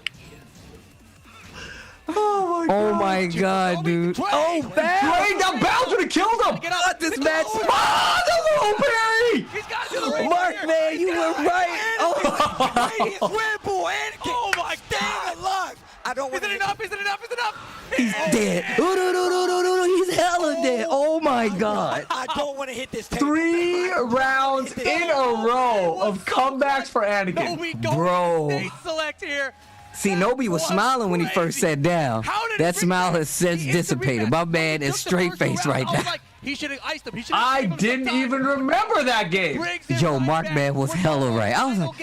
Oh my God, dude. Oh, bad. Drain down bounce would have killed him. Get up. This match. Ah, the little parry. He's got to do the right Mark, here. man, you were right. Oh, Win, boy. Anakin. Oh my God. Alive. I don't Is want it enough? Is it enough? Is it enough? he's dead. He's hella dead. Oh my God. I don't want to hit this table. 3 rounds in a row of comebacks for Anakin. Nobi going Bro. state select here. See, Nobi was smiling when he first sat down. How did That it smile reach has since the instant dissipated. rematch? My man He is took the straight first face round. right I was now. like, he should have iced him. He should I have given him didn't some time. even remember that game. Briggs is Yo, right Mark back. Man was We're hella going right. I was final like,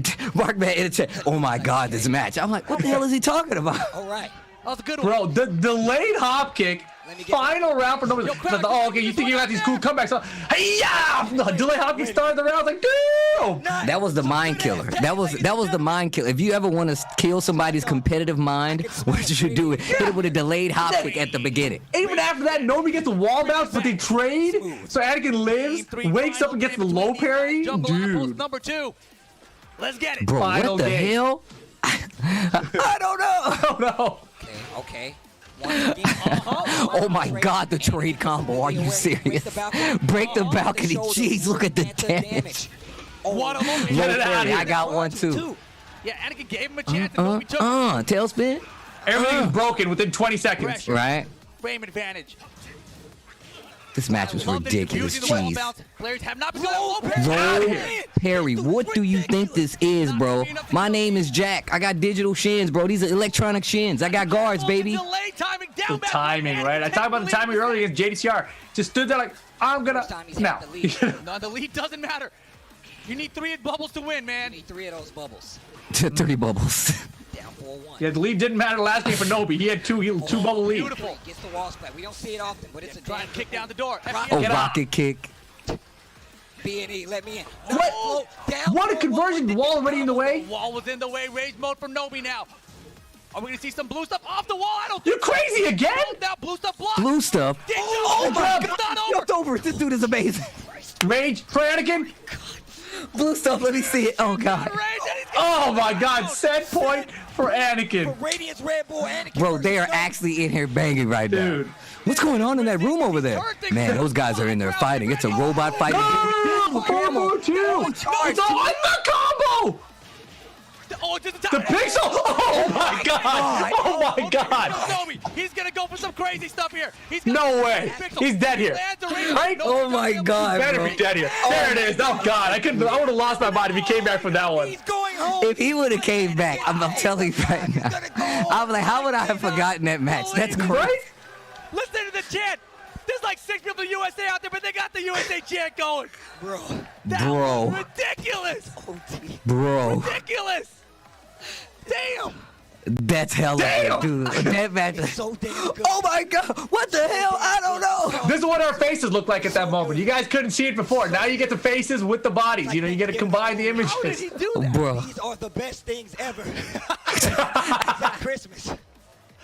game. Mark Man in the chat. Oh my God, this match. I'm like, what the hell is he talking about? All right. That was a good one. Bro, the delayed hop kick, final round for Nobi. Yo, crowd, Oh, okay, you think you got these cool comebacks? Hey-ya! The delayed hop kick started the round. I was like, damn! That was the mind killer. That was the mind killer. If you ever want to kill somebody's competitive mind, what you should do is hit it with a delayed hop kick at the beginning. Even after that, Nobi gets the wall bounce, but they trade. So Anakin lives, wakes up and gets the low parry. Jungle Outpost Dude. number 2. Let's get it. Bro, Final what the game. hell? I don't know. Oh, no. Okay. Once again, Oh my God, the trade combo. Are you serious? Break the balcony. Jeez, look at the damage. What a moment. Get it out of here. I got one too. Yeah, Anakin gave him a chance and Nobi took Tailspin. Everything is broken within 20 seconds. Pressure. Right. Frame advantage. This match was Love that he's ridiculous. using the wall Jeez. bounce. Players have not been good at wall bounce. Bro, Perry, what do you think this is, bro? My name is Jack. I got digital shins, bro. These are electronic shins. I got guards, baby. Delay timing down The back. timing, right? I talked about the timing earlier against JDCR. Just stood there like, I'm gonna. No. No, the lead doesn't matter. You need 3 bubbles to win, man. You need 3 of those bubbles. 30 bubbles. Down 4-1. Yeah, the lead didn't matter last game for Nobi. He had two bubble lead. Beautiful. Gets the wall splat. We don't see it often, but it's a Try damn and kick good down the door. Oh, Get out. rocket kick. B&E, let me in. What? No, down What a 4-1. conversion. The wall already in the way. The wall was in the way. Rage mode for Nobi now. Are we going to see some blue stuff off the wall? I don't You're think so. crazy again? Now blue stuff blocked. Blue stuff. Oh my God. It's not over. Jumped over. This dude is amazing. Rage for Anakin. Blue stuff. Let me see it. Oh, God. Rage, and he's gonna Oh my go God. down. Set point for Anakin. For Radiance Red Bull Anakin. Bro, they are versus Nobi. actually in here banging right now. Dude. What's going on in that room over there? Man, those guys are in there fighting. It's a robot fight. No! Combo 2! It's on the combo! Oh, to the top. The pixel! Oh my God! Oh my God! Nobi, he's gonna go for some crazy stuff here. He's gonna No go for way! the pixel. He's dead here. Lands a ring. Right? Nobi's Oh my gonna God, Better bro. be dead here. There it is. Oh God! I would have lost my mind if he came back from that one. He's going home. If he would have came back, I'm telling you right now. I'm like, how would I have forgotten that match? That's crazy. Right? Listen to the chant. There's like 6 people in the USA out there, but they got the USA chant going. Bro. That Bro. was ridiculous. OT. Bro, Ridiculous. Damn. that's hella Damn. dude. That match. So damn good. Oh my God! What the hell? I don't know. This is what our faces looked like at that moment. You guys couldn't see it before. Now you get the faces with the bodies. You know, you get to combine the images. How did he do that? Bro, These are the best things ever. It's like Christmas.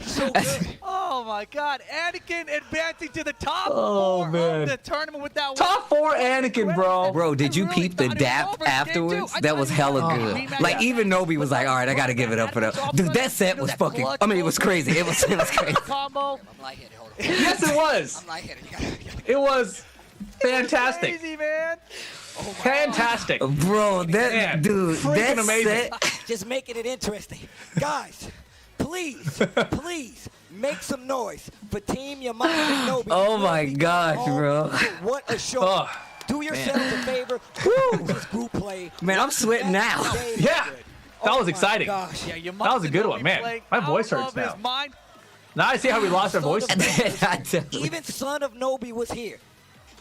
So good. Oh my God. Anakin advancing to the top Oh, 4 man. of the tournament with that Top 4 Anakin, bro. Bro, did you I really peep the thought it was dap over in game afterwards? 2. I That thought was he hella was good. rematch. Like even Nobi was like, all right, I gotta give it up for that. Dude, that set was fucking. I mean, it was crazy. It was crazy. Combo. I'm lightheaded. Hold on. Yes, it was. I'm lightheaded. You gotta It was fantastic. Crazy, man. Fantastic. Bro, that Man, dude, freaking that amazing. set. just making it interesting. Guys, please, please make some noise for Team Yamada and Nobi. Oh my We'll be gosh, home. bro. What a show. Ugh. Do yourselves a favor. Woo. This group play. Man, I'm sweating now. Yeah. That was my exciting. Gosh. Yeah, you That was a good one, man. My voice hurts now. Now I see how we lost our voices. I tell you. Even son of Nobi was here.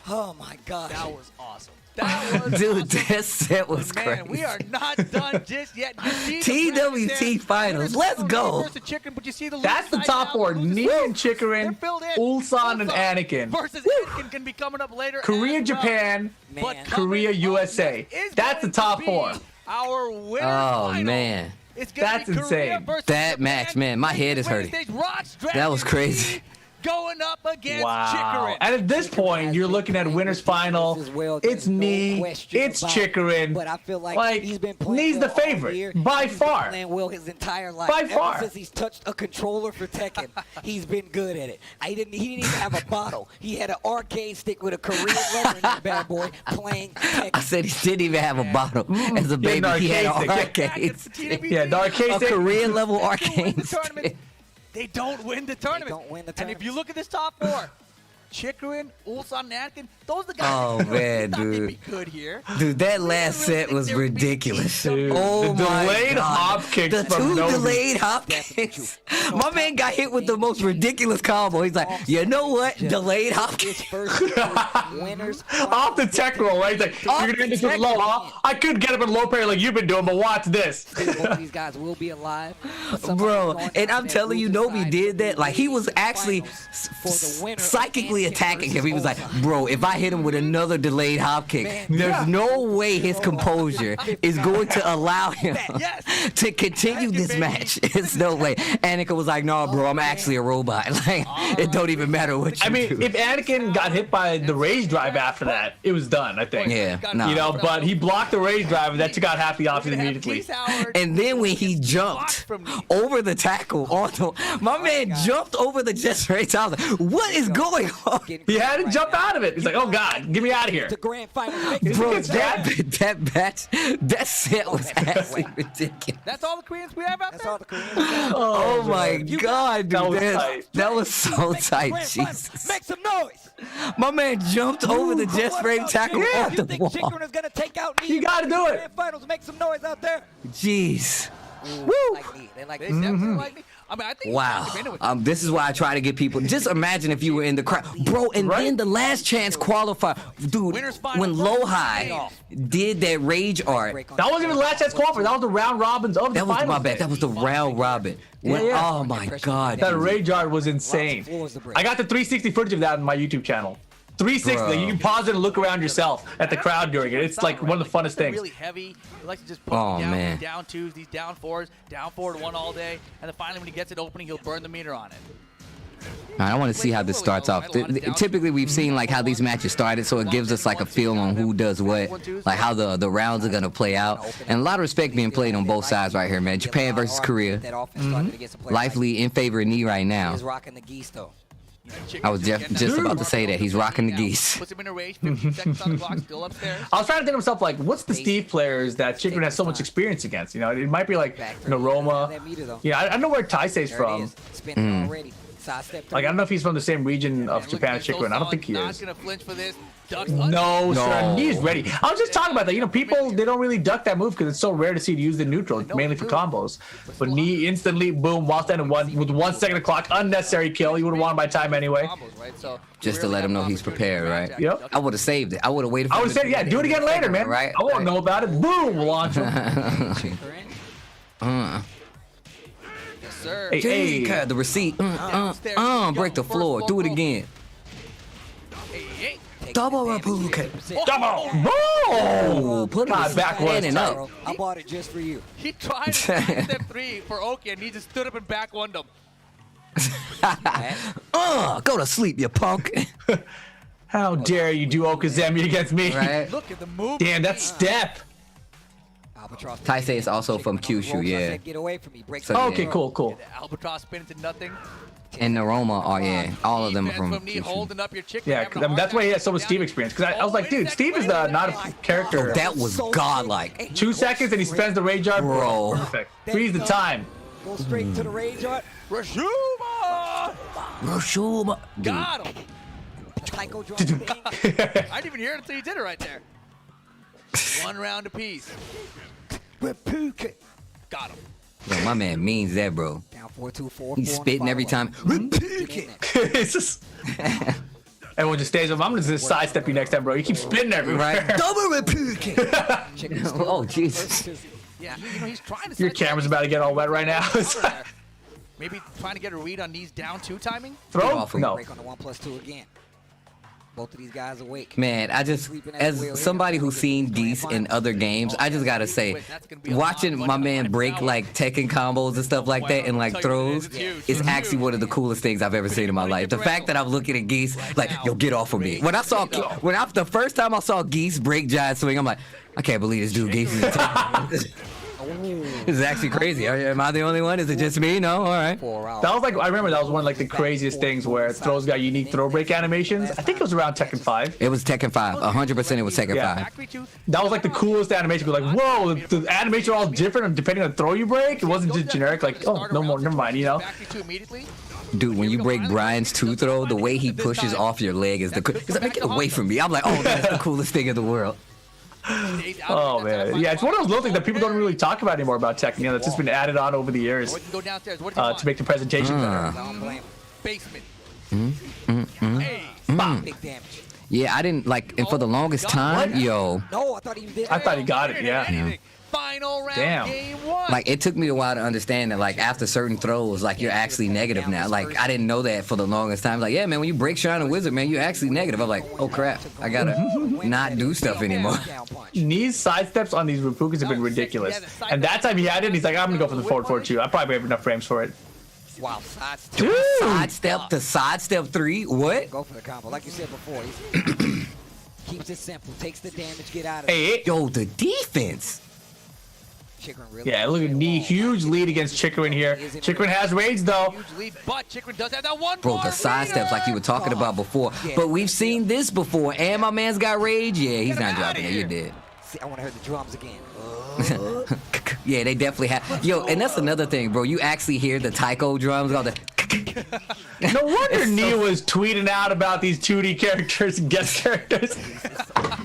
Oh my gosh. That was awesome. That was Dude, awesome. that set was Man, crazy. we are not done just yet. You see the TWT Bandai finals. Let's winners go. versus Chicken, but you see the That's the losers top right 4. now. Losers- Neon They're Chikarin, filled in. Ulsan, and Anakin. Versus Anakin can be coming up later. Korea, as well. Japan, But Man. Korea, coming up USA. next is That's the going top to 4. be Our winner Oh final. man. It's gonna That's be Korea insane. versus That Japan. match, man, my head is hurting. Stage, Rock's That was Dragon crazy. League Going up against Wow. Chikarin. And at this point, you're looking at winner's final. It's knee. It's Chikarin. But I feel like, he's been playing knee's the well all favorite year. by He's been far. playing well his entire life. By Ever far. since he's touched a controller for Tekken, he's been good at it. He didn't even have a bottle. He had an arcade stick with a Korean letter in that bad boy playing I Tekken. said he didn't even have a bottle. As a baby, an he had an arcade arcade stick. stick. Yeah, the arcade A stick. Korean level They don't win arcade the tournament. stick. They don't win the tournament. don't win the And if tournament. you look at this top 4, Chikarin, Ulsan, and Anakin, those are the guys Oh, that man, thought they'd dude. be good here. Dude, that last set was ridiculous. Dude, Oh the my delayed God. hop kicks The from 2 Nobi. delayed hop kicks. My man got hit with the most ridiculous combo. He's like, you know what? Delayed hop His kick. first winners. Off the tech roll, right? He's like, Off you're the gonna end this with tech low, roll. huh? I could get up in low parry like you've been doing, but watch this. Both of these guys will be alive. but somebody's Bro, going and down I'm to that telling you, loser Nobi side did for that. the Like, he was league actually finals for the winner of psychically Anakin attacking him. versus He was like, Ulsan. bro, if I hit him with another delayed hop kick, Man. there's Yeah. no way his composure is going to allow him Yes. to continue Anakin, this baby. match. It's no way. Anakin was like, no, bro, I'm actually a robot. Like, it don't even matter what you I mean, do. if Anakin got hit by the rage drive after that, it was done, I think. Yeah, nah. You know, but he blocked the rage drive, and that took out half the We're options gonna have immediately. Keith Howard And then when he blocked jumped from me. over the tackle, my man jumped over the Jets race. I was like, what is going on? He had to jump out of it. He's like, oh, God, get me out of here. The grand final victory. Bro, It's bad. that match, that set was absolutely ridiculous. That's all the Koreans we have out That's there? all the Koreans. Oh my my God, dude. That was tight. That was so Make some tight. grand finals. Jesus. Make some noise. My man jumped over the jet frame tackle Yeah. off You the think wall. Chikrin is gonna take out me? You gotta do it. Grand finals. Make some noise out there. Jeez. Woo. Like me. They like They me. definitely like me. I mean, I think Wow. he's with This is why I try to get people. Just imagine if you were in the crowd, bro. And Right. then the last chance qualifier, dude. Winner's final. When Lojai did that rage art, That wasn't even the last chance qualifier. That was the round robins of the that was finals. my bad. That was the round robin. When, Yeah. Oh my God. That dude. rage art was insane. I got the 360 footage of that on my YouTube channel. 360. Bro. Like, you can pause it and look around yourself at the crowd during it. It's like one of the funnest things. Really heavy. He likes to just put Oh, down, man. these down twos, these down fours, down forward one all day, and then finally when he gets it opening, he'll burn the meter on it. I want to see how this starts off. Typically, we've seen like how these matches started, so it gives us like a feel on who does what, like how the rounds are gonna play out, and a lot of respect being played on both sides right here, man. Japan versus Korea. Lively in favor of Knee right now. He's rocking the geese though. I was just about to say that he's rocking the geese. Puts him in a rage, 15 seconds on the clock, still upstairs. I was trying to think to myself, like, what's the Steve players that Chikrin has so much experience against? You know, it might be like Naroma. Yeah, I don't know where Taisei's from. Spinning already. Sidestep. Like, I don't know if he's from the same region of And Japan as look, Chikrin. I don't think he not is. gonna flinch for this. Ducks No, sir. No. He's ready. I was just talking about that. You know, people, they don't really duck that move because it's so rare to see it used in neutral, mainly for combos. But Knee instantly, boom, while standing with 1 second of clock, unnecessary kill. You would have won by time anyway. combos, right? So Just to really let him have know he's opportunity prepared, to right? match Yep. Ducks I would have saved it. I would have waited for I him would to say, yeah, do it again later, man. Right? I won't know about it. Boom, we'll launch him. Yes, sir. Hey, hey. Cut the receipt. Break the floor. Do it again. Hey, hey. Double Rapuka. Double. Oh, Boom. put God, him backwards standing tight. up. I bought it just for you. He tried to step 3 for Oki, and he just stood up and back one him. Go to sleep, you punk. How dare you do Okazemi against me? Right? Look at the move. Damn, that step. Albatross. Taisei is also from Kyushu, yeah. Get away from me. Break So, the Okay, yeah. cool, cool. The Albatross spin into nothing. And Naroma are, yeah. All of them are Defense from Knee Kyushu. holding up your chick. Yeah, 'cause, I mean, that's why he has so much Steve experience. Because I was like, dude, Steve is not a character. That was godlike. 2 seconds and he spends the rage art. Bro. Perfect. Freeze the time. Go straight to the rage art. Rashuma! Rashuma. Dude, Got him. Psycho drop thing. I didn't even hear it until you did it right there. 1 round apiece. Repuka. Got him. yo, my man means that, bro. Down 4-2-4. He's spitting every time. It's just. Everyone just stays up. I'm gonna just sidestep you next time, bro. You keep spinning everywhere. Right? Double Rapuka. Oh, Jesus. Yeah, you know, he's trying to Your set camera's about to get all wet right now. over there. Maybe trying to get a read on these down 2 timing. Throw? off him. No. Break on the 1+2 again. Both of these guys awake. Man, I just, as somebody who's seen Geese in other games, I just gotta say, watching my man break like Tekken combos and stuff like that and like throws is actually one of the coolest things I've ever seen in my life. The fact that I'm looking at Geese like, yo, get off of me. The first time I saw Geese break giant swing, I'm like, I can't believe this dude Geese is This is actually crazy. Am I the only one? Is it just me? No? All right. 4 hours. That was like, I remember that was one of like the craziest things where throws got unique throw break animations. I think it was around Tekken 5. It was Tekken 5. 100% it was Tekken Yeah. 5. Factory 2. That was like the coolest animation. Like, whoa, the animations are all different depending on the throw you break. It wasn't just generic, like, oh, no more, never mind, you know? Factory 2 immediately. Dude, when you break Brian's two throw, the way he pushes off your leg is the he's like, get away from me. I'm like, oh, that's the coolest thing in the world. Stays out Oh, of it. man. Yeah, it's one of those little things that people don't really talk about anymore about Tekken. You know, that's just been added on over the years What can go downstairs? What does he to make the presentation better. I don't blame him. Basement. Mm-hmm. Hey. Big damage. Yeah, I didn't like, and for the longest time, yo, No, I thought he did. I thought he got it, yeah. Anything. Final round, Damn. game 1. like it took me a while to understand that like after certain throws, like you're actually negative now. Like I didn't know that for the longest time. Like, yeah, man, when you break Shine and Wizard, man, you're actually negative. I'm like, oh crap, I gotta not do stuff anymore. Down punch. Knees sidesteps on these Rapukas have been ridiculous. And that time he had it, he's like, I'm gonna go for the forward 4-2. I probably have enough frames for it. Wow, sidestep. Dude! Sidestep to sidestep 3. What? Go for the combo. Like you said before, he keeps it simple. Takes the damage, get out of it. Hey, Yo, the defense. Chikrin really yeah, look at Knee. Huge lead against Chikrin here. Chikrin has rage, though. Huge lead, but Chikrin does have that one Bro, the sidesteps like you were talking about before. But we've seen this before. And my man's got rage. Yeah, he's not dropping it. You're dead. See, I want to hear the drums again. Yeah, they definitely have. Yo, and that's another thing, bro. You actually hear the taiko drums, all the. No wonder Nia was tweeting out about these 2D characters and guest characters.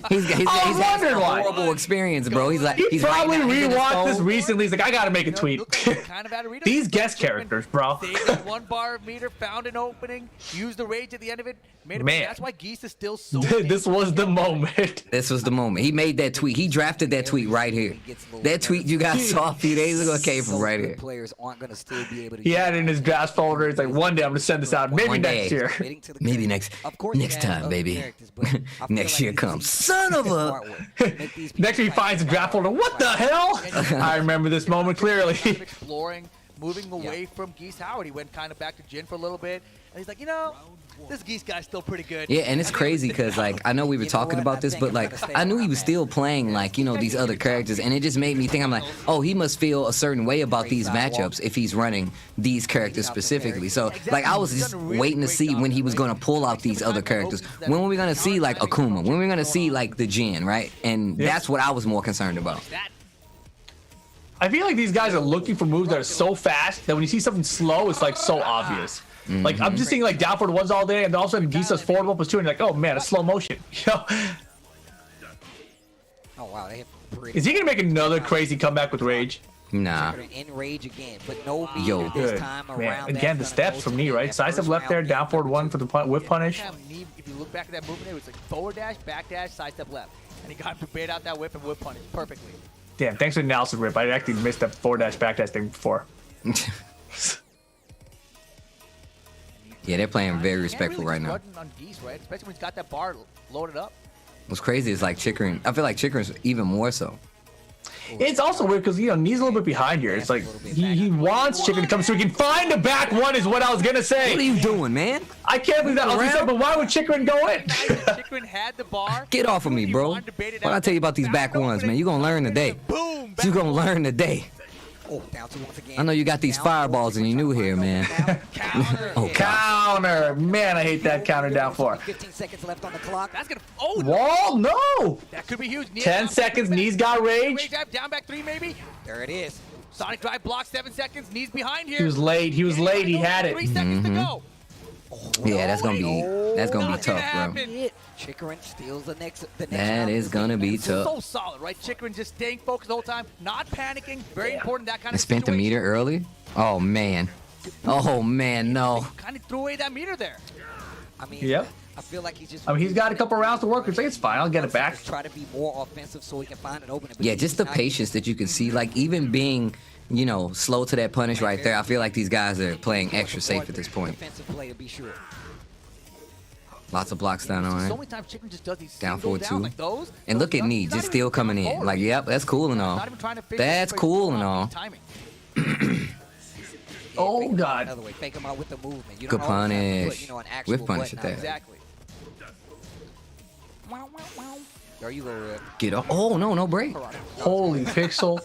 He's had a why. horrible experience, bro. He's like, He probably right now, he's in his rewatched this phone. recently. He's like, I gotta make a tweet. Kind of had a read. These guest characters, bro. Saved that 1 bar of meter, found an opening, used the rage at the end of it, made it. Man. That's why Geese is still so. This was the moment. This was the moment. He made that tweet. He drafted that tweet right here. That tweet you guys saw a few days ago came from right here. Players aren't going to still be able to. He had it in his draft folder. It's like, one day I'm gonna send this out. Maybe One next day. year. Maybe next time, baby. Next year comes. Son of a. Next year he finds a draft folder. What the hell? I remember this moment clearly. Exploring, moving away from Geese Howard. He went kind of back to Jin for a little bit, and he's like, you know, this Geese guy's still pretty good. Yeah, and it's crazy because, like, I know we were talking about this, but, like, I knew he was still playing, like, you know, these other characters, and it just made me think, I'm like, oh, he must feel a certain way about these matchups if he's running these characters specifically. So, like, I was just waiting to see when he was going to pull out these other characters. When were we going to see, like, Akuma? When were we going to see, like, the Jin, right? And that's what I was more concerned about. I feel like these guys are looking for moves that are so fast that when you see something slow, it's like so obvious. Like I'm just seeing like down for the ones all day, and then all of a sudden Geese does forward one plus two, and you're like, oh man, a slow motion. You know? Oh wow, they have. Is he gonna make another crazy comeback with rage? Nah. In rage again, but no Yo. this Good. time Man. around. Again, the steps from knee, right? Side step left there, down forward one for the whip punish. If you look back at that movement, it was like forward dash, back dash, side step left, and he got him to bait out that whip and whip punish perfectly. Damn, thanks for the analysis, Rip. I actually missed that forward dash back dash thing before. Yeah, they're playing very respectful right now. On Geese, right? Especially when he's got that bar loaded up. What's crazy is like Chikrin. I feel like Chikrin's even more so. It's also weird because, you know, Knee's a little bit behind here. It's like he wants Chicken to come so he can find a back one is what I was going to say. What are you doing, man? I can't believe that. I was gonna say, but why would Chikrin go in? Chikrin had the bar. Get off of me, bro. What I tell you about these back ones, man? You gonna learn today. Boom. You gonna learn today. Oh, down two once again. I know you got these fireballs and you new here, man. Oh, Counter. Man, I hate that counter down four. 15 seconds left on the clock. That's gonna. Oh. Wall, no. That could be huge. 10 seconds. Knees got rage. Rage drive, down back 3 maybe. There it is. Sonic drive block 7 seconds. Knees behind here. He was late. He was late. He had it. 3 seconds to go. yeah, that's gonna be Not tough, gonna bro. happen. Chikrin steals the next That round. is gonna be So tough. solid, right? Chikrin just staying focused the whole time, not panicking. Very important, that kind I of spent the meter early. Oh man. Oh man, no. Kind of threw away that meter there. I mean, Yep. I feel like he's just. I mean, he's got a couple rounds to work. It's like, it's fine. I'll get it back. Try to be more offensive so he can find an opening. but Yeah, he's just the not patience that you can see. Like even being, you know, slow to that punish right there. I feel like these guys are playing extra safe at this point. Defensive play to be sure. Lots of blocks down on So it. many times Chikrin just does these Down single forward down two. like those. And look at He's me, not just even still coming in. forward. Like, yep, that's cool and all. Not even trying to fake That's it. cool and all. Timing. Oh, Fake him out God. Another way. Fake him out with the movement. You Good don't always have to put, punish. you know, an actual Whip punish button at out. that. Exactly. There you go, Red. Get off. Oh no, no break. Holy pixel.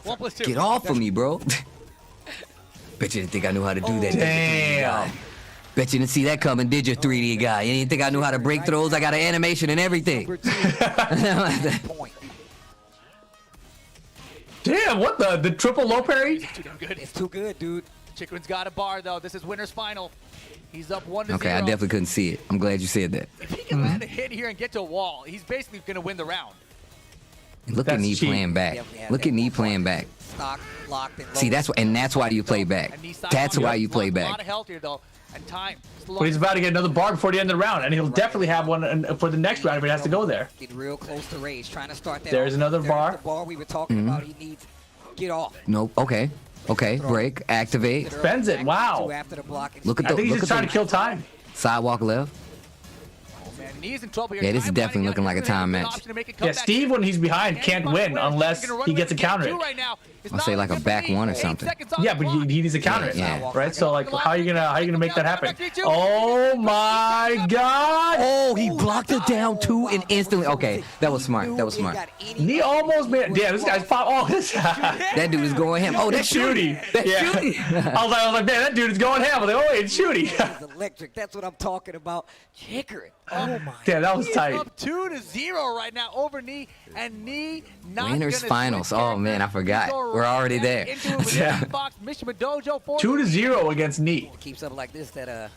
1 plus 2. Get off of me, bro. Bet you didn't think I knew how to do that. Damn. Bet you didn't see that coming, did you, 3D guy? You didn't think I knew how to break throws? I got an animation and everything. Number 2. Point. Damn, what the triple low parry? Too damn good. It's too good, dude. Chikrin's got a bar though. This is winner's final. He's up 1-0. Okay, I definitely couldn't see it. I'm glad you said that. If he can land a hit here and get to a wall, he's basically gonna win the round. And look at That's me cheap. playing back. Look at me playing back. Stock, locked, and See, that's why you play back. And knee side That's lock. why you play A lot back. of health here though, and time. But he's about to get another bar before the end of the round, and he'll definitely have one for the next round if he has to go there. Get real close to Rage. Trying to start that. There's off. another bar. The bar we were talking about. He needs. Get off. Nope. Okay. Okay. Break. Activate. Spends it. Wow. After the block. Look at I the think he's look just at trying to kill time. sidewalk left. Man, he's in trouble here. Yeah, this is Time definitely running looking out. like a He's gonna time have match. option to make a Yeah, comeback Steve, here. when he's behind, And can't he's win gonna unless He's gonna run he with gets a the game counter two it. right now. It's I'll not say like a good back for me. one or 8 something. seconds on Yeah, the but clock. he needs a counter it, Yeah. right? So like, how you gonna make that happen? Oh my God! Oh, he blocked it down too and instantly. Okay, that was smart. That was smart. He almost made. Damn, this guy's pop. Oh, this That dude is going ham. Oh, that's shooty. shooty. That's Yeah. shooty. I was like, man, that dude is going ham. I was like, oh, it's shooty. He's electric. That's what I'm talking about. Chikrin. Oh my. Yeah, that was He is tight. up 2-0 right now over Knee, and Knee not Winners gonna finals. switch Oh, man, I characters. forgot. Go We're already right there. into it with Yeah. the Fox Mishima Dojo for 2-0 against Knee. Keeps up like this, that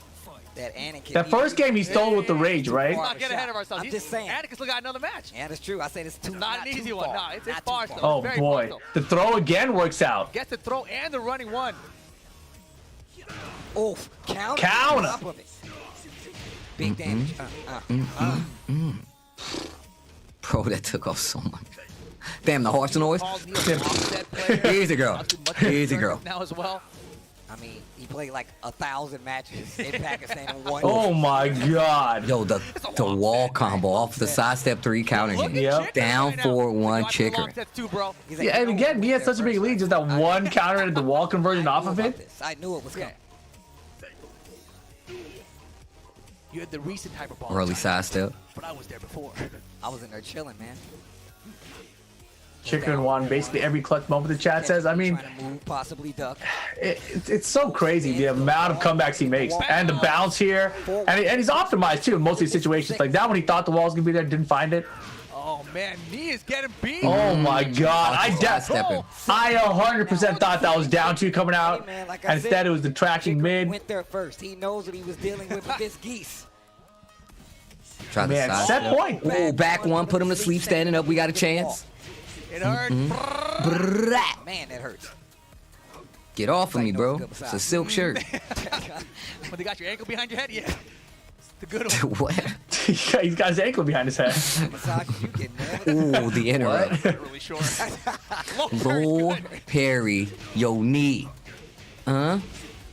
Anakin. That first game he stole with the rage, right? Let's not get ahead of ourselves. I'm just saying. Anakin still got another match. Yeah, that's true. I said it's Not an easy one. No, it's Not far too still. Oh Very boy, far the throw again works out. Gets the throw and the running one. Oof. Counter. Counter. Top of it. Big damage. Bro, that took off so much. Damn, the horse noise. Calls Knee a offset player. Easy, girl. Not too much of a Easy, concern girl. Now as well. I mean, he played like 1,000 matches in Pakistan in one. Oh my God. Yo, the wall combo off the sidestep 3 counter Look hit. at Yep. Chicken Down right now. forward one, Watch the long Chicken. sets too, bro. He's like, Yeah, and you know again, what he had was such a there big lead, just that one counter at the wall conversion off of it. I knew it was coming. You had the recent hyperbolic Early time, sidestep. but I was there before. I was in there chilling, man. Chicken won basically every clutch moment the chat says. I mean, Trying to move, possibly duck. it's so crazy the amount of comebacks he makes and the bounce here. And he's optimized too in most of these situations. Like that one, he thought the wall was going to be there, didn't find it. Oh man, Knee is getting beat. Oh my God. Sidestepping. I 100% thought that was down 2 coming out. Hey, man, like I And instead said, it was the tracking Chicken mid. went there first. He knows what he was dealing with this geese. Try the Man, set sidestep. point. Ooh, back one, put him to sleep, standing up. We got a chance. It hurt. Brrrah. Man, that hurts. Get off of me, bro. It's a silk shirt. When they got your ankle behind your head, yeah. It's the good one. What? He's got his ankle behind his head. Massage, you get nailed. Ooh, the interrupt. Really short. Low parry, yo knee.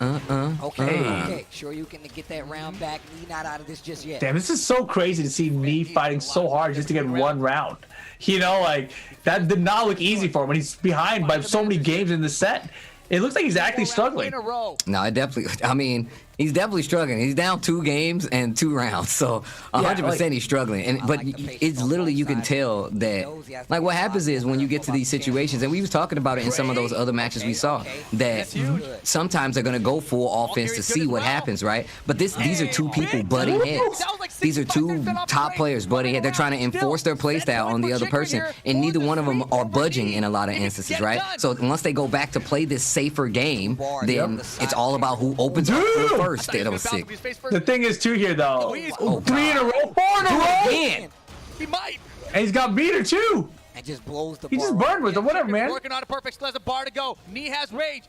Okay. Sure you can get that round back. Knee not out of this just yet. Damn, this is so crazy to see Knee fighting so hard just to get one round. You know, like, that did not look easy for him when he's behind by so many games in the set. It looks like he's actually struggling. In a row. No, it definitely. I mean, he's definitely struggling. He's down 2 games and 2 rounds, so 100% he's struggling. And but it's literally you can tell that. Like what happens is when you get to these situations, and we was talking about it in some of those other matches we saw, that sometimes they're gonna go full offense to see what happens, right? But these are 2 people butting heads. These are 2 top players butting heads. They're trying to enforce their play style on the other person, and neither one of them are budging in a lot of instances, right? So once they go back to play this safer game, then it's all about who opens up first. That was sick. The thing is, too, here, though. Oh, 3 in a row, 4 in a row! Again. He might. And he's got beater, too! And just blows the He just bar. burned with it, whatever, man. Working on a perfect still has a bar to go. Knee has rage.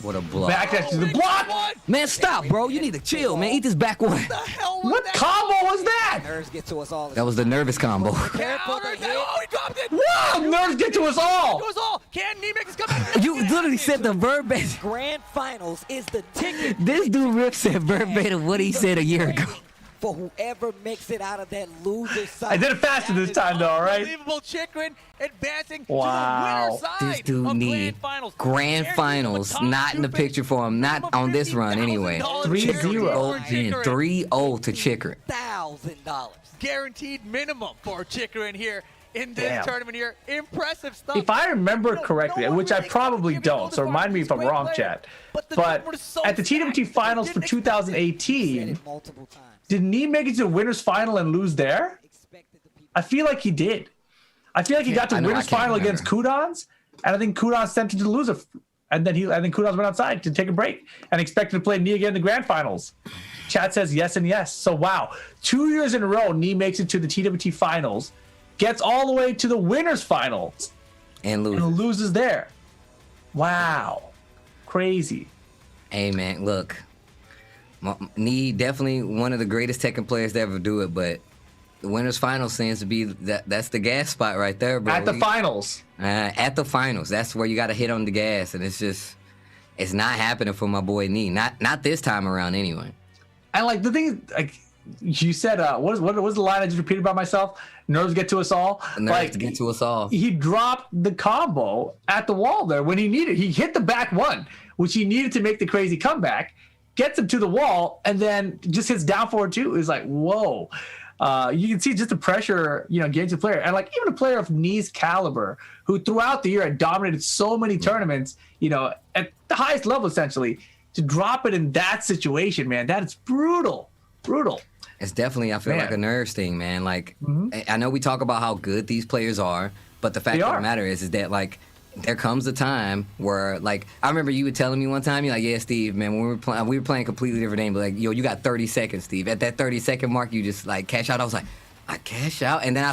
What a blow. Backdash to the block! Man, stop, bro. You need to chill, man. Eat this back one. What the hell was What that? combo was that? Nerves get to us all. That was the nervous combo. Careful, Counter. the hit. Oh, he dropped it. Wow, nerves get to us all! It was all. Can Knee make his comeback? You literally said the verbatim. Grand Finals is the ticket This dude Rip said verbatim what he said a year ago. for whoever makes it out of that loser side. I did it faster this time, though, all right? Unbelievable Chikrin advancing Wow. to the winner's side This dude of need Grand grand Finals. finals, not in the picture for him, not on this run anyway. 3-0. 3-0 to Chicker. $1,000. Guaranteed minimum for Chikrin here in this Damn. tournament here. Impressive stuff. If I remember No correctly, one which I really probably expected him to don't, go so this remind far. me He's if I'm a great wrong, player. chat. But the But number is so at the TWT stacked. finals for Didn't expect it. Said 2018, it multiple times. did Knee make it to the winner's final and lose there? Expected the people. I feel like he did. I feel like he got to I know, I winner's can't final against Kudons, and I think Kudons sent him to the loser, and then Kudons went outside to take a break and expected to play Knee again in the grand finals. Chat says yes and yes. So wow, 2 years in a row, Knee makes it to the TWT finals, gets all the way to the winners finals, And lose. and loses there. Wow, crazy. Hey, man, look. Knee definitely one of the greatest Tekken players to ever do it, but the winners finals seems to be that's the gas spot right there, bro. At the finals. At the finals, that's where you got to hit on the gas, and it's not happening for my boy Knee. Not this time around, anyway. And like the thing is, like you said, what was the line I just repeated by myself? Nerves get to us all. Nerves Like, to get to us all. He dropped the combo at the wall there when he needed. He hit the back one, which he needed to make the crazy comeback. Gets him to the wall, and then just hits down forward two. It's like, whoa. You can see just the pressure, getting to the player. And like even a player of Knee's caliber, who throughout the year had dominated so many tournaments, at the highest level essentially, to drop it in that situation, man, that is brutal. Brutal. It's definitely, I feel Man. like a nerves thing, man. Like, I know we talk about how good these players are, but the fact They of are. the matter is that, like, there comes a time where, like, I remember you were telling me one time, you're like, yeah, Steve, man, when we were playing a completely different game, but like, yo, you got 30 seconds, Steve. At that 30-second mark, you just, like, cash out. I was like, I cash out? And then I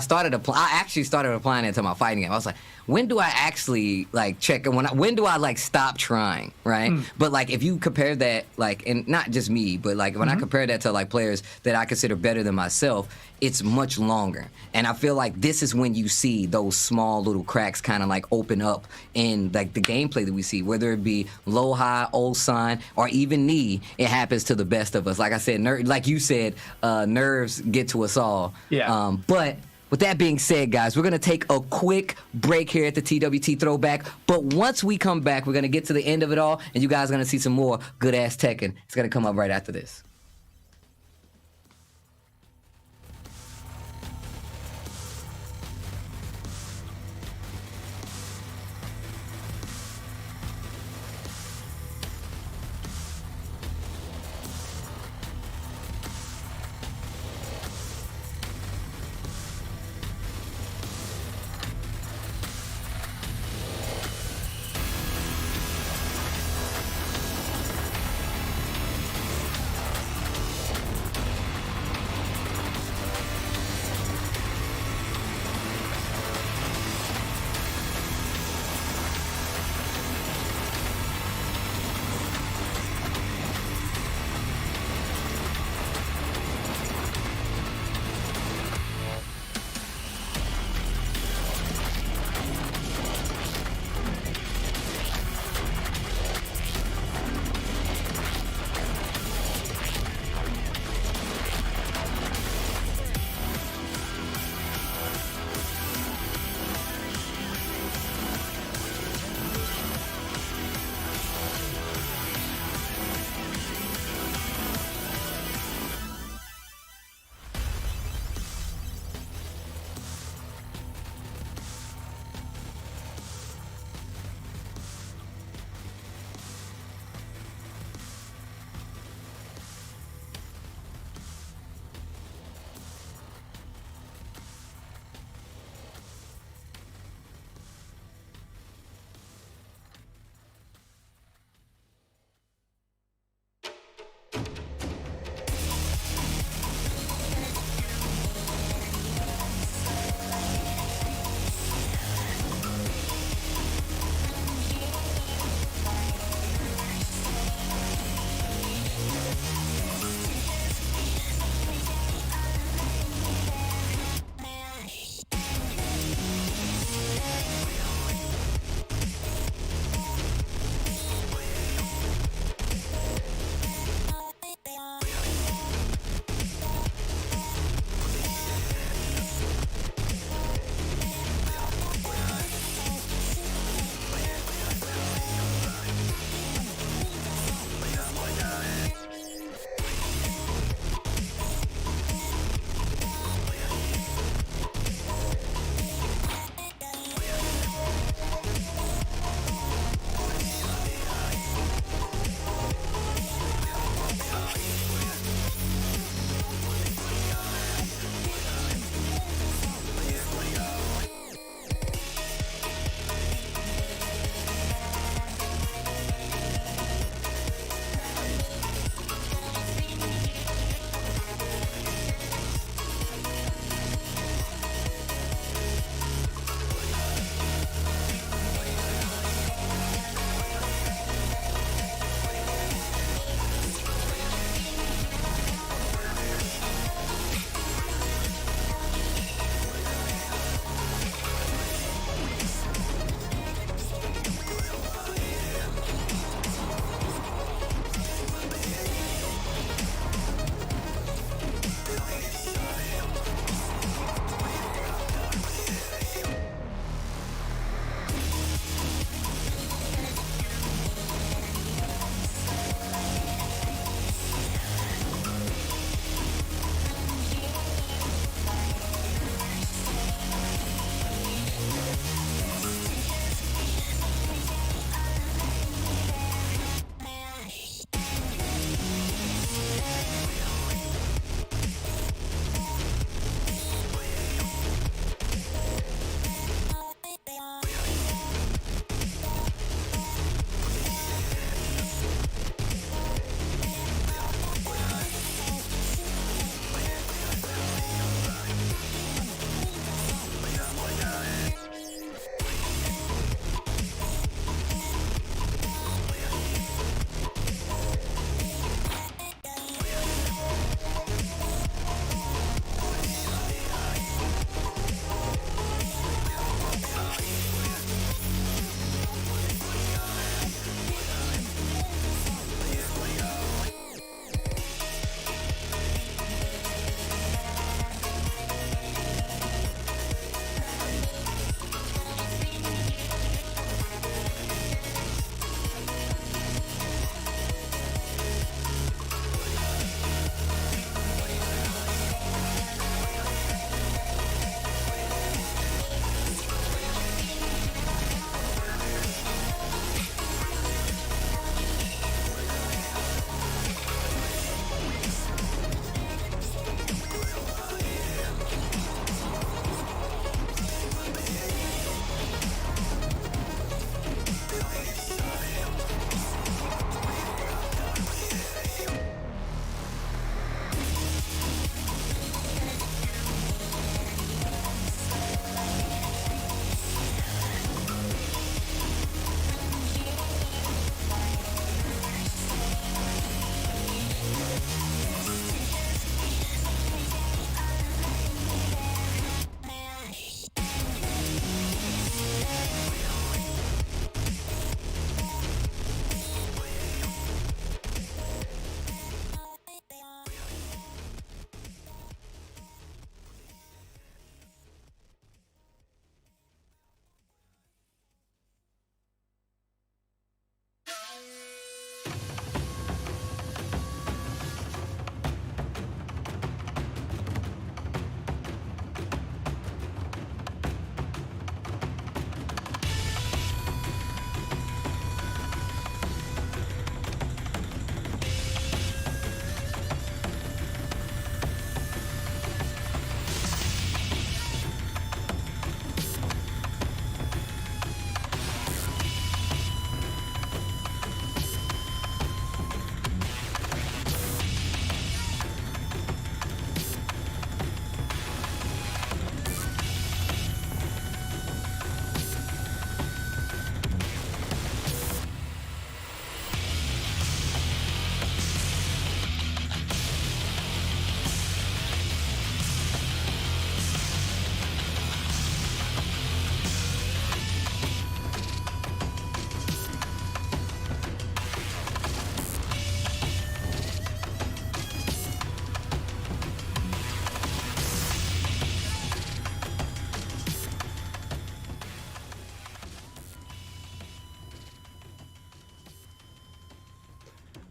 actually started applying it to my fighting game. I was like, when do I actually, like, check? When do I, like, stop trying, right? But, like, if you compare that, like, and not just me, but, like, when I compare that to, like, players that I consider better than myself, it's much longer. And I feel like this is when you see those small little cracks kind of, like, open up in, like, the gameplay that we see, whether it be Lojai, Ulsan, or even Knee. It happens to the best of us. Like I said, like you said, nerves get to us all. Yeah. But with that being said, guys, we're going to take a quick break here at the TWT Throwback. But once we come back, we're going to get to the end of it all, and you guys are going to see some more good-ass Tekken. It's going to come up right after this.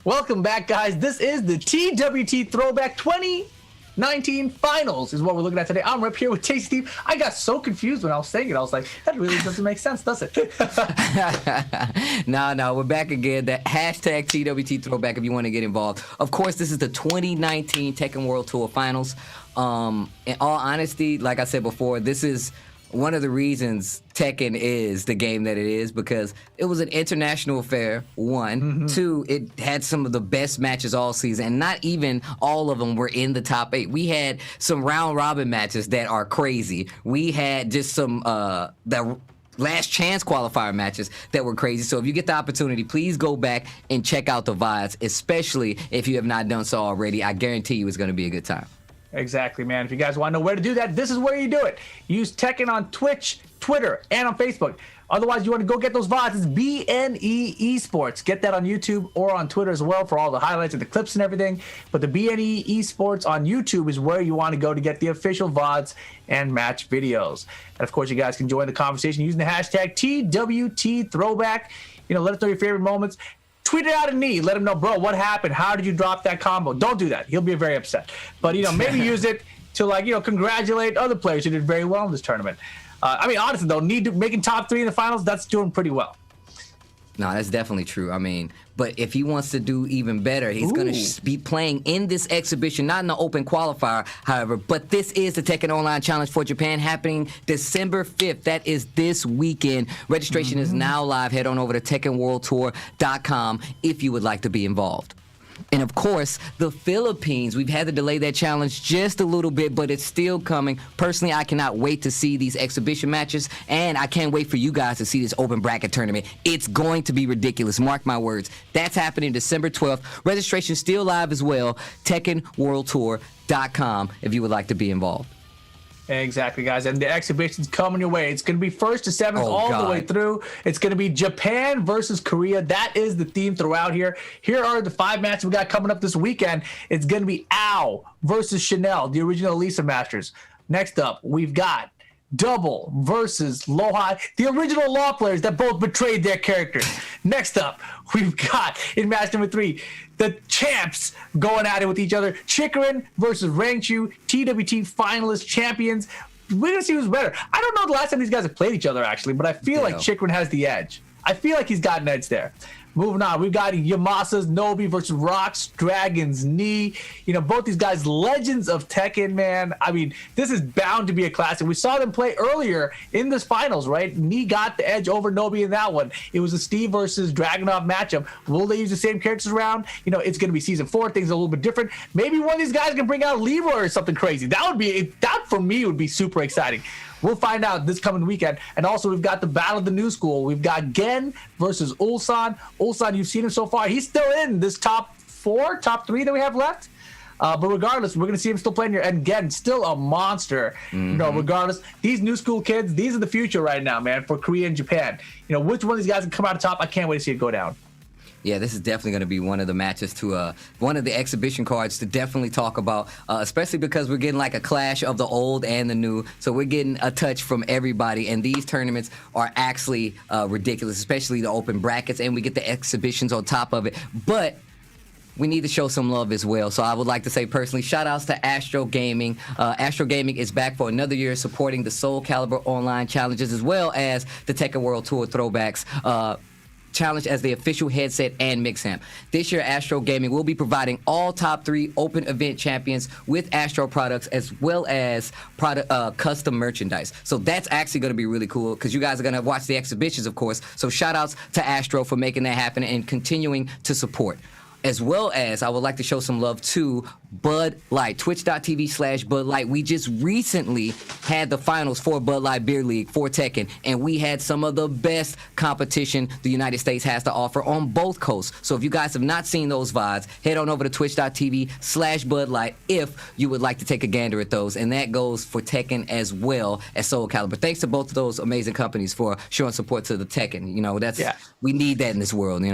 Welcome back, guys. This is the TWT Throwback 2019 Finals is what we're looking at today. I'm Rip here with Tasty Steve. I got so confused when I was saying it. I was like, that really doesn't make sense, does it? No, we're back again. That hashtag TWT Throwback if you want to get involved. Of course, this is the 2019 Tekken World Tour Finals. In all honesty, like I said before, this is one of the reasons Tekken is the game that it is, because it was an international affair, one. Two, it had some of the best matches all season, and not even all of them were in the top 8. We had some round-robin matches that are crazy. We had just some the last chance qualifier matches that were crazy. So if you get the opportunity, please go back and check out the VODs, especially if you have not done so already. I guarantee you it's going to be a good time. Exactly, man. If you guys want to know where to do that, this is where you do it. Use Tekken on Twitch, Twitter, and on Facebook. Otherwise, you want to go get those VODs. It's BNE Esports. Get that on YouTube or on Twitter as well for all the highlights and the clips and everything. But the BNE Esports on YouTube is where you want to go to get the official VODs and match videos. And of course, you guys can join the conversation using the hashtag TWT Throwback. Let us know your favorite moments. Tweet it out at me. Let him know, bro, what happened? How did you drop that combo? Don't do that. He'll be very upset. But, maybe use it to, congratulate other players who did very well in this tournament. Honestly, though, making top 3 in the finals, that's doing pretty well. No, that's definitely true. But if he wants to do even better, he's going to be playing in this exhibition, not in the open qualifier, however. But this is the Tekken Online Challenge for Japan happening December 5th. That is this weekend. Registration is now live. Head on over to TekkenWorldTour.com if you would like to be involved. And of course, the Philippines, we've had to delay that challenge just a little bit, but it's still coming. Personally, I cannot wait to see these exhibition matches, and I can't wait for you guys to see this open bracket tournament. It's going to be ridiculous. Mark my words. That's happening December 12th. Registration still live as well. TekkenWorldTour.com if you would like to be involved. Exactly, guys. And the exhibition's coming your way. It's going to be 1st to 7th the way through. It's going to be Japan versus Korea. That is the theme throughout here. Here are the 5 matches we got coming up this weekend. It's going to be Ao versus Chanel, the original Lisa Masters. Next up, we've got Double versus Lojai, the original Law players that both betrayed their characters. Next up, we've got, in match number 3, the champs going at it with each other. Chikrin versus Rangchu, TWT finalist champions. We're going to see who's better. I don't know the last time these guys have played each other, actually, but I feel like Chikrin has the edge. I feel like he's got an edge there. Moving on, we've got Yamasa's Nobi versus Rock's Dragon's Knee. Both these guys, legends of Tekken, man. This is bound to be a classic. We saw them play earlier in this finals, right? Knee got the edge over Nobi in that one. It was a Steve versus Dragunov matchup. Will they use the same characters around? It's going to be season 4. Things are a little bit different. Maybe one of these guys can bring out Leroy or something crazy. That for me would be super exciting. We'll find out this coming weekend. And also, we've got the Battle of the New School. We've got Gen versus Ulsan. Ulsan, you've seen him so far. He's still in this top 3 that we have left. But regardless, we're going to see him still playing here. And Gen, still a monster. Regardless, these new school kids, these are the future right now, man, for Korea and Japan. Which one of these guys can come out on top? I can't wait to see it go down. Yeah, this is definitely going to be one of the matches to one of the exhibition cards to definitely talk about, especially because we're getting like a clash of the old and the new. So we're getting a touch from everybody, and these tournaments are actually ridiculous, especially the open brackets, and we get the exhibitions on top of it. But we need to show some love as well. So I would like to say personally, shout outs to Astro Gaming. Astro Gaming is back for another year supporting the Soul Calibur online challenges as well as the Tekken World Tour throwbacks. Challenge as the official headset and mix amp. This year, Astro Gaming will be providing all top 3 open event champions with Astro products as well as custom merchandise. So that's actually going to be really cool because you guys are going to watch the exhibitions, of course. So shout outs to Astro for making that happen and continuing to support. As well as I would like to show some love to Bud Light, twitch.tv/Bud Light. We just recently had the finals for Bud Light Beer League for Tekken, and we had some of the best competition the United States has to offer on both coasts. So if you guys have not seen those VODs, head on over to twitch.tv/Bud Light if you would like to take a gander at those. And that goes for Tekken as well as Soul Calibur. Thanks to both of those amazing companies for showing support to the Tekken. We need that in this world,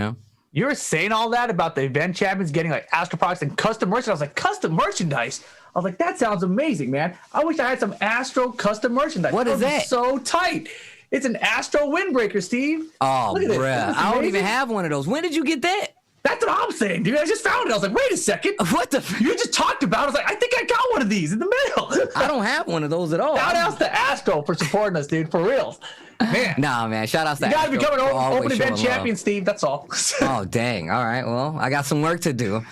You were saying all that about the event champions getting like Astro products and custom merchandise. I was like, custom merchandise? I was like, that sounds amazing, man. I wish I had some Astro custom merchandise. What is that? So tight. It's an Astro windbreaker, Steve. Oh, look at bruh. this. I don't even have one of those. When did you get that? That's what I'm saying, dude. I just found it. I was like, wait a second. What the? You just talked about it. I was like, I think I got one of these in the mail. I don't have one of those at all. Shout outs to Astro for supporting us, dude. For reals. Man. Nah, man. Shout outs to You gotta Astro become an for always open event showing love. champion, Steve. That's all. Oh, dang. All right. Well, I got some work to do.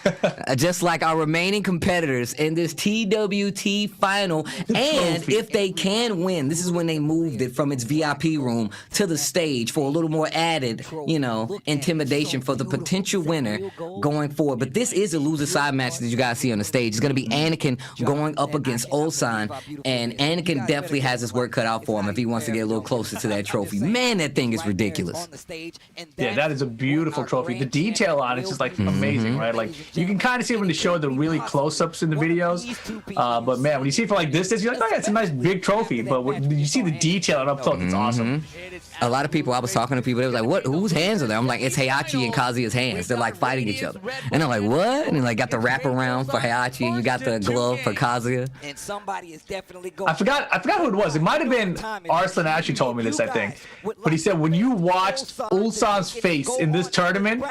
Just like our remaining competitors in this TWT final. And trophy. if they can win, this is when they moved it from its VIP room to the stage for a little more added, you know, intimidation for the potential winner going forward. But this is a loser side match that you guys see on the stage. It's going to be Anakin going up against Ulsan. And Anakin definitely has his work cut out for him if he wants to get a little closer to that trophy. Man, that thing is ridiculous. Yeah, that is a beautiful trophy. The detail on it's just like amazing, right? Like you can kind of see when they show the really close-ups in the videos. But man, when you see it from like this distance, you're like, oh yeah, it's a nice big trophy. But when you see the detail up close, it's awesome. A lot of people, I was talking to people, they was like, what, whose hands are there? I'm like, it's Heihachi and Kazuya's hands. They're like fighting each other. And I'm like, what? And like got the wraparound for Heihachi and you got the glove for Kazuya. And somebody is definitely going. I forgot who it was. It might have been Arslan actually told me this, I think. But he said when you watched Ulsan's face in this tournament,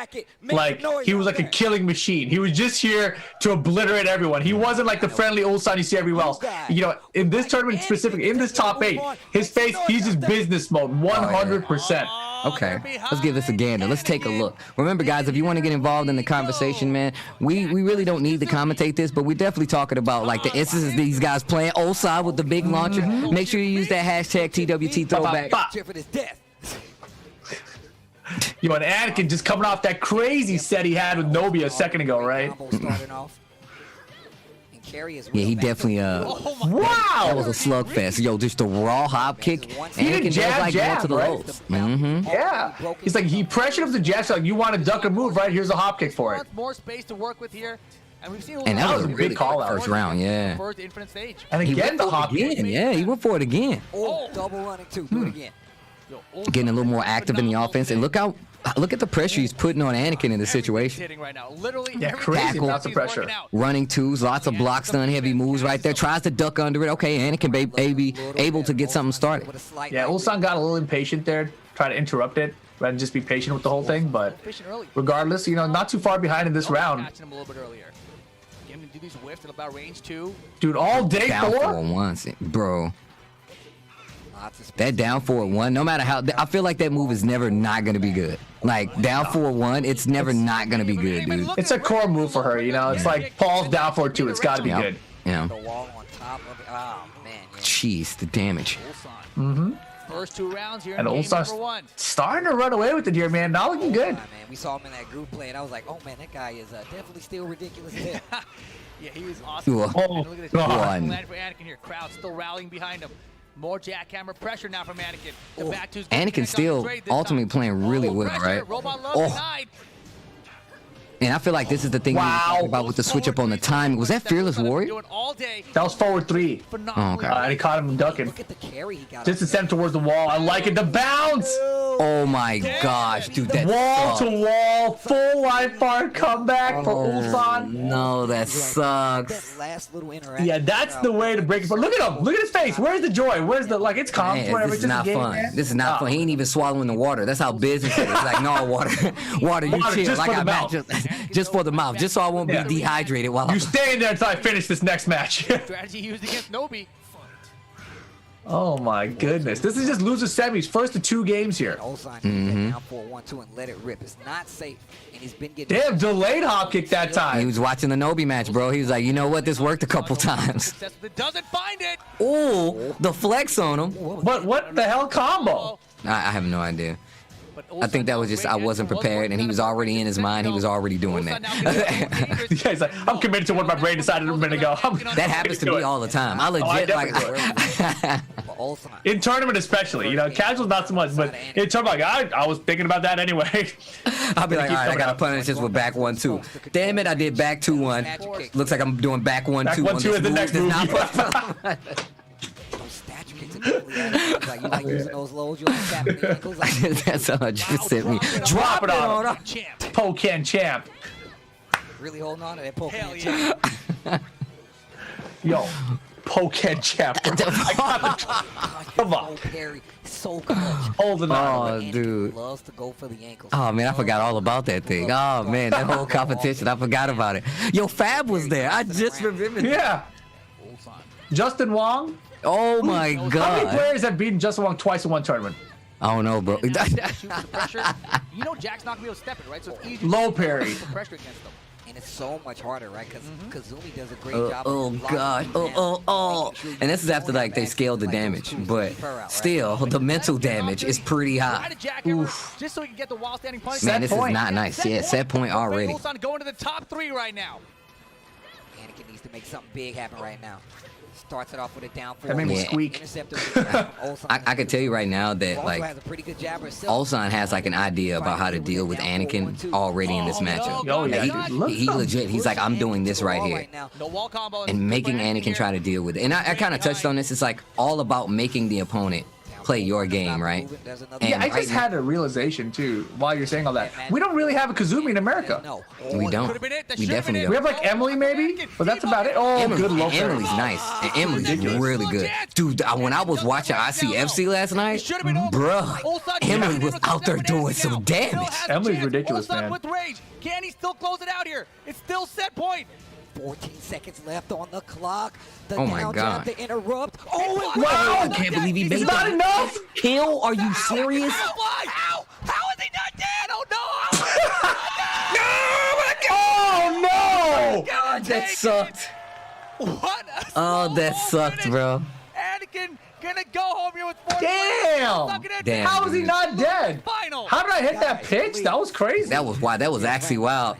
like he was like a killing machine. He was just here to obliterate everyone. He wasn't like the friendly Ulsan you see everywhere else. You know, in this tournament specifically, in this top 8, his face, he's just business mode, 100%. Okay, let's give this a gander. Let's take a look. Remember, guys, if you want to get involved in the conversation, man, we really don't need to commentate this, but we're definitely talking about like the instances these guys playing Ulsan with the big launcher. Make sure you use that hashtag TWT throwback. You know, and Anakin just coming off that crazy set he had with Nobi a second ago, right? Yeah, he definitely that Wow! was a slugfest. Yo, just the raw hop kick. didn't Anakin jab, does like going to the right? lows. Yeah. He's like, he pressured up the jab, so like, you want to duck and move, right? Here's a hop kick for it. More space to work with here. And we've seen And that was a big really call out. first round, yeah. First infinite stage. And He again, went the for it hop kick. again. Yeah, he went for it again. Oh, double running too. Do it again. Getting a little more active in the offense. And look at the pressure he's putting on Anakin in this situation. Hitting right now. Literally Yeah, every crazy tackle. amounts of pressure. Running twos, lots of block stun, heavy moves right there. Tries to duck under it. Okay, Anakin be able to get something started. Yeah, Ulsan got a little impatient there, trying to interrupt it, rather than just be patient with the whole thing. But regardless, you know, not too far behind in this round. Catching him a little bit earlier. Getting him to do these whiffs at about range 2. Dude, all day Down 4? for once, bro. That down 4-1, no matter how, I feel like that move is never not gonna be good. Like down 4-1, it's never not gonna be good, dude. It's a core move for her, you know. It's like Paul's down 4-2. It's got to be good. Yeah. The wall on top of it. Oh man. Yeah. Jeez, the damage. First 2 rounds here And in game Ulsan's number 1. starting to run away with it here, man. Not looking good. Man, we saw him in that group play, and I was like, oh man, that guy is definitely still ridiculous. as hell. Yeah, he was awesome. Ooh. And look at this. One. Land for Anakin here. Crowd still rallying behind him. More jackhammer pressure now from Anakin. The back two's gonna Anakin connect on still straight this ultimately time. playing really well, Pressure. right? Robot love Oh. denied. And I feel like this is the thing we were talking about with the switch up on the timing. Was that Fearless Warrior? Doing all day. That was forward 3. Oh, okay. And he caught him ducking. Look at the carry he got. Just to send him towards the wall. I like it. The bounce! Oh my gosh, dude, that Wall sucks. to wall. Full life bar comeback for Ulsan. No, that sucks. That last little interaction. Yeah, that's the way to break it. But look at him. Look at his face. Where's the joy? Where's the, like, it's calm. Man, Whatever. this It's is just a not game, fun. man. This is not Oh. fun. He ain't even swallowing the water. That's how business is. It's like, no, water, water, you Water chill. just Like for I the meant, mouth. just for the mouth, just so I won't Yeah. be dehydrated while You I'm. stay in there until I finish this next match. Strategy used against Nobi. Oh my goodness. This is just loser semis. First of 2 games here. Ulsan can get down 4-1-2 and let it rip. It's not safe, and he's been getting. Damn, delayed hop kick that He time. was watching the Nobi match, bro. He was like, you know what? This worked a couple times. Successfully doesn't find it. Oh, the flex on him. But what the hell combo? I have no idea. But I think that was just I wasn't prepared, and he was already in his mind. He was already doing that. Yeah, he's like, I'm committed to what my brain decided a minute ago. That happens to me all the time. I legit definitely like. Ulsan. In tournament especially, you know, casuals not so much, but in tournament, like, I was thinking about that anyway. I'll be like, all right, I coming gotta up. punish this with back 1-2. Damn it, I did back 2-1. Looks like I'm doing back 1-2. Back 1-2 is the next move. Those statue kicks are totally out of it. Like, you like using those lows, you like tapping the ankles. Like, That's 100% me. Drop it on him. Champ. Pokan champ. really holding on to that poke. Hell yeah. Yo, poke head jab. Bro. I got the, come on. Parry, so clutch. Hold it on. Oh, dude. Loves to go for the ankles. Oh man, I forgot all about that thing. Oh man, that whole competition, I forgot about it. Yo, Fab was there. I just remembered. Yeah. Justin Wong. Oh my How many god. players have beaten Justin Wong twice in one tournament? I don't know, bro. Shoot the pressure. You know Jack's not gonna be able to step it, right? So it's easy Low to parry. put pressure against them. And it's so much harder, right? Because Kazumi does a great job. Oh of locking god. you Oh down, oh. making sure you And this is don't after have like they access scaled the to, like, damage, those but tools per out, right? still the mental damage is pretty Try high. to jackhammer just so he can get the wall standing punch. Man, this is point. not nice. Yeah, set point already. Ulsan going to the top 3 right now. Anakin needs to make something big happen right now. Starts it off with a down That made me Yeah. squeak. Interceptor from Ulsan. I can tell you right now that Also like has a pretty good jabber himself. Ulsan has like an idea about how to deal with Anakin already in this matchup. Oh, yeah, Like, dude, look he at him. legit. He's like, I'm doing this right here. No wall combo. And making Anakin try to deal with it. And I kind of touched on this. It's like all about making the opponent play your game, right? And Yeah, I right just now- had a realization too while you're saying all that. We don't really have a Kazumi in America. No. We don't. Could've been it. That We should've definitely been We it. don't. have like Emily maybe, but that's about it. Oh, good low parry. Emily's nice. And Emily's really good. Dude, when I was watching ICFC last night, bruh, Emily was out there doing some damage. Emily's ridiculous, Ulsan man. with rage. Can he still close it out here? It's still set point. 14 seconds left on the clock. The Oh my down God. jab to interrupt. Oh, it Wow. I can't believe he made It's not that. enough. Hill, are you serious? Why? How? How is he not dead? Oh no! Oh no! God, that sucked. What? A Oh, that slow sucked, finish. bro. Anakin gonna go home here with 4 Damn! Damn. How is he not dead? Final. How did I hit that pitch? That was crazy. That was wild. That was actually wild.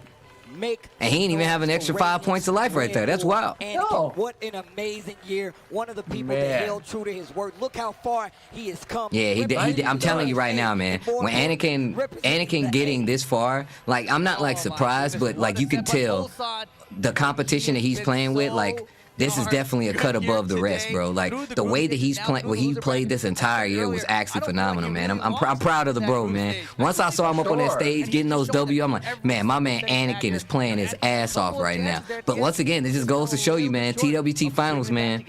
Make And he ain't even have an extra 5 points of life right there. That's wild. Anakin, No. what an amazing year. One of the people Man. that held true to his word. Look how far he has come. Yeah, he did. He did. I'm telling you right now, man. When Anakin getting this far, like I'm not like surprised, but like you can tell the competition that he's playing with, like this is definitely a cut above the rest, bro. Like the way that he's playing, what he played this entire year was actually phenomenal, man. I'm proud of the bro, man. Once I saw him up on that stage getting those W, I'm like, man, my man Anakin is playing his ass off right now. But once again, it just goes to show you, man, TWT finals, man.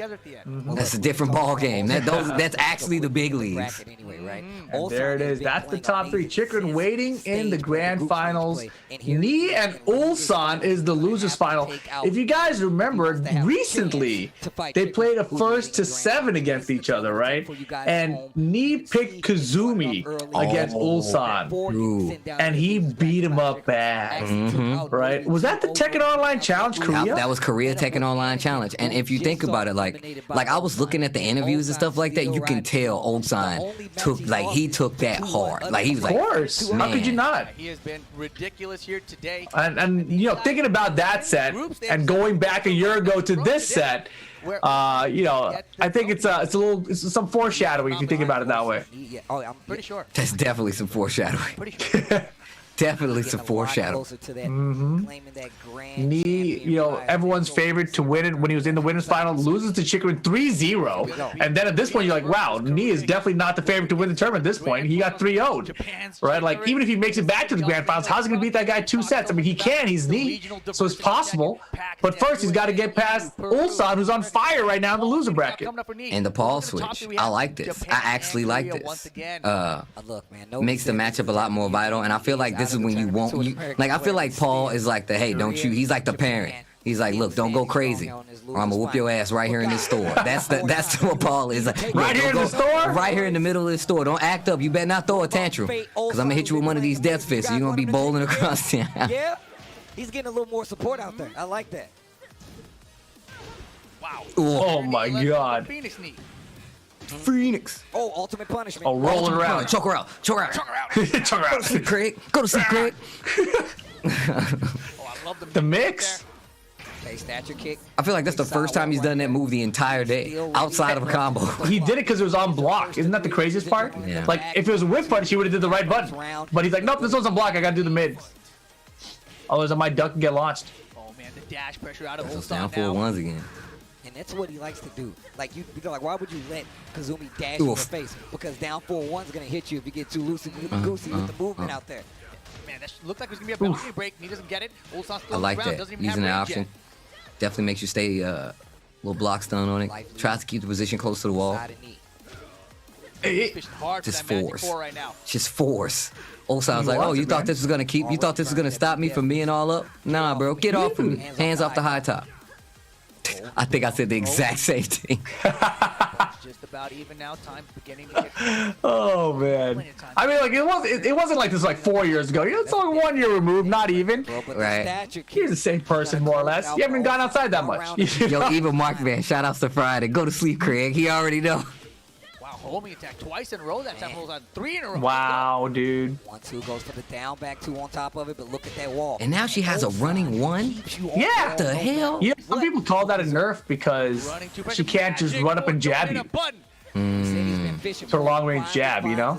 That's a different ball game. That's actually the big leagues. Bracket anyway, right? And Also, there it they've is. been That's the playing top 3. amazing Chikrin since waiting in the stage grand group finals. play. And here Nii he and is in Ulsan is the losers final. If you guys remember, recently they played a 1st to 7 against each other, right? And Nii picked Kazumi against Ulsan, Ooh. and he beat him up bad. Right? Was that the Tekken Online Challenge Korea? That was Korea Tekken Online Challenge. And if you think about it, like I was looking at the interviews and stuff like that, you can tell Ulsan he took that hard. Like he was Of like, course. How could you not? He has been ridiculous here today. And you know, thinking about that set and going back a year ago to this set, you know, I think it's some foreshadowing if you think about it that way. Yeah, oh, I'm Pretty sure. that's definitely some foreshadowing. Pretty sure. Definitely some foreshadowing. Nii, you know, everyone's favorite to win it when he was in the winners final, loses to Chikrin 3-0. And then at this point, you're like, wow, Nii is definitely not the favorite to win the tournament at this point. He got 3-0'd. Right? Like, even if he makes it back to the grand finals, how's he going to beat that guy 2 sets? I mean, he can. He's Nii. So it's possible. But first, he's got to get past Ulsan, who's on fire right now in the loser bracket. And the Paul switch. I like this. I actually like this. Makes the matchup a lot more vital. And I feel like this is when you won't. Like, I feel like Paul is like the, hey, don't you. He's like the parent. He's like, look, don't go crazy, or I'm gonna whoop your ass right here in this store. That's what Paul is like. Right here in the store? Right here in the middle of the store. Don't act up. You better not throw a tantrum, cause I'm gonna hit you with one of these death fists. So you're gonna be bowling across town. Yeah, he's getting a little more support out there. I like that. Wow. Oh my God. Phoenix Nii. Phoenix. Oh, ultimate punishment. Oh, rolling around. Choke her out. Choke her out. Check her Go to sleep, out. Craig. Go to sleep, Craig. Oh, I love The mix? Okay, stature kick. I feel like that's the first time he's done that move the entire day, outside of a combo. He did it because it was on block. Isn't that the craziest part? Yeah. Like, if it was a whip punch, he would have did the right button. But he's like, nope, this one's on block. I got to do the mid. Otherwise, I might duck and get launched. Oh man, the dash pressure out of It's Ulsan down now. 4-1s again. And that's what he likes to do. Like, you're like, why would you let Kazumi dash in your face? Because down 4-1's going to hit you if you get too loosey-goosey with the movement out there. Man, that looks like there's gonna be a penalty break. And he doesn't get it. Ulsan still I like around, that. doesn't even Using have that range option yet. definitely makes you stay Little block stun on it. Tries to keep the position close to the wall. Side and knee. Fishing hard for Just that Magic force. 4 right now. Just force. Ulsan's like, lost oh, it, you thought man. this was gonna keep? You thought this was gonna stop me from being all up? Nah, bro, get off of me. Hands off the high top. I think I said the exact same thing. Just about even now. Time beginning to get. Oh man. I mean, like it wasn't like this like 4 years ago. You know, it's only 1 year removed, not even. Bro, but Right. the stature You're the keeps- same person, more or less. You haven't gone outside that much. Yo, even Mark man, shout outs to Friday. Go to sleep, Craig. He already know. Wow, homing attack twice in a row. That time holds on 3 in a row. Wow, dude. 1-2 goes for the down, back 2 on top of it, but look at that wall. And now she has a running one. Keeps you on Yeah. the What the hell? Yeah, some people call that a nerf because Running two she can't just Magic run up and 4 jab throwing you. a button. It's her long-range jab, you know?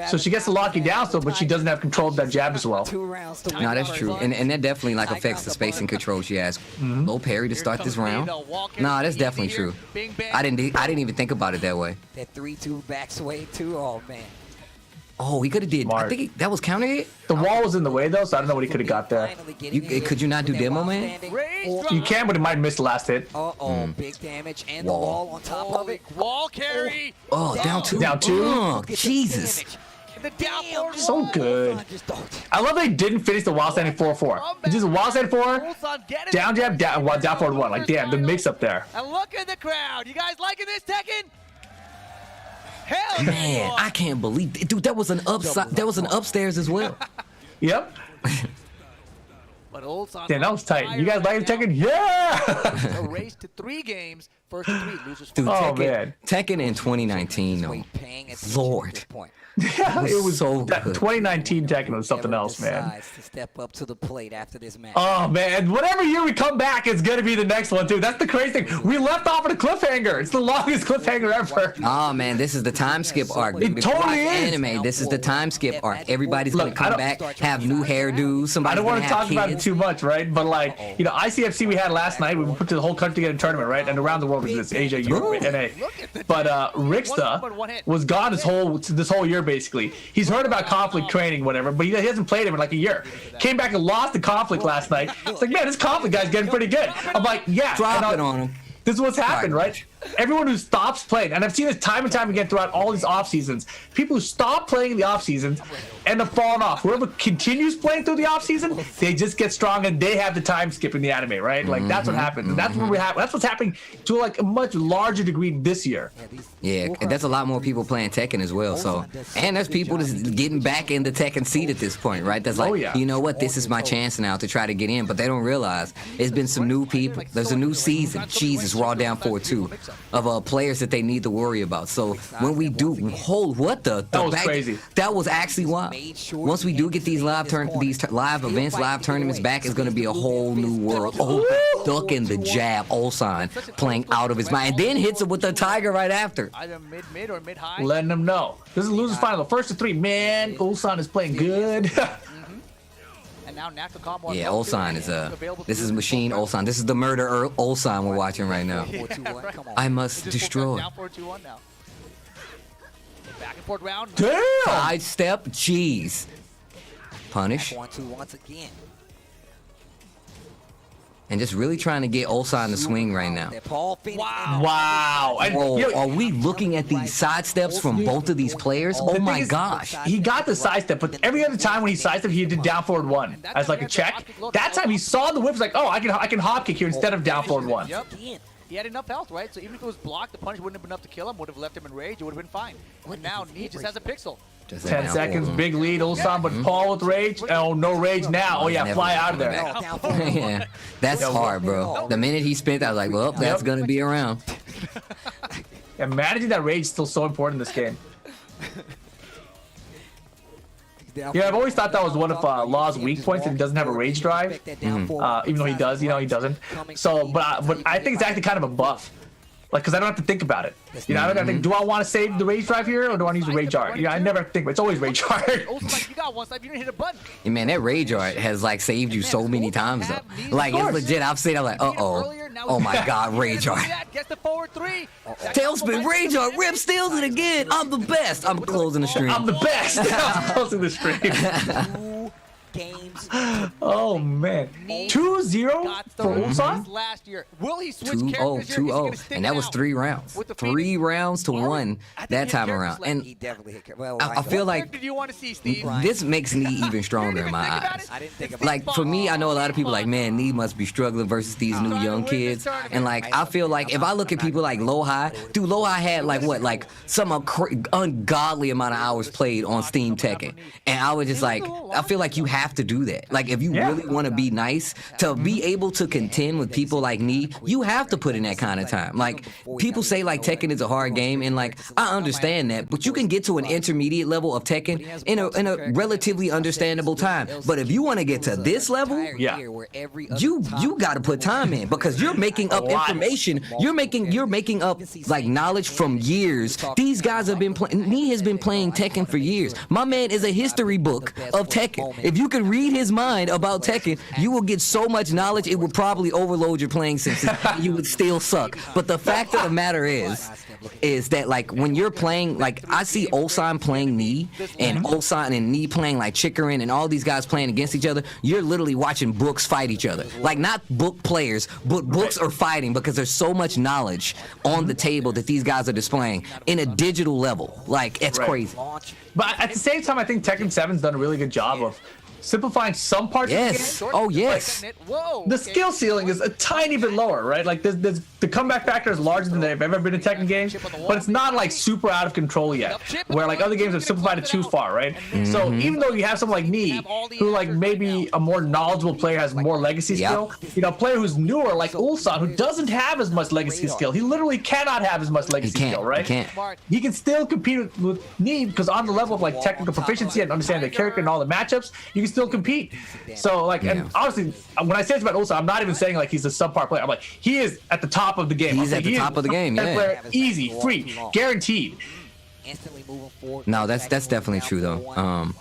So she gets to lock you down, so but she doesn't have control of that jab as well. 2 rounds to No, win. that's true, and that definitely like affects the spacing control she has. Low parry to start this round. Nah, that's definitely true. I didn't even think about it that way. That 3-2 back sway too. Oh man. Oh, he could have did. I Smart. think that was counter hit. The wall was in the way though, so I don't know what he could have got there. Could you not do demo, man? You can, but it might miss the last hit. Uh-oh, big damage and Wall. the wall on top of it. Wall carry. Oh, down two. Down two? Oh, Look at the Jesus. damage. The down Damn, forward So wall. good. Ulsan just don't- I love they didn't finish the while standing 4-4. It's just a while standing 4, Ulsan getting down it. jab, down forward 1. Like, damn, the mix up there. And look at the crowd. You guys liking this, Tekken? Hell yeah, you Man, are. I can't believe, dude. That was an upside. That was an upstairs as well. Yep. But Ulsan Damn, that was tight. You guys like it, Tekken? Yeah! A race to 3 games. First to 3, losers Dude, Oh, Tekken, man. Tekken in 2019, though. Weight paying attention Lord. at this point. It was so that good. 2019 Tekken was something Never else, man. decides to step up to the plate after this match. Oh man, whatever year we come back, it's gonna be the next one too. That's the crazy thing. We left off at a cliffhanger. It's the longest cliffhanger ever. Oh man, this is the time skip arc. It totally is. Anime. This is the time skip arc. Everybody's gonna Look, I come don't- back, have new hairdos. I Somebody's don't want gonna to have talk about it kids. too much, right? But like, you know, ICFC we had last night. We put the whole country together in a tournament, right? And around the world was this Asia, Europe, NA. But Rixta was gone this whole year basically. He's heard about conflict training, whatever, but he hasn't played him in like a year. Came back and lost the conflict last night. It's like, man, this conflict guy's getting pretty good. I'm like, yeah. Drop and it on him. This is what's happened, right? Everyone who stops playing, and I've seen this time and time again throughout all these off seasons. People who stop playing in the off seasons end up falling off. Whoever continues playing through the off season, they just get strong and they have the time skip in the anime, right? Like that's what happens. And that's what we have. That's what's happening to like a much larger degree this year. Yeah, and there's a lot more people playing Tekken as well. So, and there's people that's getting back in the Tekken seat at this point, right? That's like, Oh, yeah. you know what? This is my chance now to try to get in. But they don't realize there's been some new people. There's a new season. Jesus, Raw down 4-2 of players that they need to worry about. So when we do, what the That was crazy. That was actually wild. Once we do get these live live events, live tournaments back, it's going to be a whole new world. Oh, ducking the jab, Ulsan playing out of his mind, and then hits it with the tiger right after. Either mid or mid-high. Letting them know. This is losers final. The first of 3. Man, Ulsan is playing good. And now natural combo. Yeah, Ulsan is this is Machine Ulsan. This is the murder Ulsan we're watching right now. 4-2-1, come on. I must destroy. Down 4-2-1 now. Back and forth round. Damn! Side step, jeez. Punish. 1-2 once again. And just really trying to get Ulsan to swing right now. That Paul Phoenix Wow. Wow. And, Bro, you know, are we looking at these side steps from both of these players? Oh The my thing is, gosh. he got the sidestep, but every other time when he sidestepped, he did down forward 1 as like a check. That time he saw the whip, was like, oh, I can hop kick here instead of down forward 1. Yep. He had enough health, right? So even if it was blocked, the punish wouldn't have been enough to kill him. Would have left him in rage. It would have been fine. But now Nee just has a pixel. Just 10 down seconds, forward. big lead, Ulsan, but Paul with rage. Oh, no rage now. Oh, yeah, Never fly out of coming there. back. Yeah, that's hard, bro. The minute he spent, I was like, well, that's Yep. gonna be around. And managing that rage is still so important in this game. Yeah, I've always thought that was one of Law's weak points, that he doesn't have a rage drive. Even though he does, you know, he doesn't. So, but I think it's actually kind of a buff. Like, because I don't have to think about it. You know, I don't have to think, do I want to save the rage drive here, or do I want to use the rage art? You know, I never think, but it's always rage art. Also, like, you got one side, you didn't hit a button. And man, that rage art has like saved you so many times though. Like it's legit. I've seen. I'm like, oh my god, rage art. Gets the forward 3. Tailspin, rage art, rip steals it again. I'm the best. I'm closing the stream. I'm the best. I'm closing the stream. Two game Oh man, 2-0 Got the for release Ulsan. last year. Will he switch 2-0, characters here? Is he gonna 2-0, stick and that it was out 3 rounds. with the 3 Phoenix? rounds to Or- 1 I think that he time had around. characters And He definitely hit. Well, I feel What like character do you want to see, Steve? this makes Nee even stronger in my think about eyes. it? I didn't think about Like for me, I know a lot of people like, man, Nee must be struggling versus these new young kids. And like I feel like if I look at people like Lojai, dude, Lojai had like some ungodly amount of hours played on Steam Tekken, and I was just like, I feel like you have to do that. Like if you really want to be nice, to be able to contend with people like Nee, you have to put in that kind of time. Like people say like Tekken is a hard game, and like I understand that, but you can get to an intermediate level of Tekken in a relatively understandable time. But if you want to get to this level, you got to put time in, because you're making up information. You're making up like knowledge from years. These guys have been playing. Nee has been playing Tekken for years. My man is a history book of Tekken. If you could read his mind about Tekken, you will get so much knowledge it would probably overload your playing senses. You would still suck. But the fact of the matter is that like when you're playing, like I see Ulsan playing Nee, and Ulsan and Nee playing like Chikarin, and all these guys playing against each other. You're literally watching books fight each other. Like not book players, but books are fighting, because there's so much knowledge on the table that these guys are displaying in a digital level. Like it's crazy. But at the same time, I think Tekken 7's done a really good job of simplifying some parts of the game. Oh yes. Whoa. The skill ceiling is a tiny bit lower, right? Like there's the comeback factor is larger than they've ever been in Tekken games, but it's not like super out of control yet, where like other games have simplified it too far, right? So even though you have someone like Nee, who like maybe a more knowledgeable player has more legacy skill, you know, a player who's newer like Ulsan, who doesn't have as much legacy skill, he literally cannot have as much legacy skill, right? He can still compete with Nee, because on the level of like technical proficiency and understanding the character and all the matchups, you can still compete. So like, and honestly, when I say it's about Ulsan, I'm not even saying like he's a subpar player. I'm like, he is at the top of the game. He's at the top of the game, yeah. Player, easy, free, guaranteed. No, that's definitely true though.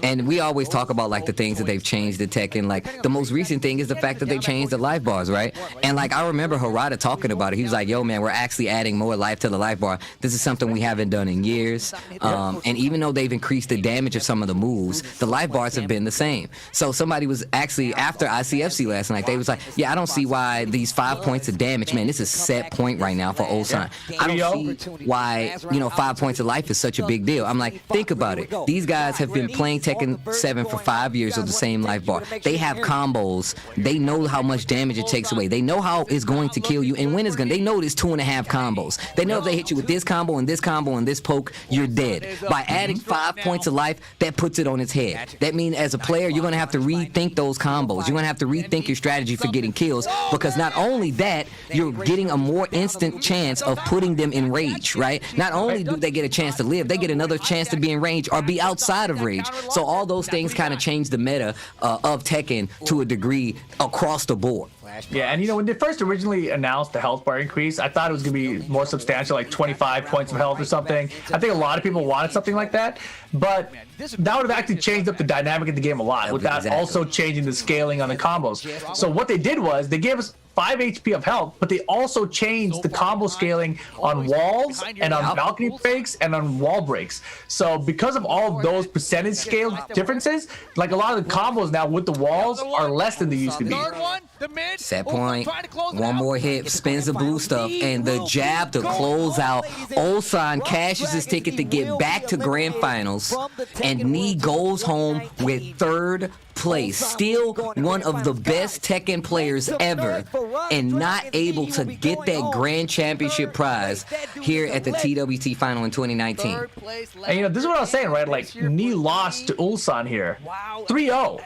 And we always talk about like the things that they've changed in Tekken. Like the most recent thing is the fact that they changed the life bars, right? And like I remember Harada talking about it. He was like, "Yo, man, we're actually adding more life to the life bar. This is something we haven't done in years." And even though they've increased the damage of some of the moves, the life bars have been the same. So somebody was actually after ICFC last night. They was like, "Yeah, I don't see why these 5 points of damage, man. This is set point right now for Ulsan. I don't see why 5 points of life is such a big deal." I'm like, think about it. These guys have been playing Tekken 7 for 5 years of the same life bar. They have combos. They know how much damage it takes away. They know how it's going to kill you and when it's going to. They know there's 2.5 combos. They know if they hit you with this combo and this combo and this poke, you're dead. By adding 5 points of life, that puts it on its head. That means as a player, you're going to have to rethink those combos. You're going to have to rethink your strategy for getting kills, because not only that, you're getting a more instant chance of putting them in rage, right? Not only do they get a chance to live, they get another chance to be in range or be outside of rage. So all those things kind of change the meta of Tekken to a degree across the board. Yeah, and when they first originally announced the health bar increase, I thought it was going to be more substantial, like 25 points of health or something. I think a lot of people wanted something like that, but that would have actually changed up the dynamic of the game a lot without also changing the scaling on the combos. So what they did was they gave us 5 HP of health, but they also changed the combo scaling on walls and on balcony breaks and on wall breaks. So because of all of those percentage scale differences, like a lot of the combos now with the walls are less than they used to be. Set point, one more hit, spins the blue stuff, and the jab to close out. Ulsan cashes his ticket to get back to grand finals, and Nee goes home with 3rd place, still one of the best Tekken players ever, and not able to get that grand championship prize here at the TWT final in 2019. And this is what I was saying, right? Like Nee lost to Ulsan here, 3-0,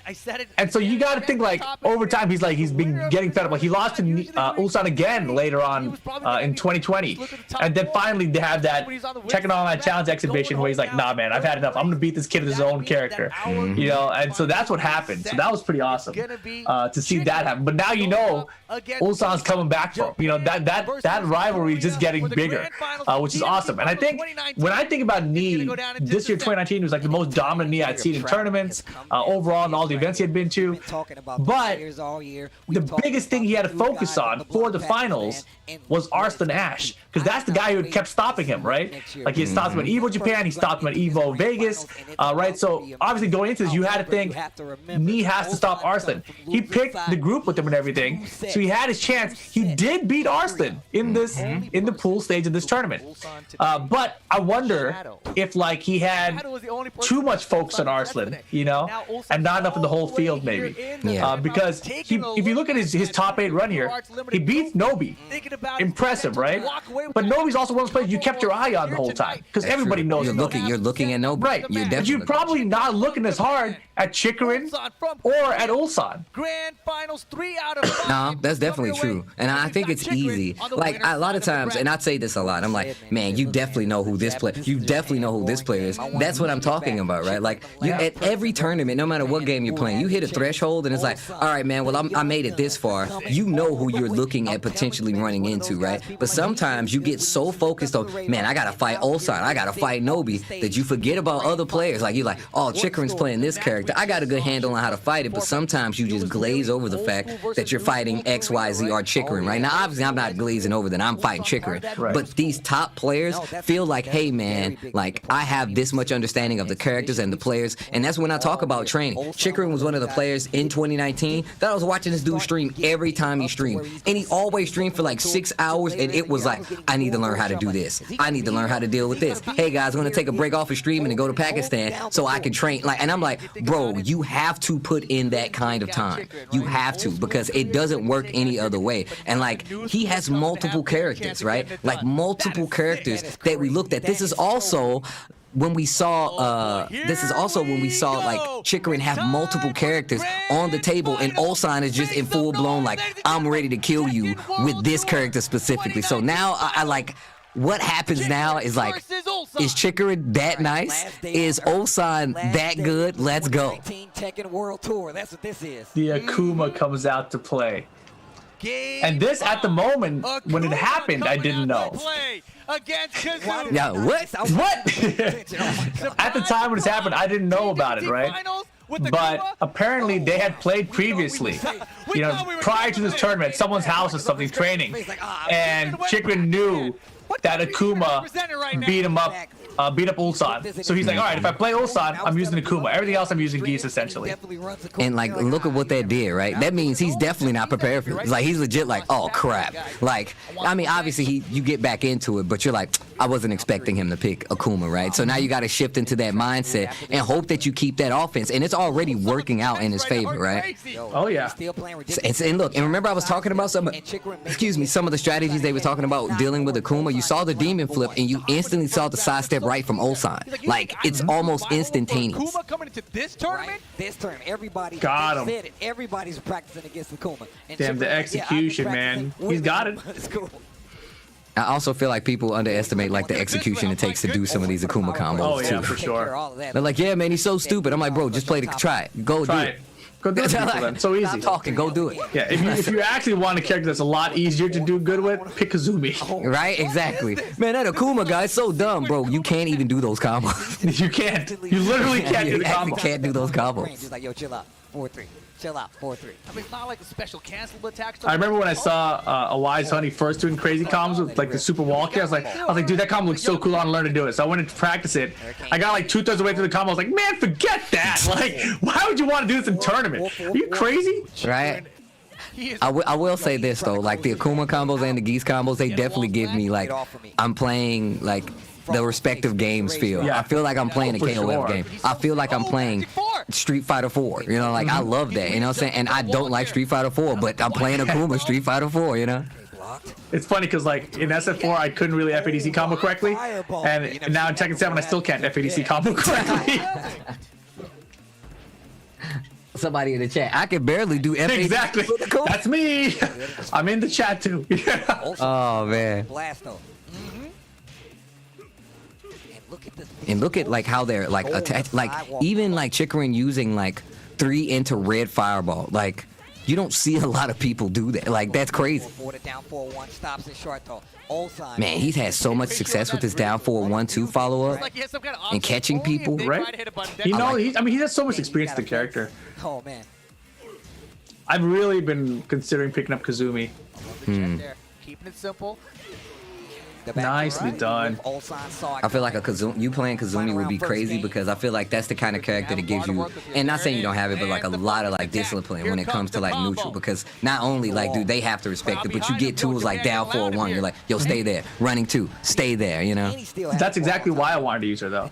and so you got to think like over time he's been getting fed up. Like he lost to Ulsan again later on in 2020, and then finally they have that Tekken Online Challenge exhibition where he's like, "Nah, man, I've had enough. I'm gonna beat this kid with his own character," and so that's what happened. So that was pretty awesome to see that happen. But now Ulsan's coming back for him. That rivalry is just getting bigger, which is awesome. And I think when I think about Nee, this year 2019 was like the most dominant Nee I'd seen in tournaments overall and all the events he had been to. But the biggest thing he had to focus on for the finals was Arslan Ash, because that's the guy who had kept stopping him, right? Like he stopped him at Evo Japan, he stopped him at Evo Vegas, right? So obviously going into this, you had to think Nee has to stop Arslan. He picked the group with him and everything, so he had his chance. He did beat Arslan in the pool stage of this tournament, but I wonder if like he had too much focus on Arslan, you know, and not enough in the whole field maybe. Because if you look at his top 8 run here, he beats Nobi. Impressive, right? But Nobi's also one of those players you kept your eye on the whole time, because everybody knows you're looking at Nobi. Right. But you're probably not looking as hard at Chikarin or at Ulsan. Grand finals, 3 out of 5. No, that's definitely true. And I think it's easy. Like, a lot of times, and I'd say this a lot, I'm like, man, you definitely know who this player, you definitely know who this player is. That's what I'm talking about, right? Like, at every tournament, no matter what game you're playing, you hit a threshold and it's like, all right, man, well, I made it this far. You know who you're looking at potentially running into, right? But sometimes you get so focused on, man, I gotta fight Ulsan, I gotta fight Nobi, that you forget about other players. Like, you're like, oh, Chikarin's playing this character. I got a good handle on how to fight it, but sometimes you just glaze over the fact that you're fighting XYZ or Chikarin, right? Now, obviously, I'm not glazing over that I'm fighting Chikarin, but these top players feel like, hey, man, like, I have this much understanding of the characters and the players, and that's when I talk about training. Chikarin was one of the players in 2019 that I was watching this dude stream every time he streamed, and he always streamed for like 6 hours, and it was like, I need to learn how to do this. I need to learn how to deal with this. Hey, guys, I'm going to take a break off of streaming and go to Pakistan so I can train. Like, and I'm like, bro, you have to put in that kind of time. You have to, because it doesn't work any other way. And like, he has multiple characters, right? Like multiple characters that we looked at. This is also when we saw like Chikarin have multiple characters on the table, and Ulsan is just in full blown like, I'm ready to kill you with this character specifically. So now I like, what happens now is like, is Chikarin that nice? Is Ulsan that good? Let's go. That's what this is. The Akuma comes out to play. And this, at the moment when it happened, I didn't know. Yeah, what? At the time when this happened, I didn't know about it, right? But apparently they had played previously, you know, prior to this tournament, at someone's house or something, training, and Chikarin knew that Akuma beat him up, beat up Ulsan. So he's like, all right, if I play Ulsan, I'm using Akuma. Everything else I'm using Geese, essentially. And like, look at what that did, right? That means he's definitely not prepared for it. Like, he's legit like, oh crap. Like, I mean, obviously you get back into it, but you're like, I wasn't expecting him to pick Akuma, right? So now you got to shift into that mindset and hope that you keep that offense, and it's already working out in his favor, right? Oh yeah. And look, and remember I was talking about some of the strategies they were talking about dealing with Akuma. You saw the demon flip, and you instantly saw the sidestep right from Ulsan. Like, it's almost instantaneous. Akuma coming into this tournament? This term, everybody got him. said it. Everybody's practicing against Akuma. And Damn, the execution, man. He's got it. It's cool. I also feel like people underestimate like the execution it takes to do some of these Akuma combos Oh yeah, too. for sure. They're like, yeah, man, he's so stupid. I'm like, bro, just try it. Go Try do it. Go do it, people, then. So easy. Stop talking, go do it. Yeah, if you actually want a character that's a lot easier to do good with, pick Kazumi. Right? Exactly. Man, that Akuma guy's so dumb, bro. You can't even do those combos. You can't. You literally can't do the combo. You can't do those combos. Just like, yo, chill out. 4-3. Chill out. 4-3. I mean, it's not like a special cancel attack. I remember when I saw Elias Honey first doing crazy combos with like the super wall kick. I was like, dude, that combo looks so cool. I want to learn to do it. So I went to practice it. I got like 2/3 of the way through the combo. I was like, man, forget that. Like, why would you want to do this in tournament? Are you crazy? Right? I will say this though, like the Akuma combos and the Geese combos, they definitely give me like, I'm playing like the respective games feel. Yeah. I feel like I'm playing a For KOF sure. game. I feel like I'm playing Street Fighter 4. You know, like I love that. You know what I'm saying? And I don't like Street Fighter 4, but I'm playing Akuma Street Fighter 4. You know. It's funny because like in SF4 I couldn't really FADC combo correctly, and now in Tekken 7 I still can't FADC combo correctly. Somebody in the chat, I can barely do FADC. Exactly. That's me. I'm in the chat too. Oh man. Blasto. And look at like how they're like attached, like even like Chikarin using like 3 into red fireball. Like you don't see a lot of people do that. Like that's crazy. Man, he's had so much success with his down 4-1-2 follow up and catching people. Right? You know, he has so much experience with the character. Oh man. I've really been considering picking up Kazumi. Check there. Keeping it simple. Nicely done. I feel like you playing Kazumi would be crazy because I feel like that's the kind of character that gives you, and not saying you don't have it, but like a lot of like discipline when it comes to like neutral, because not only like do they have to respect it, but you get tools like down 4-1, you're like, yo, stay there, running 2, stay there, you know. That's exactly why I wanted to use her though.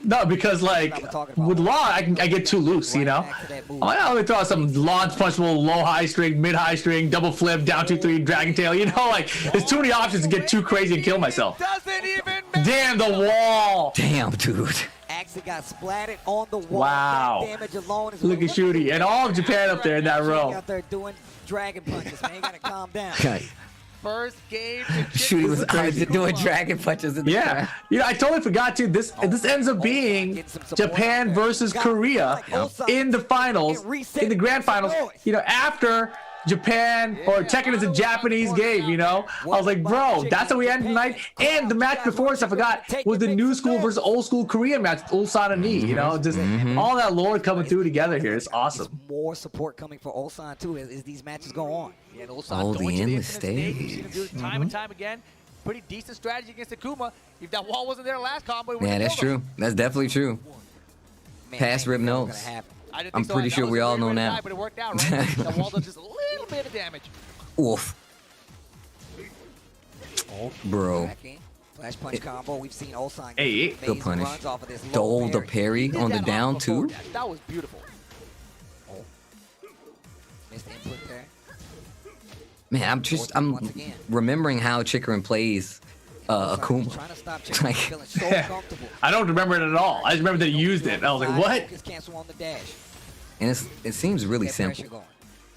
No, because like with Law, I get too loose, you know. I'm like, oh, let me throw out some launch punchable, low high string, mid high string, double flip, down 2-3, dragon tail. You know, like there's too many options to get too crazy and kill myself. Damn the wall! Damn, dude. Actually got splatted on the wall. Wow. That damage alone is Look at Shooty and all of Japan up there in that row. Out there doing dragon punches, man. You gotta calm down. First game. Shooty was doing dragon punches in the crowd. You know, I totally forgot to. This ends up being Japan versus Korea in the finals, in the grand finals. You know, after Japan or Tekken is a Japanese game, you know. I was like, bro, that's how we end tonight. And the match before us, I forgot, was the new school versus old school Korean match, Ulsan and Nii. You know, just all that lore coming through together here. It's awesome. More support coming for Ulsan too as these matches go on. Yeah, Ulsan the endless stage. He's gonna do it time and time again. Pretty decent strategy against Akuma. If that wall wasn't there last combo, yeah, that's true. That's definitely true. Pass rip nose. I'm pretty sure we all know now. But it worked out, right? The wall does just a little bit of damage. Oof. Bro. Flash punch combo. We've seen Ulsan get good punish. The parry on the down too. That was beautiful. Missed input there. Man, I'm remembering how Chikrin plays Akuma. Like, I don't remember it at all. I just remember that he used it. I was like, what? And it seems really simple.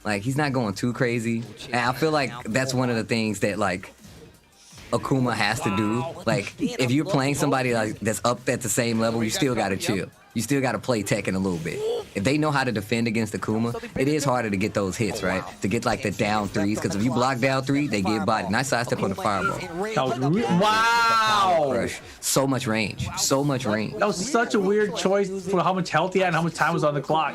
Like, he's not going too crazy. And I feel like that's one of the things that, like, Akuma has to do. Like, if you're playing somebody like that's up at the same level, you still gotta chill. You still gotta play Tekken a little bit. If they know how to defend against Akuma, it is harder to get those hits, right? To get like the down 3s, because if you block down 3, they get body. Nice sidestep on the fireball. Wow! Crush. So much range. So much range. That was such a weird choice for how much health he had and how much time was on the clock.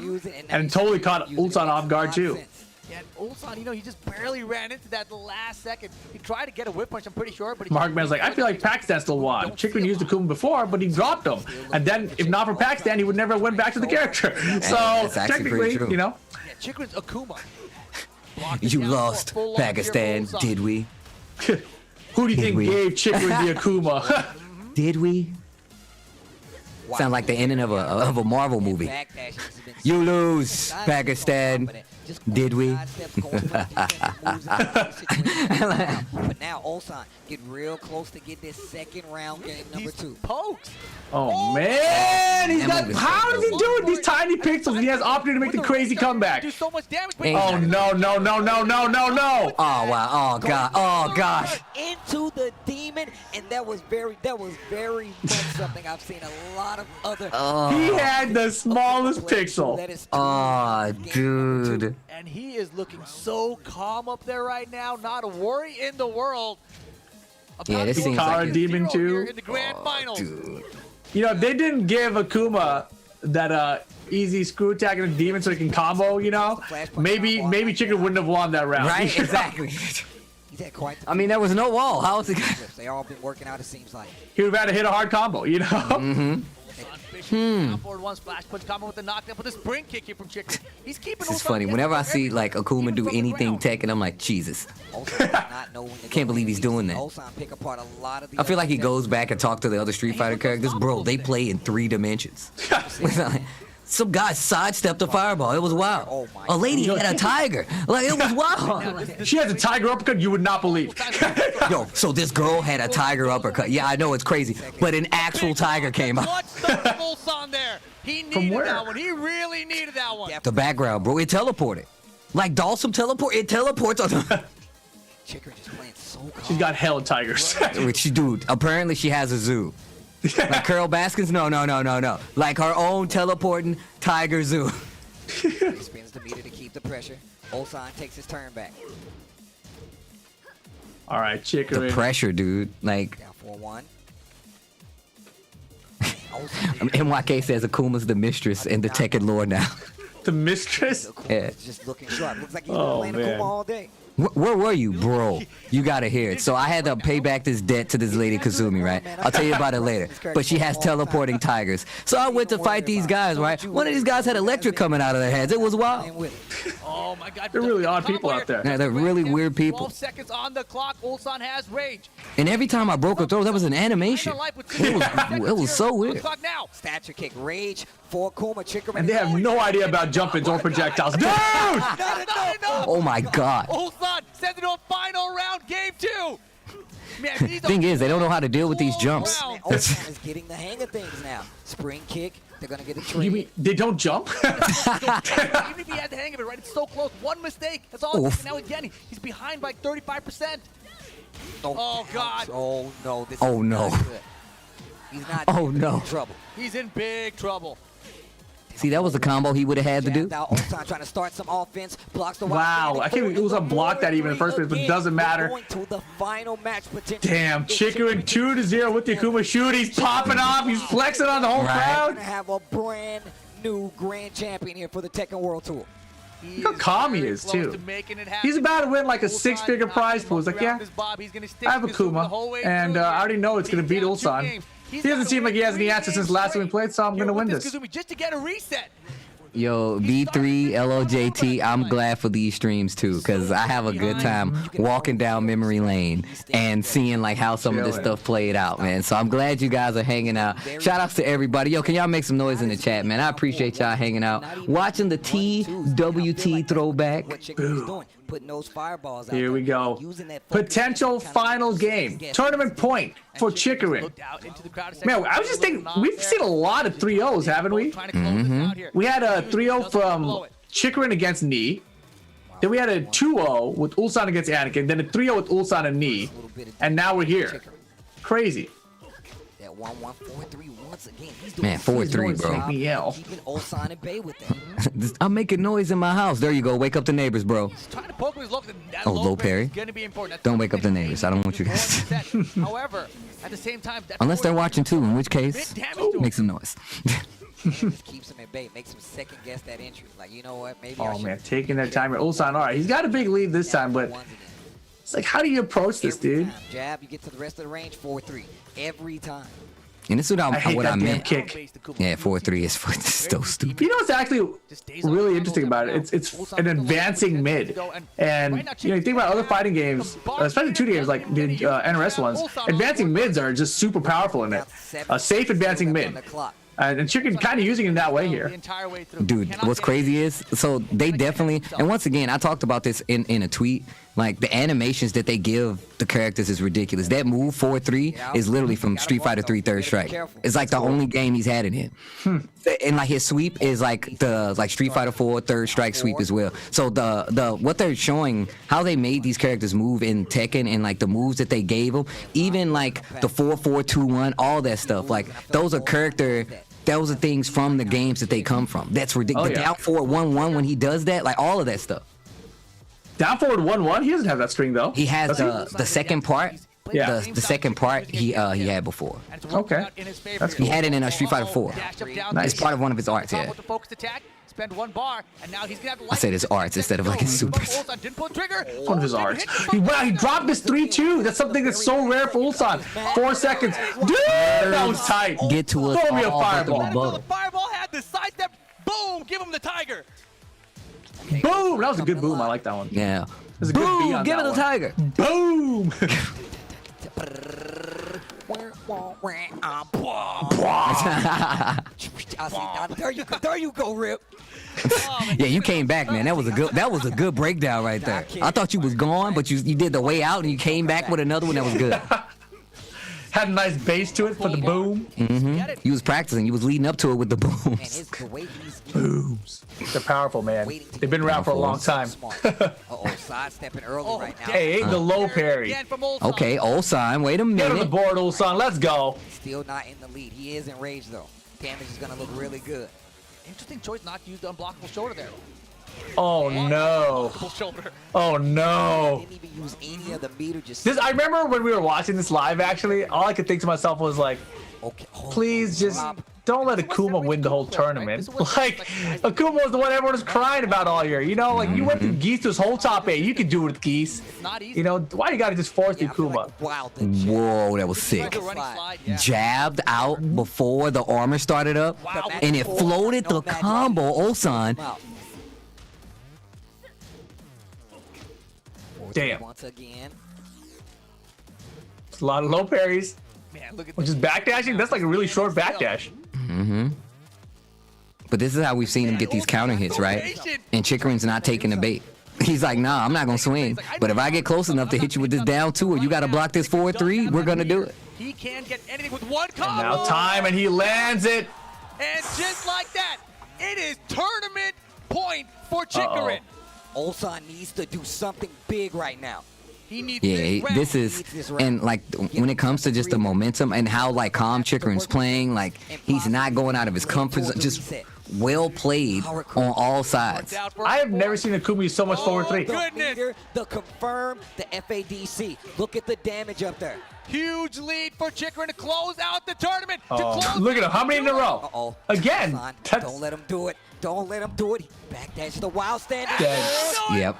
And it totally caught Ulsan off guard too. Yeah, Ulsan, you know, he just barely ran into that the last second. He tried to get a whip punch, I'm pretty sure, but Markman's like, I feel like Pakistan still won. Chikrin used Akuma before, but he dropped him. And then, if not for Pakistan, he would never went back to the character. So, technically, you know. Yeah, Chikrin's Akuma. You lost, Pakistan, did we? Who do you think gave Chikrin the Akuma? Did we? Sound like the ending of a Marvel movie. You lose, Pakistan. Did we? But now Ulsan get real close to get this second round game number 2. Pokes. Oh man, he's got. How does he do it? These tiny pixels. He has opportunity to make the crazy comeback. Do so much damage. Oh no! Oh wow! Oh god! Oh gosh! Into the demon, and that was very much something I've seen a lot of other. He had the smallest pixel. Oh dude! And he is looking so calm up there right now. Not a worry in the world. Yeah, this seems like Demon too. In the grand finals. Dude. You know, they didn't give Akuma that easy screw attack and a demon so he can combo. You know, maybe Chikrin wouldn't have won that round. Right? Exactly. I mean, there was no wall. How was it? They all been working out. It seems like he would have had to hit a hard combo. You know. Mm-hmm. Forward one splash punch combo with the knockdown, with the spring kick here from Chikrin. He's keeping. It's funny. Whenever I see like Akuma do anything Tekken, I'm like, Jesus. Can't believe he's doing that. I feel like he goes back and talks to the other Street Fighter characters. Bro, they play in 3 dimensions. Some guy sidestepped a fireball. It was wild. A lady had a tiger. Like, it was wild. She has a tiger uppercut you would not believe. Yo, so this girl had a tiger uppercut. Yeah, I know it's crazy, but an actual tiger came out. He needed that one. He really needed that one. The background, bro. It teleported. Like Dawson teleport. It teleports on the... She's got hella tigers. Dude, apparently she has a zoo. Like Carol Baskins? No. Like her own teleporting tiger zoo. He spins the meter to keep the pressure. Ulsan takes his turn back. All right, Chikrin. The pressure, dude. Like. Down 4-1. MYK says Akuma's the mistress in the Tekken lore now. The mistress. Yeah. Just looking sharp. Looks like he's Oh, been playing man. Akuma all day. Where were you, bro? You gotta hear it. So I had to pay back this debt to this lady Kazumi, right? I'll tell you about it later. But she has teleporting tigers. So I went to fight these guys, right? One of these guys had electric coming out of their heads. It was wild. Oh my God. They're really odd people out there. Yeah, they're really weird people. 12 seconds on the clock. Ulsan has rage. And every time I broke a throw, that was an animation. It was so weird. Clock now. Stature kick, rage for Akuma. Chickerman. And they have no idea about jump-ins or projectiles. Dude! Oh my God. Ulsan sends it to a final round, game 2. Man, these are Thing is, they don't know how to deal with these jumps. Man, Ulsan is getting the hang of things now. Spring kick. They're gonna get a trade. You mean they don't jump? Even if he had the hang of it, right? It's so close. One mistake. That's all. Oof. Now again, he's behind by 35%. Oh, God. Oh no. This Oh, is no. not good. He's not. Oh, in no. Trouble. He's in big trouble. See, that was the combo he would have had to do. Jabbed out Ulsan trying to start some offense. Blocks the Wow, I can't believe Ulsan blocked that even in the first place, but it doesn't matter. Going to the final match potential. Damn, Chicken 2-0 with the Akuma shoot. He's popping off. He's flexing on the whole Right. We're crowd. gonna have a brand new grand champion here for the Tekken World Tour. Look how calm he is, too. He's about to win like a six-figure prize pool. He's like, yeah, I have Akuma, and I already know it's going to beat Ulsan. He doesn't seem like he has any answers since last time we played, so I'm going to win this. Just to get a reset. Yo, B3, LOJT, I'm glad for these streams too, because I have a good time walking down memory lane and seeing like how some of this stuff played out, man. So I'm glad you guys are hanging out. Shout outs to everybody. Yo, can y'all make some noise in the chat, man? I appreciate y'all hanging out. Watching the TWT throwback. What Chicken was doing, putting those fireballs out Here we there, go. using that focus Potential to kind of final game. Tournament point for Chicorin. Man, I was just thinking, we've seen a lot of 3-0s, haven't we? We had a 3-0 from Chicorin against Knee. Then we had a 2-0 with Ulsan against Anakin. Then a 3-0 with Ulsan and Knee. And now we're here. Crazy. That 1-1-4-3 once again. He's Man, 4-3, bro. Make me yell. Keeping Ulsan at bay with them. I'm making noise in my house. There you go. Wake up the neighbors, bro. Trying to poke his low, Oh, low parry. Don't wake up the neighbors. I don't want you guys. However, at the same time, Unless they're watching too, in which case, make some noise. Just keeps him at bay, makes him second guess that entry. Like, you know what? Maybe I Oh should man, taking their time here. Ulsan, all right, he's got a big lead this time, but it's like, how do you approach this, dude? Jab, you get to the rest of the range, 4-3 every time. And this is I hate what that I damn meant. kick. Yeah, 4-3 is so stupid. You know what's actually really interesting about it? It's an advancing mid, and you know, you think about other fighting games, especially 2D games like the NRS ones. Advancing mids are just super powerful in it. A safe advancing mid. And Chicken kind of using it that way here. Dude, what's crazy is, so they definitely, and once again, I talked about this in a tweet, like the animations that they give the characters is ridiculous. That move 4-3 is literally from Street Fighter 3 Third Strike. It's like the only game he's had in it. And like his sweep is like the Street Fighter 4 Third Strike sweep as well. So the what they're showing, how they made these characters move in Tekken and like the moves that they gave them, even like the 4-4-2-1, all that stuff, like those are things from the games that they come from. That's ridiculous. Oh, yeah. The down forward 1-1 when he does that, like all of that stuff. Down forward 1-1. He doesn't have that string though. He has the second part. Yeah. The second part he had before. Okay. That's He had it in Street Fighter 4. Nice. It's part of one of his arts, yeah. Spend one bar, and now he's gonna have to I said his arts instead of like his supers. It's one of his arts. Wow, he dropped this 3-2. That's something that's so rare for Ulsan. 4 seconds. Dude, that was tight. Get to us Throw me a all but the fireball. rebuttal. The fireball had the sidestep. Boom! Give him the tiger. Boom! That was a good boom. I like that one. Yeah. There's a good beat Boom! on Give it that the one. tiger. Boom! There you go, Rip. Yeah, you came back, man. That was a good breakdown right there. I thought you was gone, but you did the way out and you came back with another one that was good. Had a nice base to it for the boom. You was practicing. You was leading up to it with the Man, booms. the way he's Booms. They're powerful, man. They've been around for a long time. Uh-oh, sidestepping early right now. Hey, the low parry. Okay, Ulsan, wait a Get on the minute. board, Ulsan. Let's go. Still not in the lead. He is enraged, though. Damage is going to look really good. Interesting choice not to use the unblockable shoulder there. Oh no. Shoulder. Oh no. Didn't even use any of the meter. Just I remember when we were watching this live, actually, all I could think to myself was like, okay. please just don't let Akuma win the whole tournament. Like, Akuma was the one everyone was crying about all year. You know, like, you went to Geese to his whole top 8. You could do it with Geese. Not easy. You know, why you gotta just force the Akuma? Whoa, that was sick. Jabbed out before the armor started up, and it floated the combo. Ulsan. Damn. Once again. It's a lot of low parries. Man, look at Which is backdashing. That's like a really short backdash. But this is how we've seen him get these counter hits, right? And Chikarin's not taking the bait. He's like, nah, I'm not gonna swing. But if I get close enough to hit you with this down 2 or you gotta block this 4-3, we're gonna do it. He can't get anything with one combo. And now time, and he lands it. And just like that, it is tournament point for Chikarin. Ulsan needs to do something big right now. He needs this is, and like when it comes to just the momentum and how like calm Chikarin's playing, like he's not going out of his comfort zone, just well played on all sides. I have never seen Akuma use so much forward 3. The confirm, the FADC. Look at the damage up there. Huge lead for Chikarin to close out the tournament. Look at him. How many in a row? Again. Don't let him do it. Don't let him do it. Backdash the wild stand. Yep.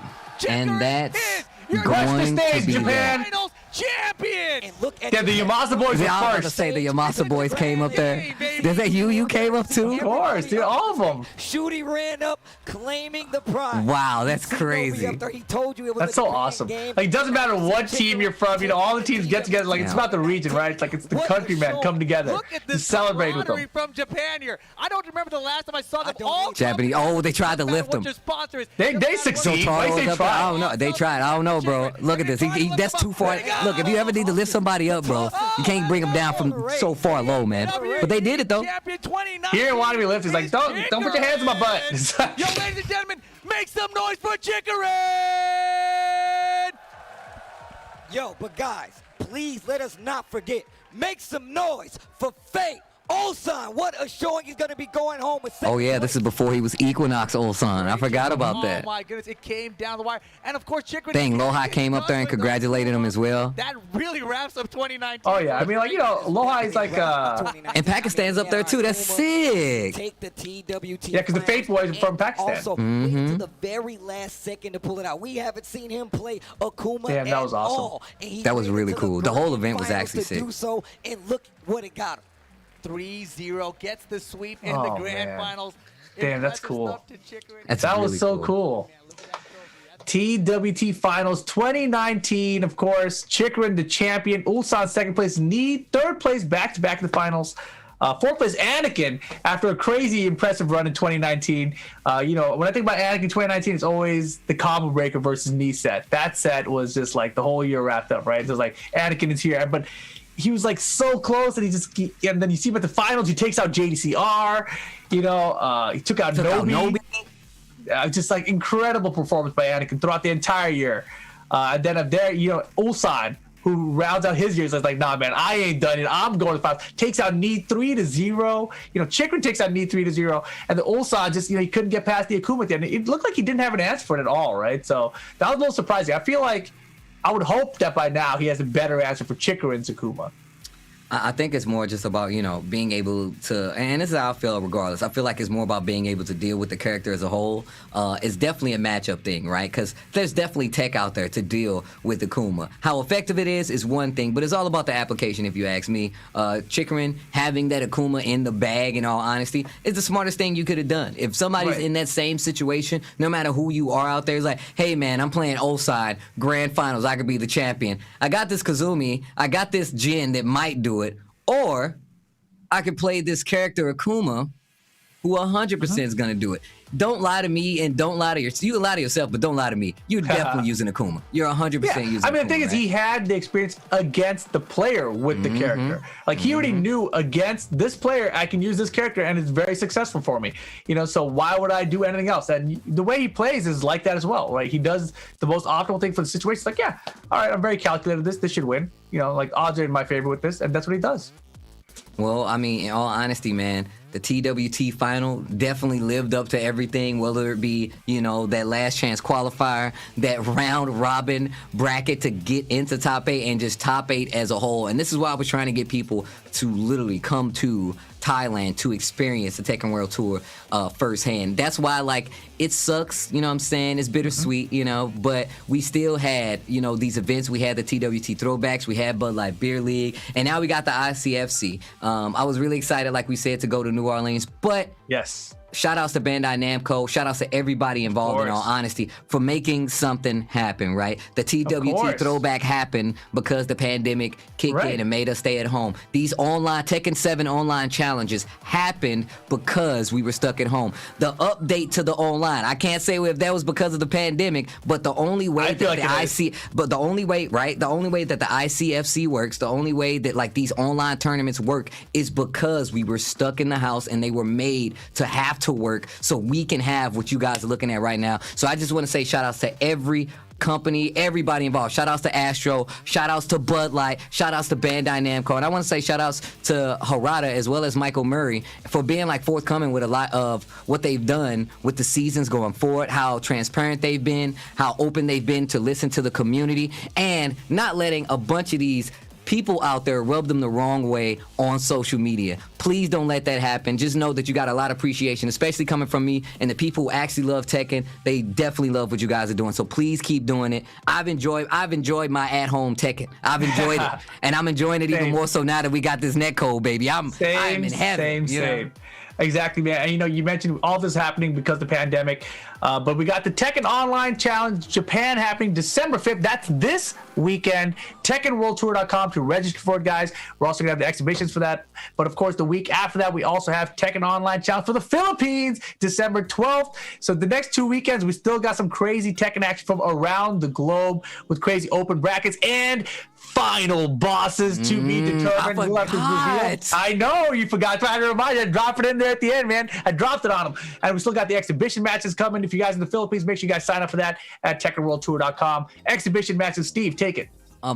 And that's going to be Japan. Finals champion. And look at the Yamasa boys I was are about to first. say the Yamasa boys came up there. Is that you? You came up too? Of course, dude. All of them. Shooty ran up, claiming the prize. Wow, that's Nobi crazy. up there, he told you it was That's a so great awesome. game. Like, it doesn't matter what team you're from. You know, all the teams get together. Like, it's about the region, right? It's like it's the countrymen come together Look at to this celebrate with them. from Japan here. I don't remember the last time I saw them all. Japanese. Oh, they tried to lift him. They succeed. Taro Why was they up there. I try? don't know. They tried. I don't know, bro. Look at this. That's too far. Look, if you ever need to lift somebody up, bro, you can't bring them down from so far low, man. But they did it though. Here in Wannabe Lift, he's like, don't put your hands on my butt. Yo, ladies and gentlemen, make some noise for Chikarin! Yo, but guys, please let us not forget, make some noise for Fate. Ulsan, what a showing. He's going to be going home with Oh yeah, this is before he was Equinox Ulsan. I forgot about that. Oh my goodness, it came down the wire. And of course, Chikarin. Dang, Lojai came up there and congratulated him as well. That really wraps up 2019. Oh yeah, I mean, like, you know, Lojai's like And Pakistan's up there too. That's sick. Take the TWT. Yeah, because the Fate boys are from Pakistan. Also, wait to the very last second to pull it out. We haven't seen him play Akuma Damn, that was at awesome. all. And he That was made it really to cool. The whole grand event was finals actually to sick. do so, and look what it got him. 3-0 gets the sweep in Oh, the grand man. finals. Damn, that's Impressive cool. stuff to Chikarin. That's That was really so cool. TWT Finals 2019, of course. Chikarin, the champion. Ulsan, second place. Need third place, back-to-back in the finals. Fourth place, Anakin, after a crazy impressive run in 2019. You know, when I think about Anakin 2019, it's always the combo breaker versus knee set. That set was just like the whole year wrapped up, right? It was like, Anakin is here. But he was like so close, and and then you see him at the finals, he takes out JDCR. You know, he took out Nobi. Just like incredible performance by Anakin throughout the entire year. And then up there, you know, Ulsan, who rounds out his years, is like, nah, man, I ain't done it. I'm going to finals. Takes out Need 3-0. You know, Chikarin takes out Need 3-0. And the Ulsan just, you know, he couldn't get past the Akuma at the end. It looked like he didn't have an answer for it at all, right? So that was a little surprising. I feel like I would hope that by now he has a better answer for Chikarin's Akuma. I think it's more just about, you know, being able to, and this is how I feel regardless. I feel like it's more about being able to deal with the character as a whole. It's definitely a matchup thing, right? Because there's definitely tech out there to deal with Akuma. How effective it is one thing, but it's all about the application, if you ask me. Chikarin having that Akuma in the bag, in all honesty, is the smartest thing you could have done. If somebody's in that same situation, no matter who you are out there, it's like, hey, man, I'm playing Ulsan, grand finals, I could be the champion. I got this Kazumi, I got this Jin that might do it. Or I could play this character Akuma, who 100% is gonna do it. Don't lie to me and don't lie to yourself. You can lie to yourself, but don't lie to me. You're definitely using Akuma. You're 100% using Akuma. I mean, the thing is, he had the experience against the player with the character. Like, he already knew against this player, I can use this character, and it's very successful for me. You know, so why would I do anything else? And the way he plays is like that as well, right? He does the most optimal thing for the situation. It's like, yeah, all right, I'm very calculated with this. This should win. You know, like, odds are in my favor with this, and that's what he does. Well, I mean, in all honesty, man, the TWT final definitely lived up to everything, whether it be, you know, that last chance qualifier, that round robin bracket to get into top 8 and just top 8 as a whole. And this is why I was trying to get people to literally come to Thailand to experience the Tekken World Tour firsthand. That's why, like, it sucks, you know what I'm saying? It's bittersweet, you know, but we still had, you know, these events. We had the TWT throwbacks, we had Bud Light Beer League, and now we got the ICFC. I was really excited, like we said, to go to New Orleans, but Yes. shout outs to Bandai Namco. Shout outs to everybody involved, in all honesty, for making something happen, right? The TWT throwback happened because the pandemic kicked in and made us stay at home. These online Tekken 7 online challenges happened because we were stuck at home. The update to the online, I can't say if that was because of the pandemic, but the only way that the only way that the ICFC works, the only way that like these online tournaments work is because we were stuck in the house and they were made to have to work so we can have what you guys are looking at right now. So I just want to say shout outs to every company, everybody involved. Shout outs to Astro, shout outs to Bud Light, shout outs to Bandai Namco, and I want to say shout outs to Harada as well as Michael Murray for being like forthcoming with a lot of what they've done with the seasons going forward, how transparent they've been, how open they've been to listen to the community, and not letting a bunch of these people out there rub them the wrong way on social media. Please don't let that happen. Just know that you got a lot of appreciation, especially coming from me and the people who actually love Tekken. They definitely love what you guys are doing. So please keep doing it. I've enjoyed my at-home Tekken. I've enjoyed it, and I'm enjoying it even more so now that we got this netcode, baby. I'm in heaven. Same. Exactly, man. And you know, you mentioned all this happening because of the pandemic, but we got the Tekken Online Challenge Japan happening December 5th. That's this weekend. TekkenWorldTour.com to register for it, guys. We're also gonna have the exhibitions for that. But of course, the week after that, we also have Tekken Online Challenge for the Philippines, December 12th. So the next 2 weekends, we still got some crazy Tekken action from around the globe with crazy open brackets and final bosses to be determined. We'll have to reveal. I know you forgot. Trying to remind you, drop it in there at the end, man. I dropped it on them. And we still got the exhibition matches coming. If you guys in the Philippines, make sure you guys sign up for that at TekkenWorldTour.com. Exhibition matches. Steve, take it.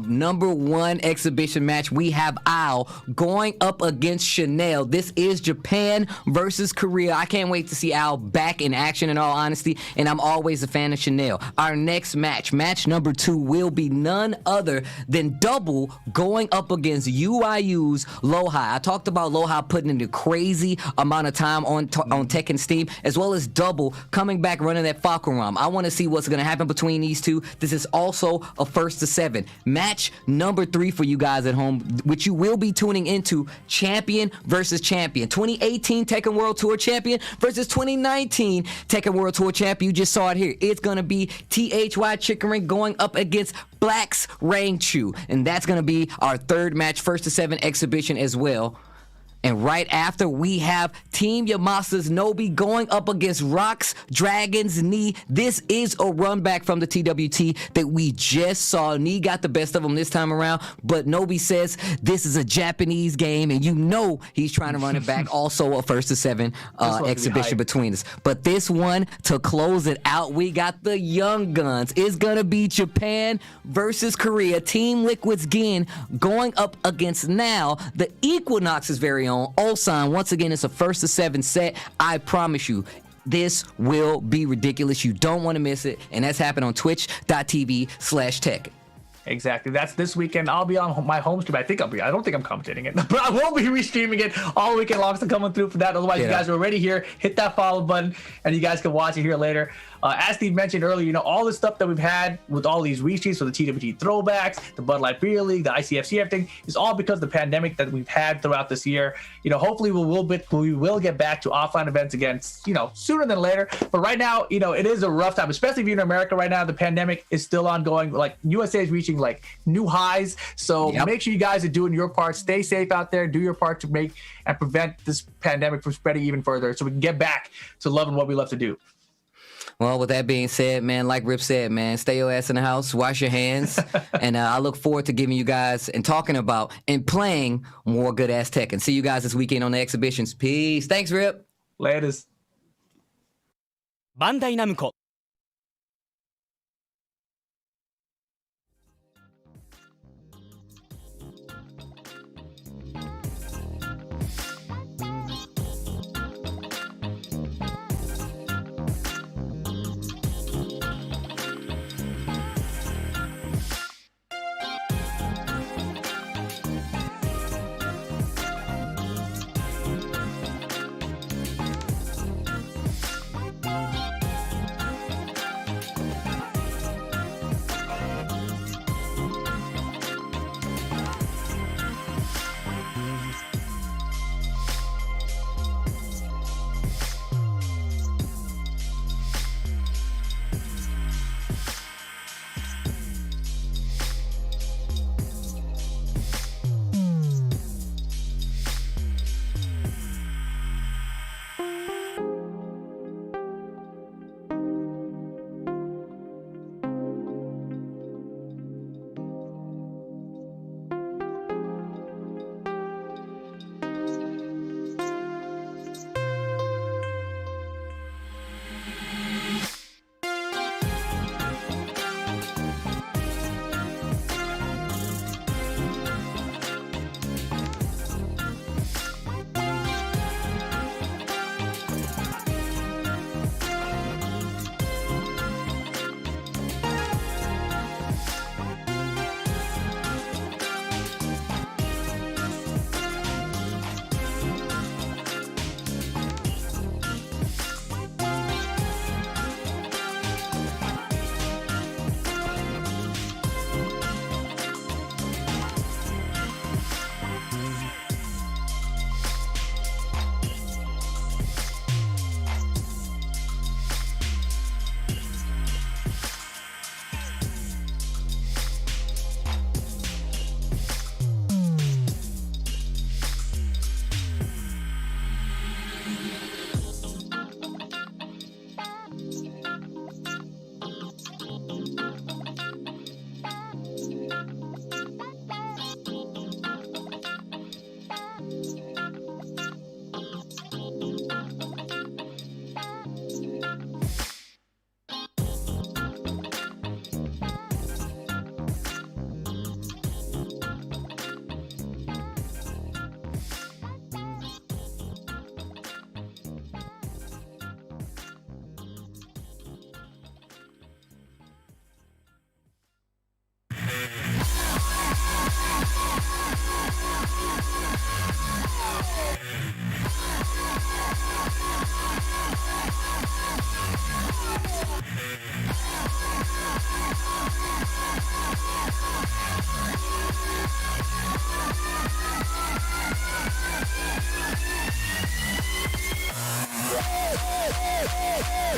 Number one exhibition match, we have Ao going up against Chanel. This is Japan versus Korea. I can't wait to see Ao back in action, in all honesty, and I'm always a fan of Chanel. Our next match, match number 2, will be none other than Double going up against UIU's Lojai. I talked about Lojai putting in a crazy amount of time on Tekken Steam, as well as Double coming back running that Fakuram. I want to see what's going to happen between these two. This is also a 1st to 7. Match number 3 for you guys at home, which you will be tuning into, champion versus champion. 2018 Tekken World Tour champion versus 2019 Tekken World Tour champion. You just saw it here. It's going to be THY Chickering going up against Black's Rangchu. And that's going to be our 3rd match, 1st to 7 exhibition as well. And right after, we have Team Yamasa's Nobi going up against Rock's Dragon's Knee. This is a run back from the TWT that we just saw. Knee got the best of him this time around, but Nobi says this is a Japanese game, and you know he's trying to run it back. Also a 1st to 7 exhibition between us. But this one, to close it out, we got the Young Guns. It's going to be Japan versus Korea. Team Liquid's Gin going up against now the Equinox's very own Ulsan. Once again, it's a 1st to 7 set. I promise you, this will be ridiculous. You don't want to miss it. And that's happening on twitch.tv/tech. Exactly. That's this weekend. I'll be on my home stream. I don't think I'm commentating it, but I will be restreaming it all weekend long. So coming through for that. Otherwise, you guys are already here. Hit that follow button, and you guys can watch it here later. As Steve mentioned earlier, you know, all the stuff that we've had with all these restreams for the TWT throwbacks, the Bud Light Beer League, the ICFC, everything is all because of the pandemic that we've had throughout this year. You know, hopefully we will get back to offline events again, you know, sooner than later. But right now, you know, it is a rough time, especially if you're in America right now. The pandemic is still ongoing. Like, USA is reaching like new highs. So make sure you guys are doing your part. Stay safe out there. Do your part to make and prevent this pandemic from spreading even further, so we can get back to loving what we love to do. Well, with that being said, man, like Rip said, man, stay your ass in the house, wash your hands, and I look forward to giving you guys and talking about and playing more good-ass Tekken. See you guys this weekend on the exhibitions. Peace. Thanks, Rip. Laters. Bandai Namco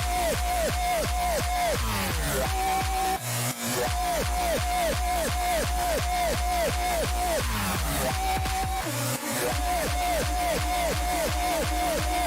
Yeah.